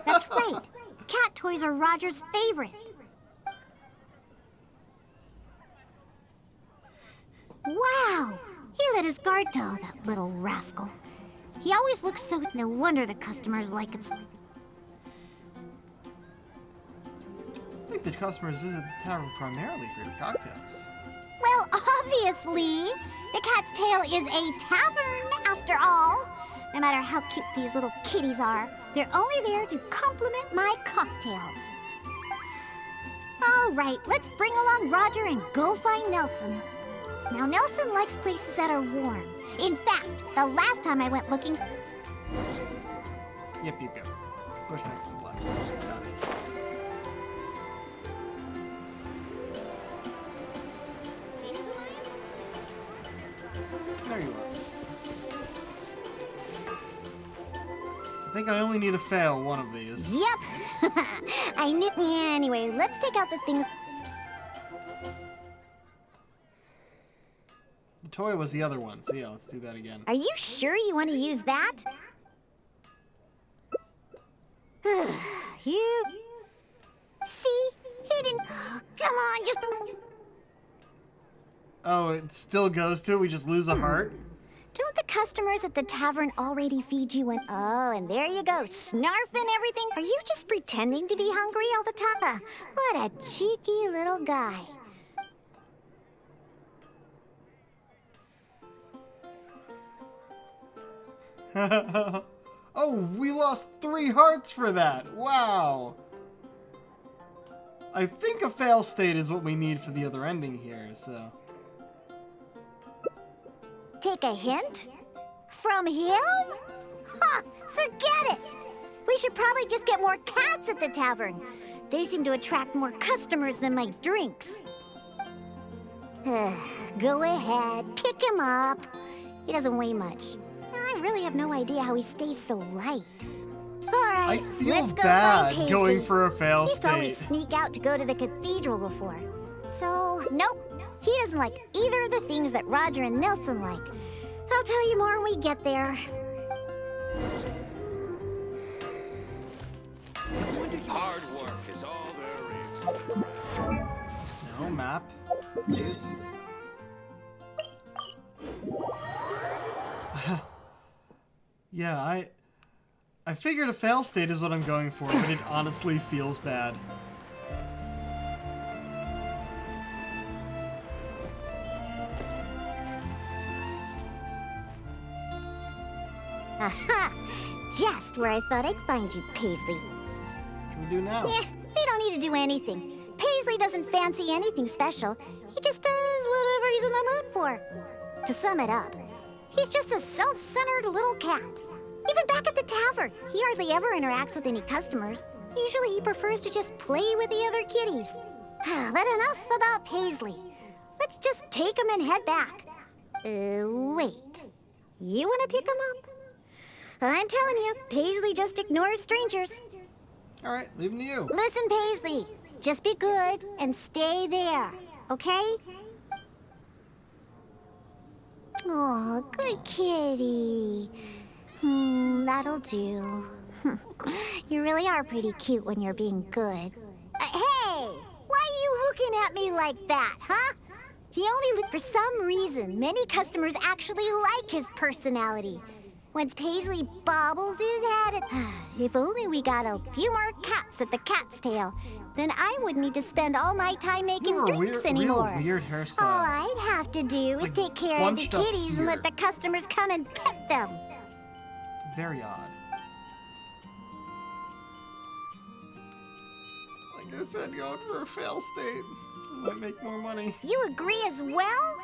That's right. Cat toys are Roger's favorite. Wow! He let his guard down, that little rascal. He always looks so... No wonder the customers like it. I think the customers visit the tavern primarily for your cocktails. Well, obviously. The Cat's Tail is a tavern, after all. No matter how cute these little kitties are, they're only there to compliment my cocktails. All right, let's bring along Roger and go find Nelson. Now, Nelson likes places that are warm. In fact, the last time I went looking... Yep. Push next to black. Got it. There you are. I think I only need to fail one of these. Yep. I knew... Anyway, let's take out the things... The toy was the other one, so yeah, let's do that again. Are you sure you want to use that? You... See? He didn't... Come on, just... Oh, it still goes to? We just lose a heart? Don't the customers at the tavern already feed you an... Oh, and there you go, snarfing everything. Are you just pretending to be hungry all the time? What a cheeky little guy. Oh, we lost 3 hearts for that. Wow. I think a fail state is what we need for the other ending here, so... Take a hint? From him? Huh, forget it! We should probably just get more cats at the tavern. They seem to attract more customers than my drinks. Go ahead, pick him up. He doesn't weigh much. I really have no idea how he stays so light. Alright, I feel let's go bad find Paisley. going for a fail He used to always state. sneak out to go to the cathedral before. So, nope. He doesn't like either of the things that Roger and Nelson like. I'll tell you more when we get there. Hard work is all there is. No map, please. Yeah, I figured a fail state is what I'm going for, but it honestly feels bad. Aha! Just where I thought I'd find you, Paisley. What should we do now? They don't need to do anything. Paisley doesn't fancy anything special. He just does whatever he's in the mood for. To sum it up, he's just a self-centered little cat. Even back at the tavern, he hardly ever interacts with any customers. Usually he prefers to just play with the other kitties. But enough about Paisley. Let's just take him and head back. Wait. You want to pick him up? I'm telling you, Paisley just ignores strangers. Alright, leave him to you. Listen, Paisley. Just be good and stay there, okay? Aw, good kitty. That'll do. You really are pretty cute when you're being good. Hey! Why are you looking at me like that, huh? For some reason, many customers actually like his personality. Once Paisley bobbles his head, if only we got a few more cats at the cat's tail, then I wouldn't need to spend all my time making drinks anymore. Real weird hairstyle. All I'd have to do is like take care of the bunched up kitties and let here. the customers come and pet them. Very odd. Like I said, going for a fail state. Might make more money. You agree as well?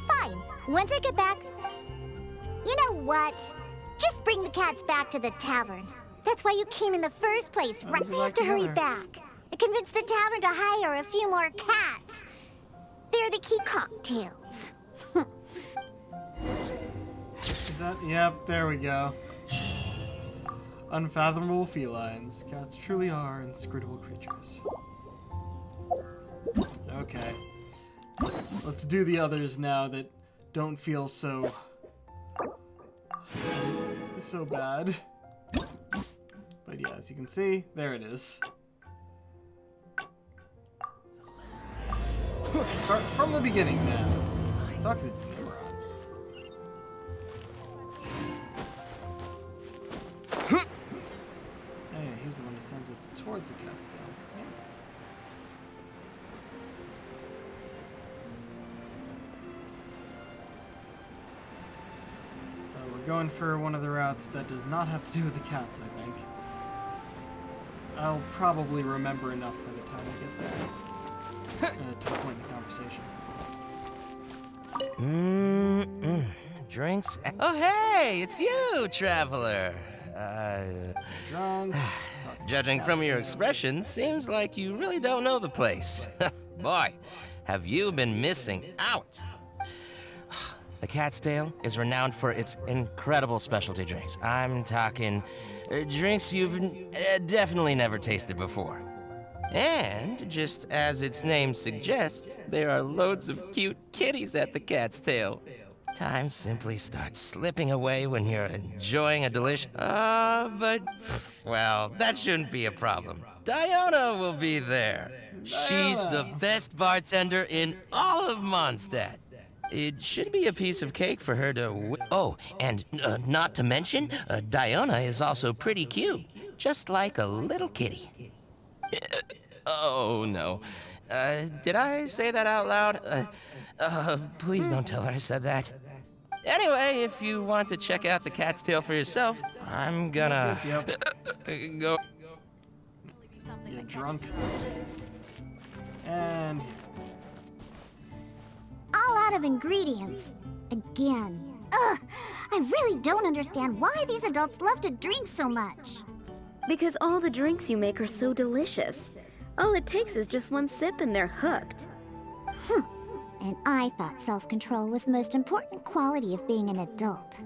Fine. Once I get back... You know what? Just bring the cats back to the tavern. That's why you came in the first place, right? I have to hurry back. I convinced the tavern to hire a few more cats. They're the key cocktails. Is that? Yep, there we go. Unfathomable felines. Cats truly are inscrutable creatures. Okay. Let's do the others now that don't feel so bad. But yeah, as you can see, there it is. Start from the beginning now. Talk to Nimrod. Hey, he's the one who sends us towards the cat's tail. We're going for one of the routes that does not have to do with the cats, I think. I'll probably remember enough by the time I get there. To the point in the conversation. Drinks? Oh, hey, it's you, traveler. Drunk. Judging from your expression, seems like you really don't know the place. Boy, have you been missing out. The Cat's Tail is renowned for its incredible specialty drinks. I'm talking drinks you've definitely never tasted before. And, just as its name suggests, there are loads of cute kitties at the Cat's Tail. Time simply starts slipping away when you're enjoying a delicious... but, well, that shouldn't be a problem. Diana will be there. She's the best bartender in all of Mondstadt. It should be a piece of cake for her to... Oh, and not to mention, Diana is also pretty cute. Just like a little kitty. Oh, no. Did I say that out loud? Please don't tell her I said that. Anyway, if you want to check out the Cat's Tail for yourself, I'm gonna... go... Get drunk. And... All out of ingredients. Again. Ugh! I really don't understand why these adults love to drink so much. Because all the drinks you make are so delicious. All it takes is just one sip and they're hooked. And I thought self-control was the most important quality of being an adult.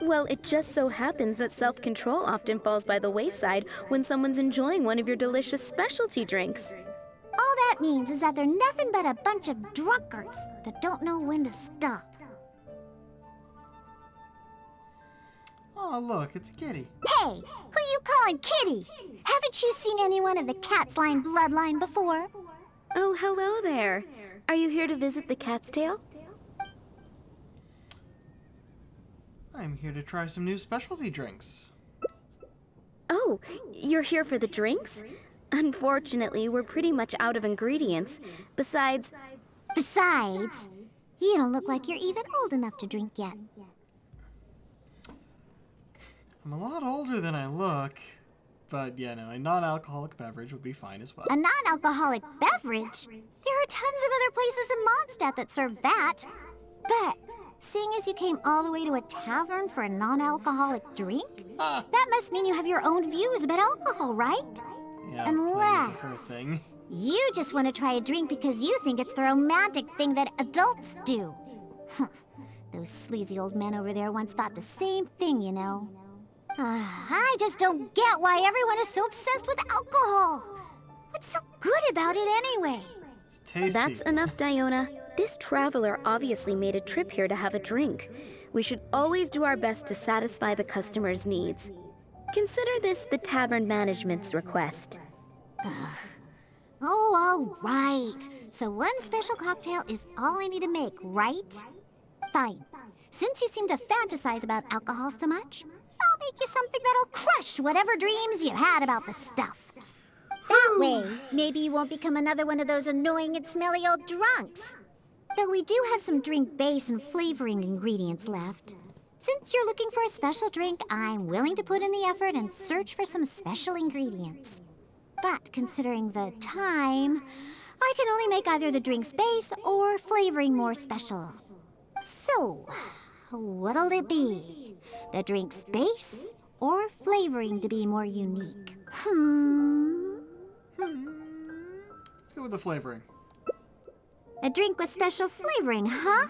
Well, it just so happens that self-control often falls by the wayside when someone's enjoying one of your delicious specialty drinks. All that means is that they're nothing but a bunch of drunkards that don't know when to stop. Oh, look, it's a kitty. Hey, who you calling kitty? Haven't you seen anyone of the cat's line bloodline before? Oh, hello there. Are you here to visit the Cat's Tail? I'm here to try some new specialty drinks. Oh, you're here for the drinks? Unfortunately, we're pretty much out of ingredients. Besides, you don't look like you're even old enough to drink yet. I'm a lot older than I look, but yeah, no, a non-alcoholic beverage would be fine as well. A non-alcoholic beverage? There are tons of other places in Mondstadt that serve that. But, seeing as you came all the way to a tavern for a non-alcoholic drink, that must mean you have your own views about alcohol, right? Yeah, Unless her thing. you just want to try a drink because you think it's the romantic thing that adults do. Those sleazy old men over there once thought the same thing, you know. I just don't get why everyone is so obsessed with alcohol. What's so good about it anyway? It's tasty. That's enough, Diona. This traveler obviously made a trip here to have a drink. We should always do our best to satisfy the customer's needs. Consider this the tavern management's request. Oh, all right. So one special cocktail is all I need to make, right? Fine. Since you seem to fantasize about alcohol so much, I'll make you something that'll crush whatever dreams you had about the stuff. That way, maybe you won't become another one of those annoying and smelly old drunks. Though we do have some drink base and flavoring ingredients left. Since you're looking for a special drink, I'm willing to put in the effort and search for some special ingredients. But considering the time, I can only make either the drink's base or flavoring more special. So, what'll it be? The drink's base or flavoring to be more unique? Let's go with the flavoring. A drink with special flavoring, huh?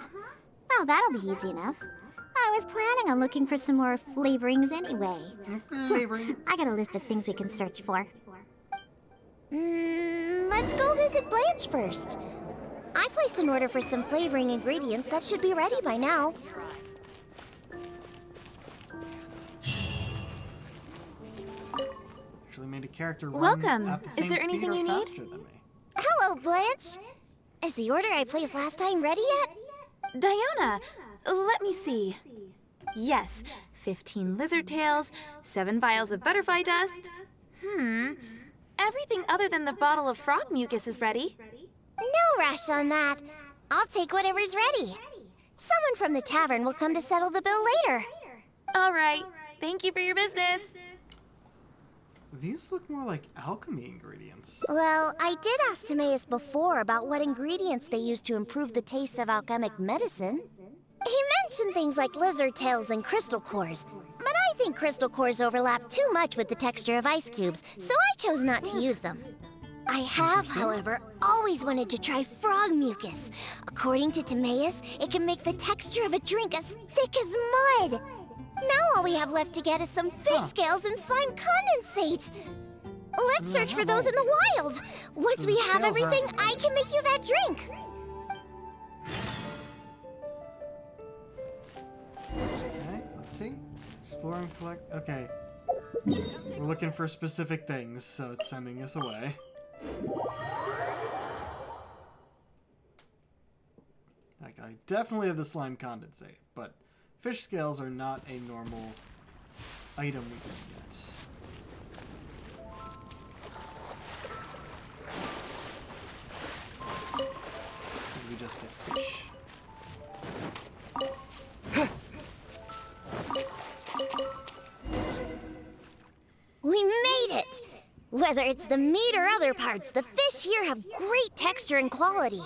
Well, that'll be easy enough. I was planning on looking for some more flavorings anyway. I got a list of things we can search for. Let's go visit Blanche first. I placed an order for some flavoring ingredients that should be ready by now. Actually made a character run Welcome. at the Is same there speed anything or you need? faster than me. Hello, Blanche. Is the order I placed last time ready yet? Diona, let me see. Yes, 15 lizard tails, 7 vials of butterfly dust. Everything other than the bottle of frog mucus is ready. No rush on that. I'll take whatever's ready. Someone from the tavern will come to settle the bill later. All right. Thank you for your business. These look more like alchemy ingredients. Well, I did ask Timaeus before about what ingredients they use to improve the taste of alchemic medicine. He mentioned things like lizard tails and crystal cores, but I think crystal cores overlap too much with the texture of ice cubes, so I chose not to use them. I have, however, always wanted to try frog mucus. According to Timaeus, it can make the texture of a drink as thick as mud. Now all we have left to get is some fish scales and slime condensate. Let's search for those in the wild. Once we have everything, I can make you that drink. Okay, let's see. Explore and collect. Okay. We're looking for specific things, so it's sending us away. Like, I definitely have the slime condensate, but fish scales are not a normal item we can get. We just get fish. We made it! Whether it's the meat or other parts, the fish here have great texture and quality.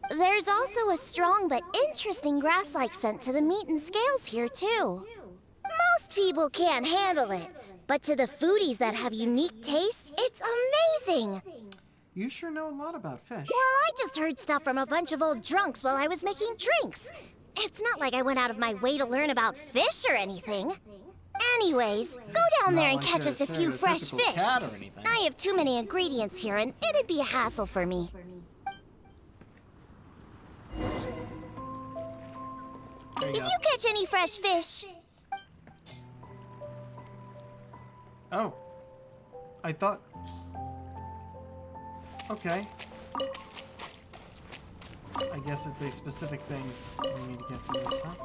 There's also a strong but interesting grass-like scent to the meat and scales here, too. Most people can't handle it, But to the foodies that have unique tastes, it's amazing! You sure know a lot about fish. Well, I just heard stuff from a bunch of old drunks while I was making drinks. It's not like I went out of my way to learn about fish or anything. Anyways, go down there and catch us a few fresh fish. I have too many ingredients here, and it'd be a hassle for me. Did you catch any fresh fish? Oh. I thought... Okay. I guess it's a specific thing we need to get from this, huh?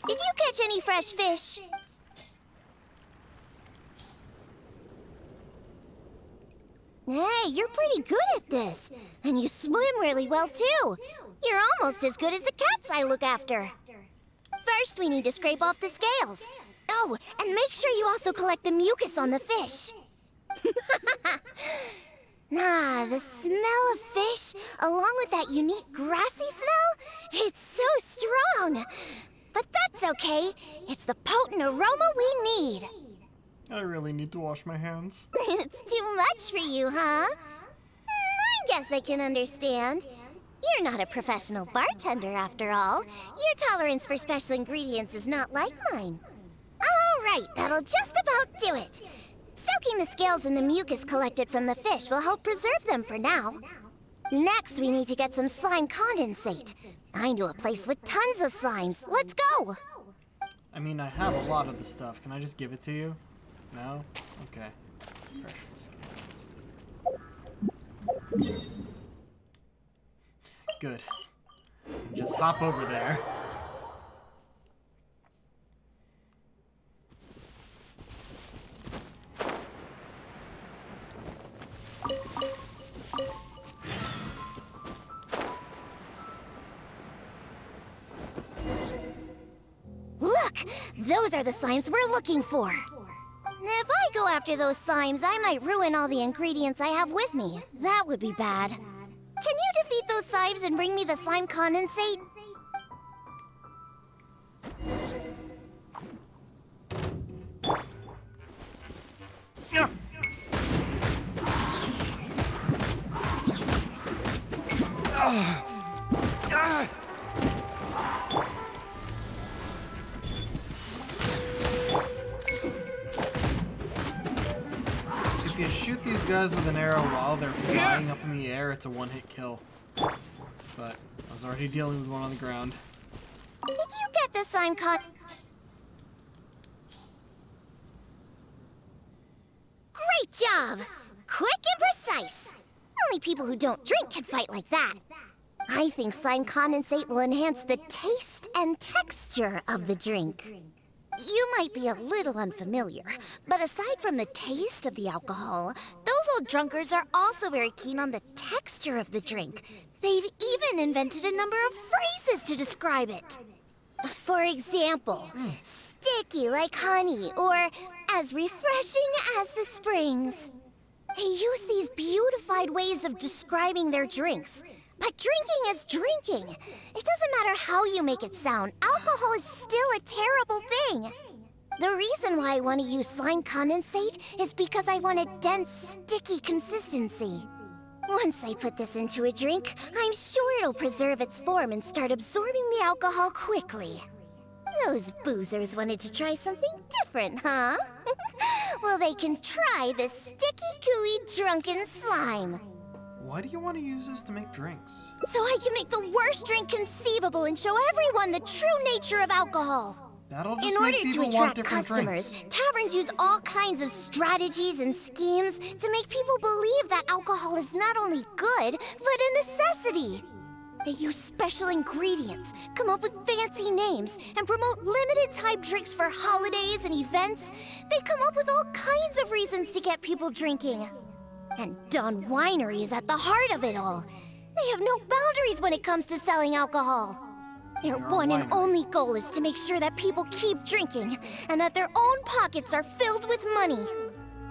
Did you catch any fresh fish? Hey, you're pretty good at this. And you swim really well, too. You're almost as good as the cats I look after. First, we need to scrape off the scales. Oh, and make sure you also collect the mucus on the fish. The smell of fish, along with that unique grassy smell, it's so strong. But that's okay. It's the potent aroma we need. I really need to wash my hands. It's too much for you, huh? I guess I can understand. You're not a professional bartender, after all. Your tolerance for special ingredients is not like mine. All right, that'll just about do it. Soaking the scales in the mucus collected from the fish will help preserve them for now. Next, we need to get some slime condensate. I know a place with tons of slimes. Let's go! I mean, I have a lot of the stuff. Can I just give it to you? No? Okay. Fresh scales. Good. Just hop over there. Look! Those are the slimes we're looking for. If I go after those slimes, I might ruin all the ingredients I have with me. That would be bad. Can you defeat those slimes and bring me the slime condensate? If you shoot these guys with an arrow while they're flying up in the air, it's a one-hit kill. But I was already dealing with one on the ground. Did you get the slime con... Great job! Quick and precise! Only people who don't drink can fight like that. I think slime condensate will enhance the taste and texture of the drink. You might be a little unfamiliar, but aside from the taste of the alcohol, those old drunkards are also very keen on the texture of the drink. They've even invented a number of phrases to describe it. For example, sticky like honey, or as refreshing as the springs. They use these beautified ways of describing their drinks. But drinking is drinking. It doesn't matter how you make it sound. Alcohol is still a terrible thing. The reason why I want to use slime condensate is because I want a dense, sticky consistency. Once I put this into a drink, I'm sure it'll preserve its form and start absorbing the alcohol quickly. Those boozers wanted to try something different, huh? Well, they can try the sticky, gooey, drunken slime. Why do you want to use this to make drinks? So I can make the worst drink conceivable and show everyone the true nature of alcohol. That'll just In order make people to want attract different customers, drinks. taverns use all kinds of strategies and schemes to make people believe that alcohol is not only good, but a necessity. They use special ingredients, come up with fancy names, and promote limited-time drinks for holidays and events. They come up with all kinds of reasons to get people drinking. And Dawn Winery is at the heart of it all. They have no boundaries when it comes to selling alcohol. Their one and only goal is to make sure that people keep drinking, and that their own pockets are filled with money.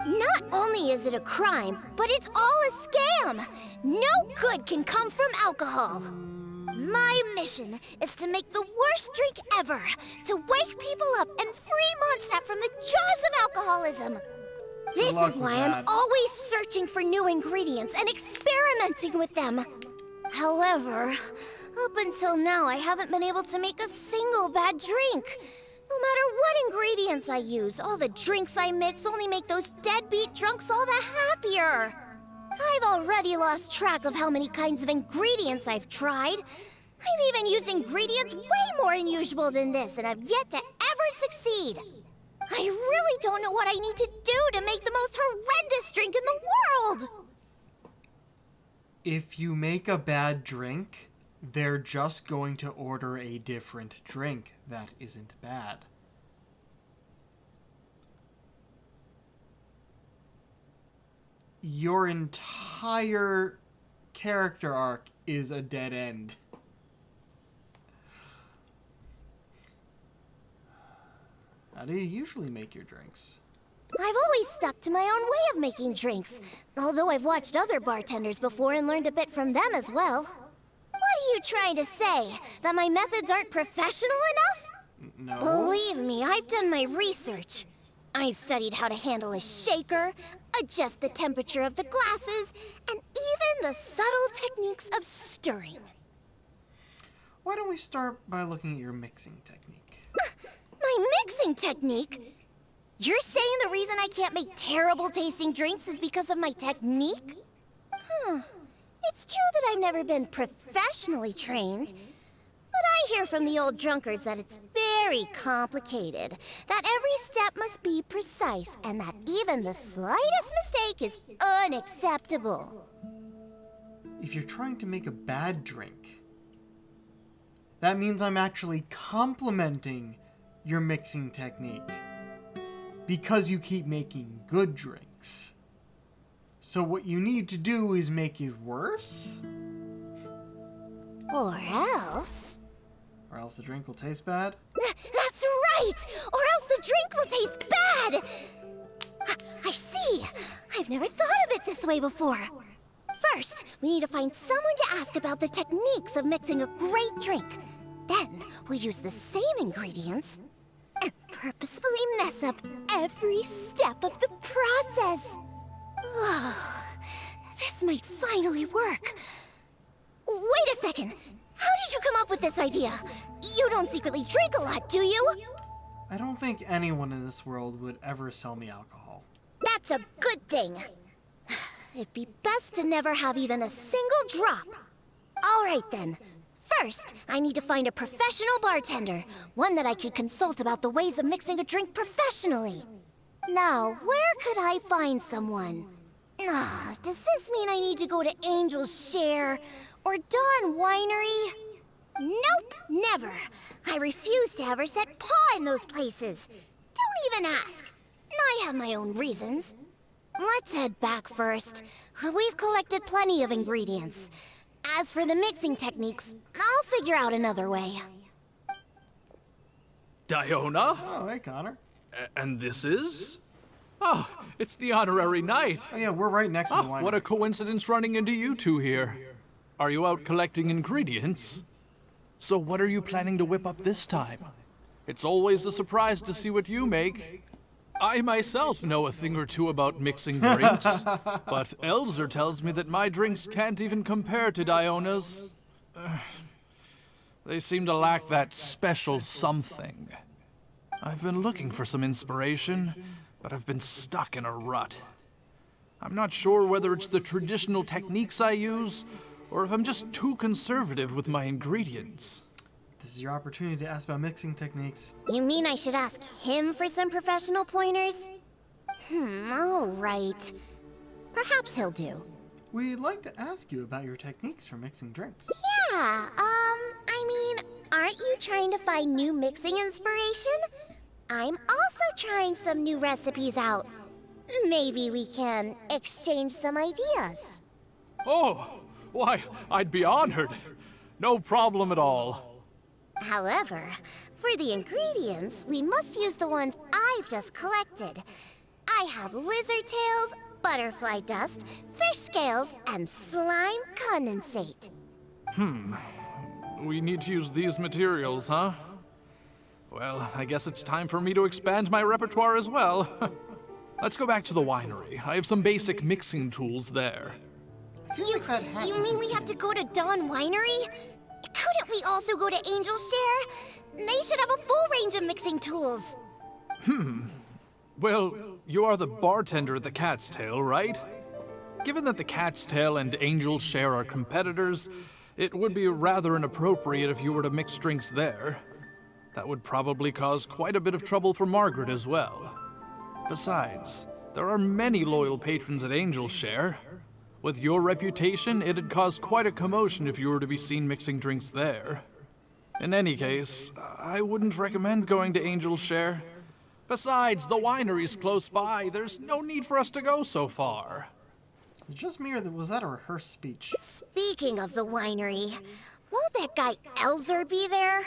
Not only is it a crime, but it's all a scam! No good can come from alcohol! My mission is to make the worst drink ever, to wake people up and free Mondstadt from the jaws of alcoholism! This is why I'm always searching for new ingredients and experimenting with them. However, up until now I haven't been able to make a single bad drink. No matter what ingredients I use, all the drinks I mix only make those deadbeat drunks all the happier. I've already lost track of how many kinds of ingredients I've tried. I've even used ingredients way more unusual than this, and I've yet to ever succeed. I really don't know what I need to do to make the most horrendous drink in the world! If you make a bad drink, they're just going to order a different drink that isn't bad. Your entire character arc is a dead end. How do you usually make your drinks? I've always stuck to my own way of making drinks, although I've watched other bartenders before and learned a bit from them as well. What are you trying to say? That my methods aren't professional enough? No. Believe me, I've done my research. I've studied how to handle a shaker, adjust the temperature of the glasses, and even the subtle techniques of stirring. Why don't we start by looking at your mixing technique? My mixing technique? You're saying the reason I can't make terrible tasting drinks is because of my technique? It's true that I've never been professionally trained, but I hear from the old drunkards that it's very complicated, that every step must be precise, and that even the slightest mistake is unacceptable. If you're trying to make a bad drink, that means I'm actually complimenting your mixing technique because you keep making good drinks. So what you need to do is make it worse? Or else... Or else the drink will taste bad? That's right! Or else the drink will taste bad! I see! I've never thought of it this way before. First, we need to find someone to ask about the techniques of mixing a great drink. Then, we'll use the same ingredients and purposefully mess up every step of the process. Oh, this might finally work. Wait a second. How did you come up with this idea? You don't secretly drink a lot, do you? I don't think anyone in this world would ever sell me alcohol. That's a good thing. It'd be best to never have even a single drop. All right then. First, I need to find a professional bartender, one that I could consult about the ways of mixing a drink professionally. Now, where could I find someone? Does this mean I need to go to Angel's Share or Dawn Winery? Nope, never. I refuse to ever set paw in those places. Don't even ask. I have my own reasons. Let's head back first. We've collected plenty of ingredients. As for the mixing techniques, I'll figure out another way. Diona? Oh, hey, Connor. And this is? Oh, it's the honorary knight. Oh, yeah, we're right next to the winery. What a coincidence running into you two here. Are you out collecting ingredients? So what are you planning to whip up this time? It's always a surprise to see what you make. I myself know a thing or two about mixing drinks, but Elzer tells me that my drinks can't even compare to Diona's. They seem to lack that special something. I've been looking for some inspiration, but I've been stuck in a rut. I'm not sure whether it's the traditional techniques I use, or if I'm just too conservative with my ingredients. This is your opportunity to ask about mixing techniques. You mean I should ask him for some professional pointers? All right. Perhaps he'll do. We'd like to ask you about your techniques for mixing drinks. Yeah, I mean, aren't you trying to find new mixing inspiration? I'm also trying some new recipes out. Maybe we can exchange some ideas. Oh, why, I'd be honored. No problem at all. However, for the ingredients, we must use the ones I've just collected. I have lizard tails, butterfly dust, fish scales, and slime condensate. We need to use these materials, huh? Well, I guess it's time for me to expand my repertoire as well. Let's go back to the winery. I have some basic mixing tools there. You mean we have to go to Dawn Winery? Couldn't we also go to Angel's Share? They should have a full range of mixing tools. Well, you are the bartender at the Cat's Tail, right? Given that the Cat's Tail and Angel's Share are competitors, it would be rather inappropriate if you were to mix drinks there. That would probably cause quite a bit of trouble for Margaret as well. Besides, there are many loyal patrons at Angel's Share. With your reputation, it'd cause quite a commotion if you were to be seen mixing drinks there. In any case, I wouldn't recommend going to Angel's Share. Besides, the winery's close by. There's no need for us to go so far. It's just me, or was that a rehearsed speech? Speaking of the winery, won't that guy Elzer be there?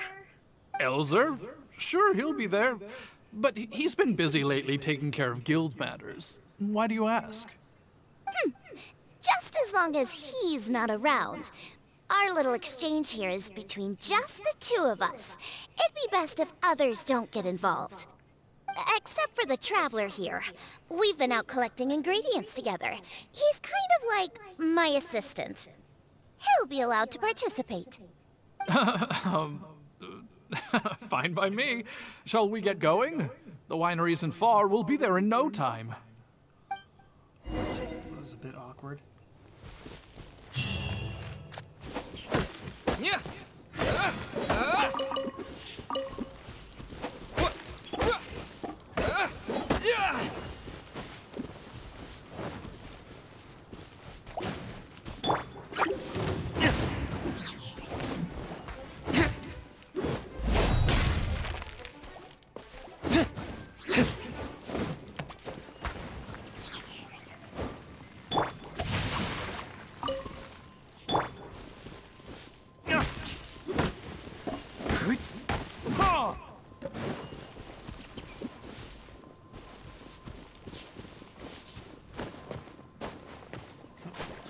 Elzer? Sure, he'll be there. But he's been busy lately taking care of guild matters. Why do you ask? Just as long as he's not around. Our little exchange here is between just the two of us. It'd be best if others don't get involved. Except for the traveler here. We've been out collecting ingredients together. He's kind of like my assistant. He'll be allowed to participate. Fine by me. Shall we get going? The winery isn't far. We'll be there in no time. That was a bit awkward. Yeah.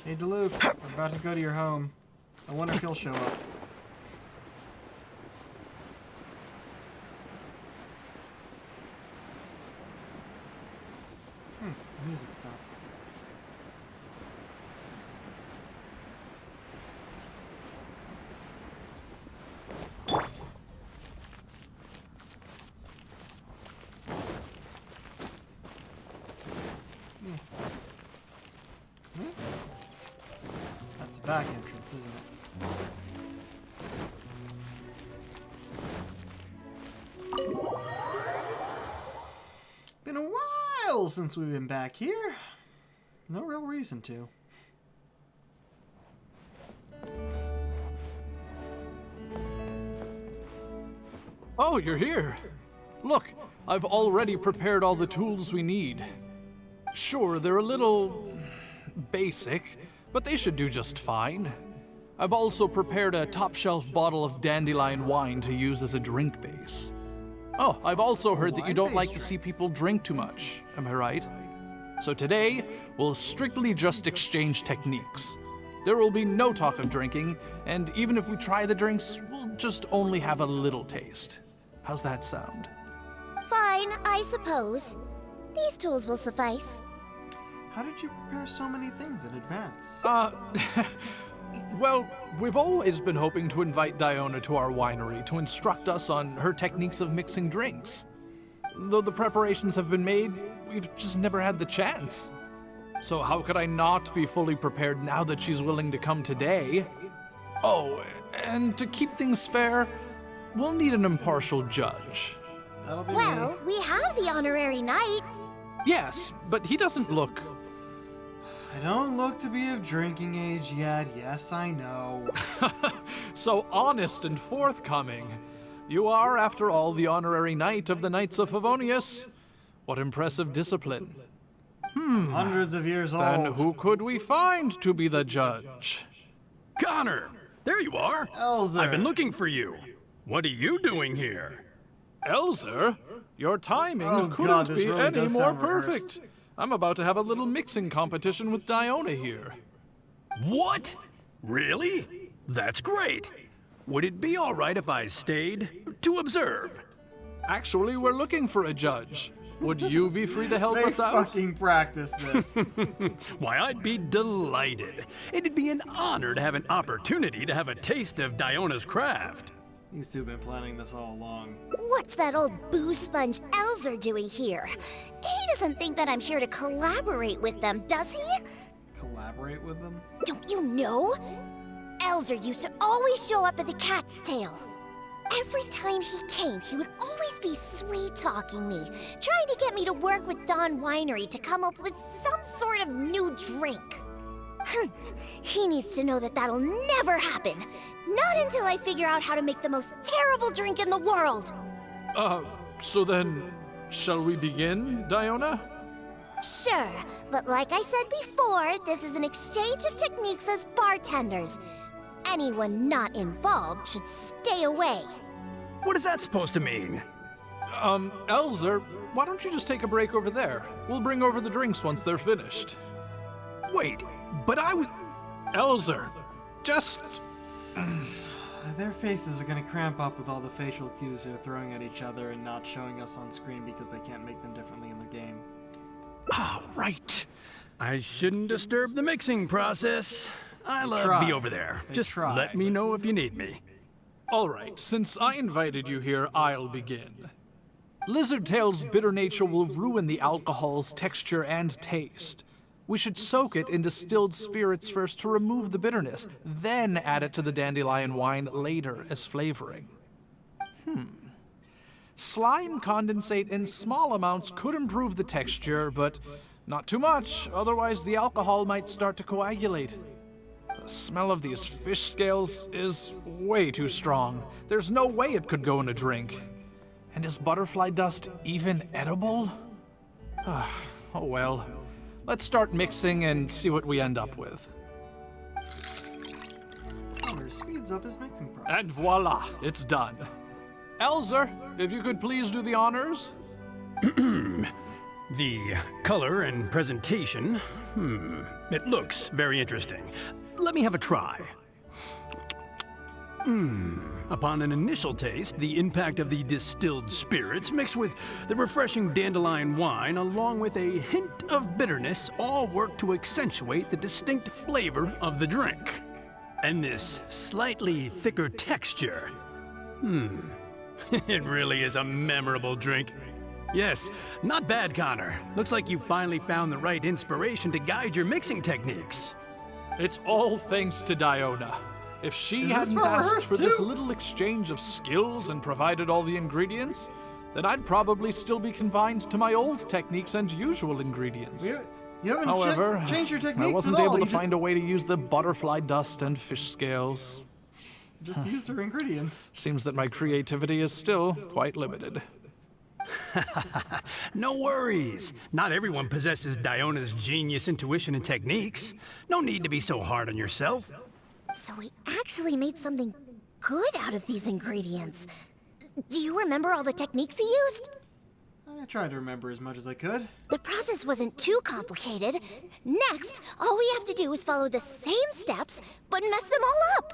Hey, Duluth, we're about to go to your home. I wonder if he'll show up. The music stopped. That's the back entrance, isn't it? Been a while since we've been back here. No real reason to. Oh, you're here. Look, I've already prepared all the tools we need. Sure, they're a little basic, but they should do just fine. I've also prepared a top-shelf bottle of dandelion wine to use as a drink base. Oh, I've also heard that you don't like to see people drink too much, am I right? So today, we'll strictly just exchange techniques. There will be no talk of drinking, and even if we try the drinks, we'll just only have a little taste. How's that sound? Fine, I suppose. These tools will suffice. How did you prepare so many things in advance? Well, we've always been hoping to invite Diona to our winery to instruct us on her techniques of mixing drinks. Though the preparations have been made, we've just never had the chance. So how could I not be fully prepared now that she's willing to come today? Oh, and to keep things fair, we'll need an impartial judge. That'll be Well, we have the honorary knight. Yes, but he doesn't look... I don't look to be of drinking age yet. Yes, I know. So honest and forthcoming. You are, after all, the honorary knight of the Knights of Favonius. What impressive discipline. Hundreds of years old. Then who could we find to be the judge? Connor! There you are! Elzer. I've been looking for you. What are you doing here? Elzer, your timing Oh, couldn't God, this be really any does more sound perfect. rehearsed. I'm about to have a little mixing competition with Diona here. What? Really? That's great. Would it be all right if I stayed to observe? Actually, we're looking for a judge. Would you be free to help They us out? fucking practice this. Why, I'd be delighted. It'd be an honor to have an opportunity to have a taste of Diona's craft. These two have been planning this all along. What's that old boo sponge Elzer doing here? He doesn't think that I'm here to collaborate with them, does he? Collaborate with them? Don't you know? Elzer used to always show up at the Cat's Tail. Every time he came, he would always be sweet-talking me, trying to get me to work with Dawn Winery to come up with some sort of new drink. He needs to know that that'll never happen. Not until I figure out how to make the most terrible drink in the world. So then, shall we begin, Diona? Sure, but like I said before, this is an exchange of techniques as bartenders. Anyone not involved should stay away. What is that supposed to mean? Elzer, why don't you just take a break over there? We'll bring over the drinks once they're finished. Wait, but I was... Elzer, just... Their faces are gonna cramp up with all the facial cues they're throwing at each other and not showing us on screen because they can't make them differently in the game. Ah, right. I shouldn't disturb the mixing process. I'll be over there. Just let me know if you need me. All right, since I invited you here, I'll begin. Lizardtail's bitter nature will ruin the alcohol's texture and taste. We should soak it in distilled spirits first to remove the bitterness, then add it to the dandelion wine later as flavoring. Slime condensate in small amounts could improve the texture, but not too much, otherwise the alcohol might start to coagulate. The smell of these fish scales is way too strong. There's no way it could go in a drink. And is butterfly dust even edible? Oh well. Let's start mixing and see what we end up with. Connor speeds up his mixing process. And voila, it's done. Elzer, if you could please do the honors. The color and presentation, it looks very interesting. Let me have a try. Upon an initial taste, the impact of the distilled spirits mixed with the refreshing dandelion wine along with a hint of bitterness all work to accentuate the distinct flavor of the drink. And this slightly thicker texture. It really is a memorable drink. Yes, not bad, Connor. Looks like you finally found the right inspiration to guide your mixing techniques. It's all thanks to Diona. If she hadn't asked for this little exchange of skills and provided all the ingredients, then I'd probably still be confined to my old techniques and usual ingredients. You haven't However, changed your techniques I wasn't at all. able to You find a way to use the butterfly dust and fish scales. just used her ingredients. Seems that my creativity is still quite limited. No worries. Not everyone possesses Diona's genius intuition and techniques. No need to be so hard on yourself. So we actually made something good out of these ingredients. Do you remember all the techniques he used? I tried to remember as much as I could. The process wasn't too complicated. Next, all we have to do is follow the same steps, but mess them all up.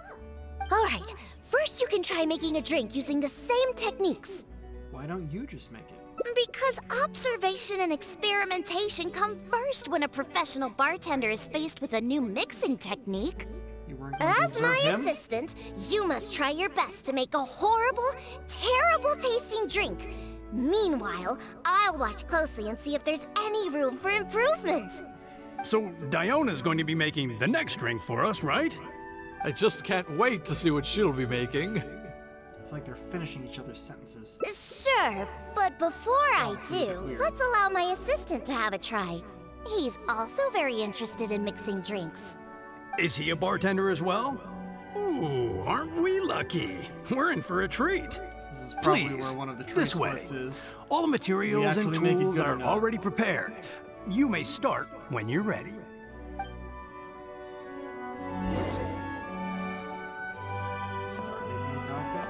All right, first you can try making a drink using the same techniques. Why don't you just make it? Because observation and experimentation come first when a professional bartender is faced with a new mixing technique. As my assistant, you must try your best to make a horrible, terrible tasting drink. Meanwhile, I'll watch closely and see if there's any room for improvement. So Diona's going to be making the next drink for us, right? I just can't wait to see what she'll be making. It's like they're finishing each other's sentences. Sure, but before I do, let's allow my assistant to have a try. He's also very interested in mixing drinks. Is he a bartender as well? Ooh, aren't we lucky? We're in for a treat. This is probably Please, where one of the this way. sports is. All the materials and actually make it tools good or are not? already prepared. You may start when you're ready. Start making a cocktail.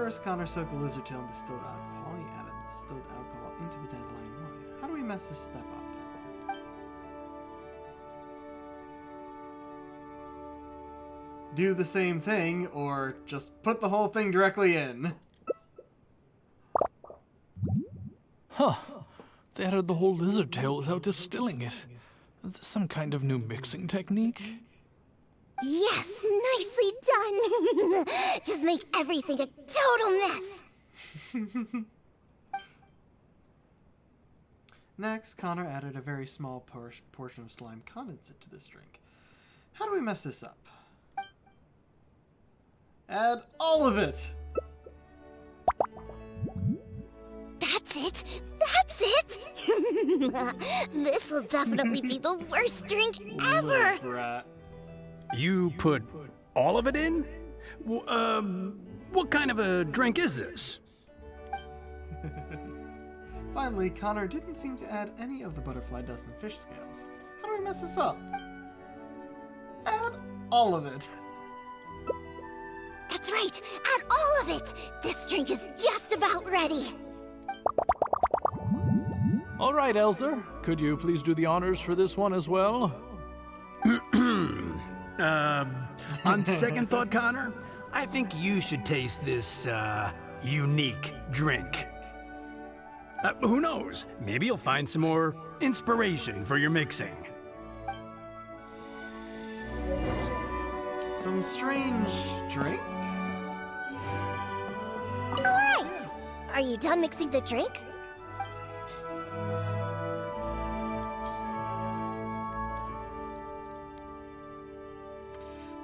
First, Connor soaked the lizard tail in distilled alcohol. He added the distilled alcohol into the dandelion wine. How do we mess this step up? Do the same thing, or just put the whole thing directly in. Huh. They added the whole lizard tail without distilling it. Is this some kind of new mixing technique? Yes, nicely done. Just make everything a total mess. Next, Connor added a very small portion of slime condensate to this drink. How do we mess this up? Add all of it! That's it! That's it! This'll definitely be the worst drink ever! Little brat. You put all of it in? What kind of a drink is this? Finally, Connor didn't seem to add any of the butterfly dust and fish scales. How do we mess this up? Add all of it. That's right! Add all of it! This drink is just about ready! All right, Elzer. Could you please do the honors for this one as well? On second thought, Connor, I think you should taste this, unique drink. Who knows? Maybe you'll find some more inspiration for your mixing. Some strange drink? Alright! Are you done mixing the drink?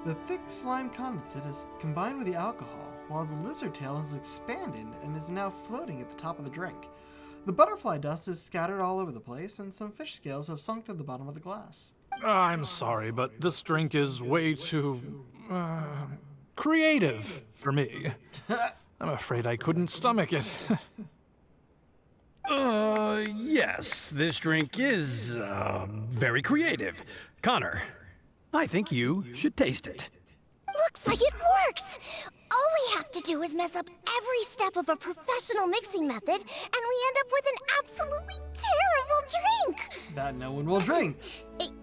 The thick slime condensate is combined with the alcohol, while the lizard tail has expanded and is now floating at the top of the drink. The butterfly dust is scattered all over the place, and some fish scales have sunk to the bottom of the glass. I'm sorry, but this drink is way too, creative for me. I'm afraid I couldn't stomach it. Yes, this drink is, very creative. Connor, I think you should taste it. Looks like it works! All we have to do is mess up every step of a professional mixing method, and we end up with an absolutely terrible drink! That no one will drink.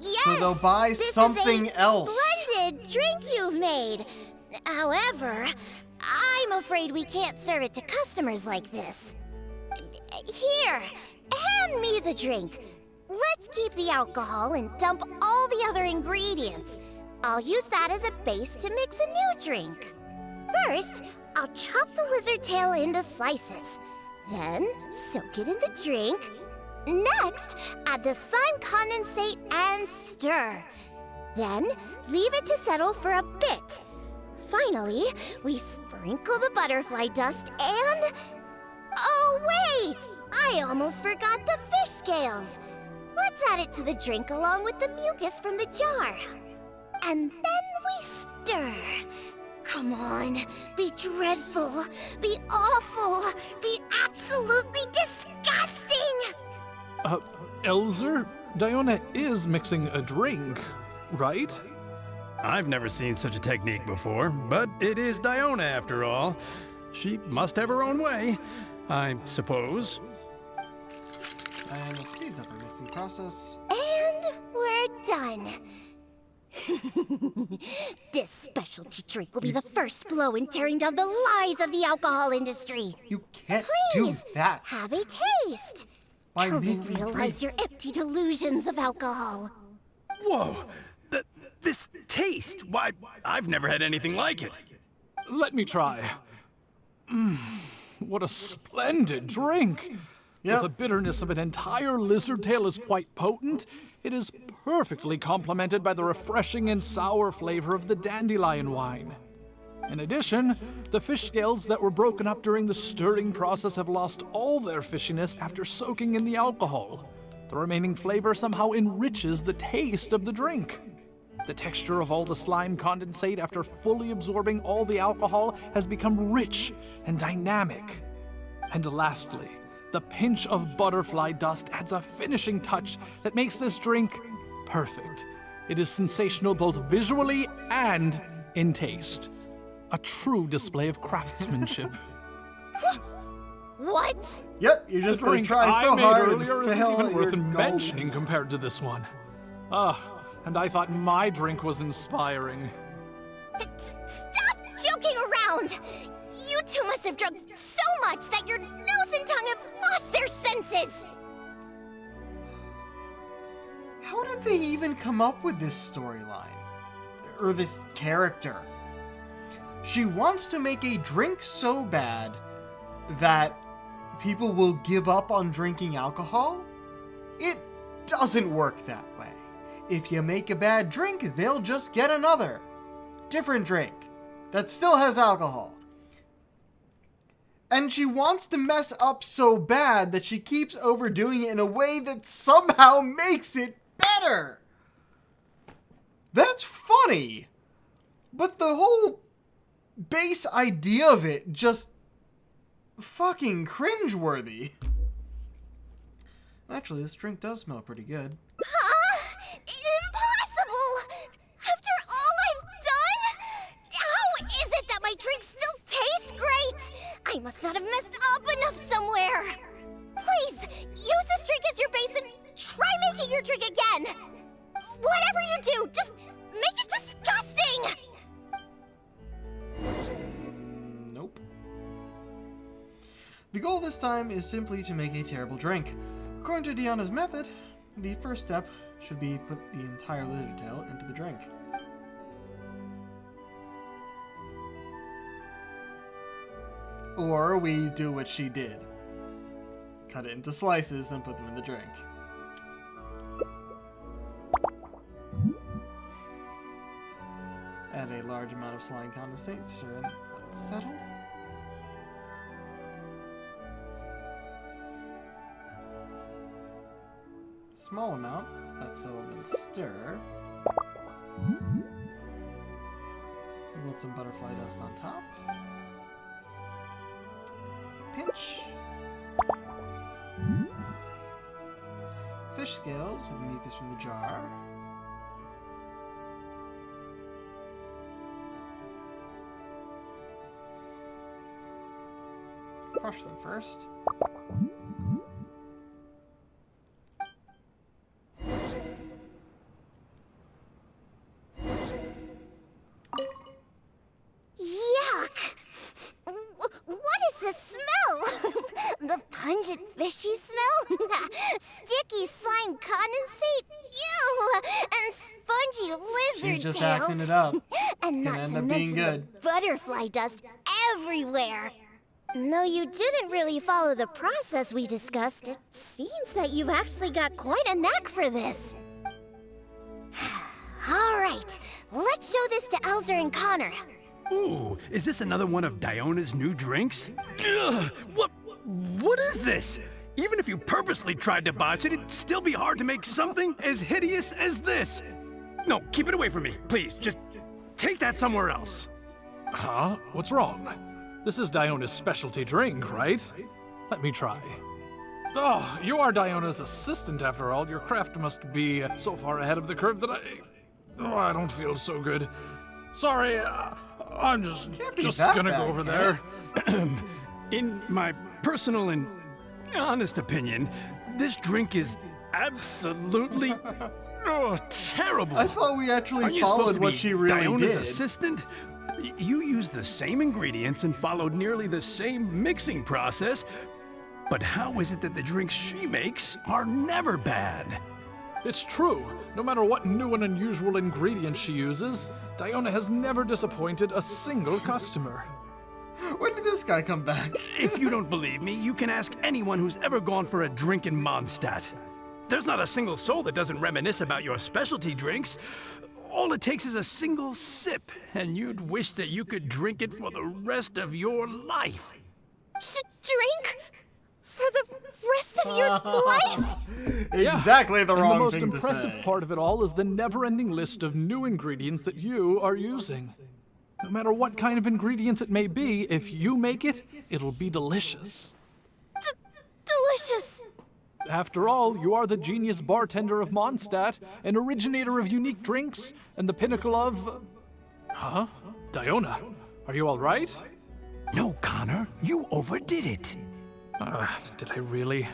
Yes! So they'll buy something else. Splendid drink you've made! However, I'm afraid we can't serve it to customers like this. Here, hand me the drink. Let's keep the alcohol and dump all the other ingredients. I'll use that as a base to mix a new drink. First, I'll chop the lizard tail into slices. Then, soak it in the drink. Next, add the slime condensate and stir. Then, leave it to settle for a bit. Finally, we sprinkle the butterfly dust and... Oh, wait! I almost forgot the fish scales. Let's add it to the drink along with the mucus from the jar. And then we stir. Come on, be dreadful, be awful, be absolutely disgusting! Elzer? Diona is mixing a drink, right? I've never seen such a technique before, but it is Diona after all. She must have her own way, I suppose. And it speeds up our mixing process. And we're done. This specialty drink will be the first blow in tearing down the lies of the alcohol industry. You can't Please, do that. have a taste. Come and realize your empty delusions of alcohol. Whoa! This taste! Why, I've never had anything like it. Let me try. What a splendid drink! Yep. Though the bitterness of an entire lizard tail is quite potent, it is perfectly complemented by the refreshing and sour flavor of the dandelion wine. In addition, the fish scales that were broken up during the stirring process have lost all their fishiness after soaking in the alcohol. The remaining flavor somehow enriches the taste of the drink. The texture of all the slime condensate after fully absorbing all the alcohol has become rich and dynamic. And lastly, the pinch of butterfly dust adds a finishing touch that makes this drink perfect. It is sensational both visually and in taste. A true display of craftsmanship. What? Yep, you're just The gonna drink try so I made hard earlier and isn't fail even at worth your goal. mentioning compared to this one. And I thought my drink was inspiring. Stop joking around! You two must have drunk so much that your nose and tongue have lost their senses! How did they even come up with this storyline? Or this character? She wants to make a drink so bad that people will give up on drinking alcohol? It doesn't work that way. If you make a bad drink, they'll just get another different drink that still has alcohol. And she wants to mess up so bad that she keeps overdoing it in a way that somehow makes it better. That's funny. But the whole base idea of it just fucking cringeworthy. Actually, this drink does smell pretty good. Impossible! After all I've done? How is it that my drink still tastes great? I must not have messed up enough somewhere. Please, use this drink as your base and try making your drink again. Whatever you do, just make it disgusting! Nope. The goal this time is simply to make a terrible drink. According to Diona's method, the first step should be put the entire lizard tail into the drink. Or we do what she did. Cut it into slices and put them in the drink. Add a large amount of slime condensate, stir and let settle. Small amount, let settle, then stir. Put some butterfly dust on top. Pinch. Fish scales with the mucus from the jar. Crush them first. Yuck! What is the smell? The pungent fishy smell? Sticky slime condensate? Ew! And spongy lizard She's just tail? acting it up. And It's not gonna to end up being mention the good. butterfly dust everywhere. No, you didn't really follow the process we discussed. It seems that you've actually got quite a knack for this. All right, let's show this to Elzer and Connor. Ooh, is this another one of Diona's new drinks? Ugh, what is this? Even if you purposely tried to botch it, it'd still be hard to make something as hideous as this. No, keep it away from me, please. Just take that somewhere else. Huh? What's wrong? This is Diona's specialty drink, right? Let me try. Oh, you are Diona's assistant after all. Your craft must be so far ahead of the curve that I don't feel so good. Sorry, I'm just gonna go over there. In my personal and honest opinion, this drink is absolutely terrible. I thought we actually Aren't you followed supposed to what be she really Diona's did. assistant? You used the same ingredients and followed nearly the same mixing process, but how is it that the drinks she makes are never bad? It's true. No matter what new and unusual ingredients she uses, Diona has never disappointed a single customer. When did this guy come back? If you don't believe me, you can ask anyone who's ever gone for a drink in Mondstadt. There's not a single soul that doesn't reminisce about your specialty drinks. All it takes is a single sip, and you'd wish that you could drink it for the rest of your life. Drink? For the rest of your life? Exactly the and wrong the most thing to impressive say. part of it all is the never-ending list of new ingredients that you are using. No matter what kind of ingredients it may be, if you make it, it'll be delicious. Delicious. After all, you are the genius bartender of Mondstadt, an originator of unique drinks, and the pinnacle of... Huh? Diona, are you all right? No, Connor, you overdid it. Did I really?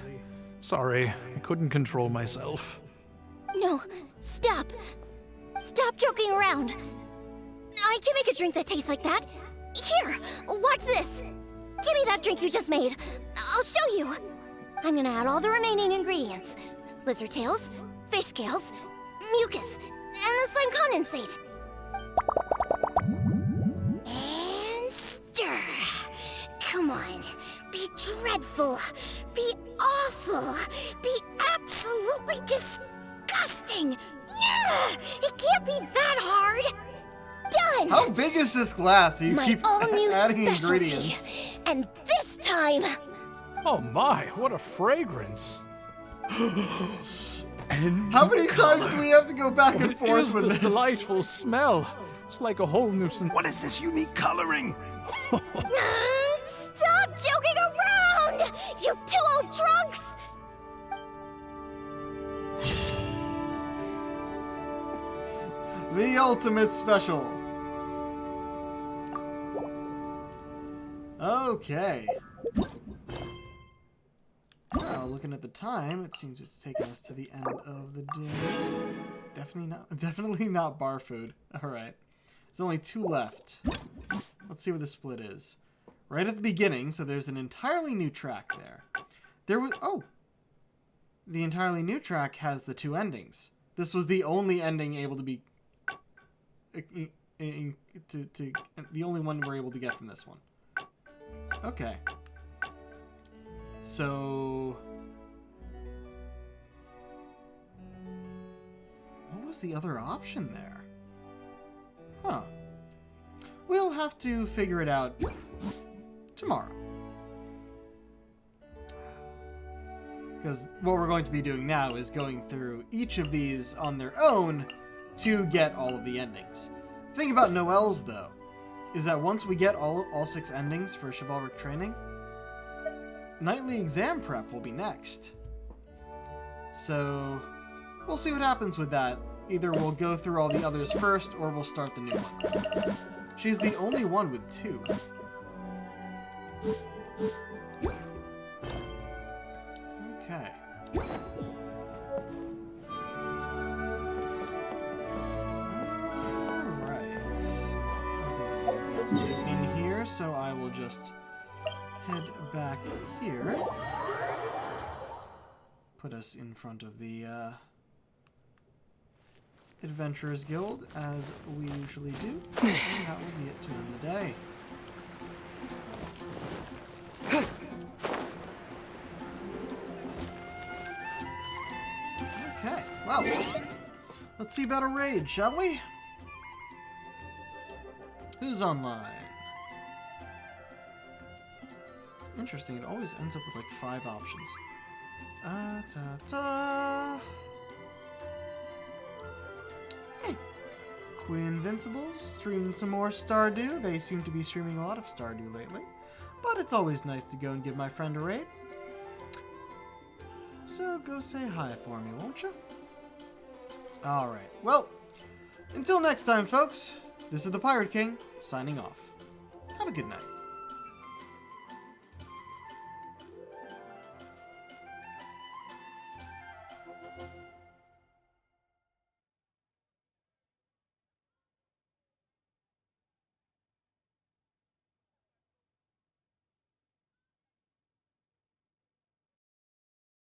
Sorry, I couldn't control myself. No, stop. Stop joking around. I can make a drink that tastes like that. Here, watch this. Give me that drink you just made. I'll show you. I'm gonna add all the remaining ingredients. Lizard tails, fish scales, mucus, and the slime condensate. And stir. Come on. Be dreadful. Be awful. Be absolutely disgusting. It can't be that hard. Done. How big is this glass? You My keep all-new adding specialty. ingredients. And this time... Oh my, what a fragrance. And how many times do we have to go back and forth is with this this? delightful smell? It's like a whole new What is this unique coloring? Stop joking around! You two old drunks! The ultimate special. Okay. Well, looking at the time, it seems it's taking us to the end of the day. Definitely not bar food. All right. There's only 2 left. Let's see what the split is. Right at the beginning, so there's an entirely new track there. The entirely new track has the 2 endings. This was the only ending able to be the only one we're able to get from this one. Okay. So what was the other option there? Huh. We'll have to figure it out tomorrow. Because what we're going to be doing now is going through each of these on their own to get all of the endings. The thing about Noelle's, though, is that once we get all 6 endings for chivalric training, nightly exam prep will be next. So we'll see what happens with that. Either we'll go through all the others first, or we'll start the new one. She's the only one with 2. Okay. In here, so I will just head back here. Put us in front of the Adventurers Guild, as we usually do, and that will be it to end the day. Okay, well, let's see about a raid, shall we? Who's online? Interesting, it always ends up with like 5 options. Hey. Quinvincibles, streaming some more Stardew. They seem to be streaming a lot of Stardew lately. But it's always nice to go and give my friend a raid. So go say hi for me, won't you? Alright, well, until next time, folks. This is the Pirate King, signing off. Have a good night.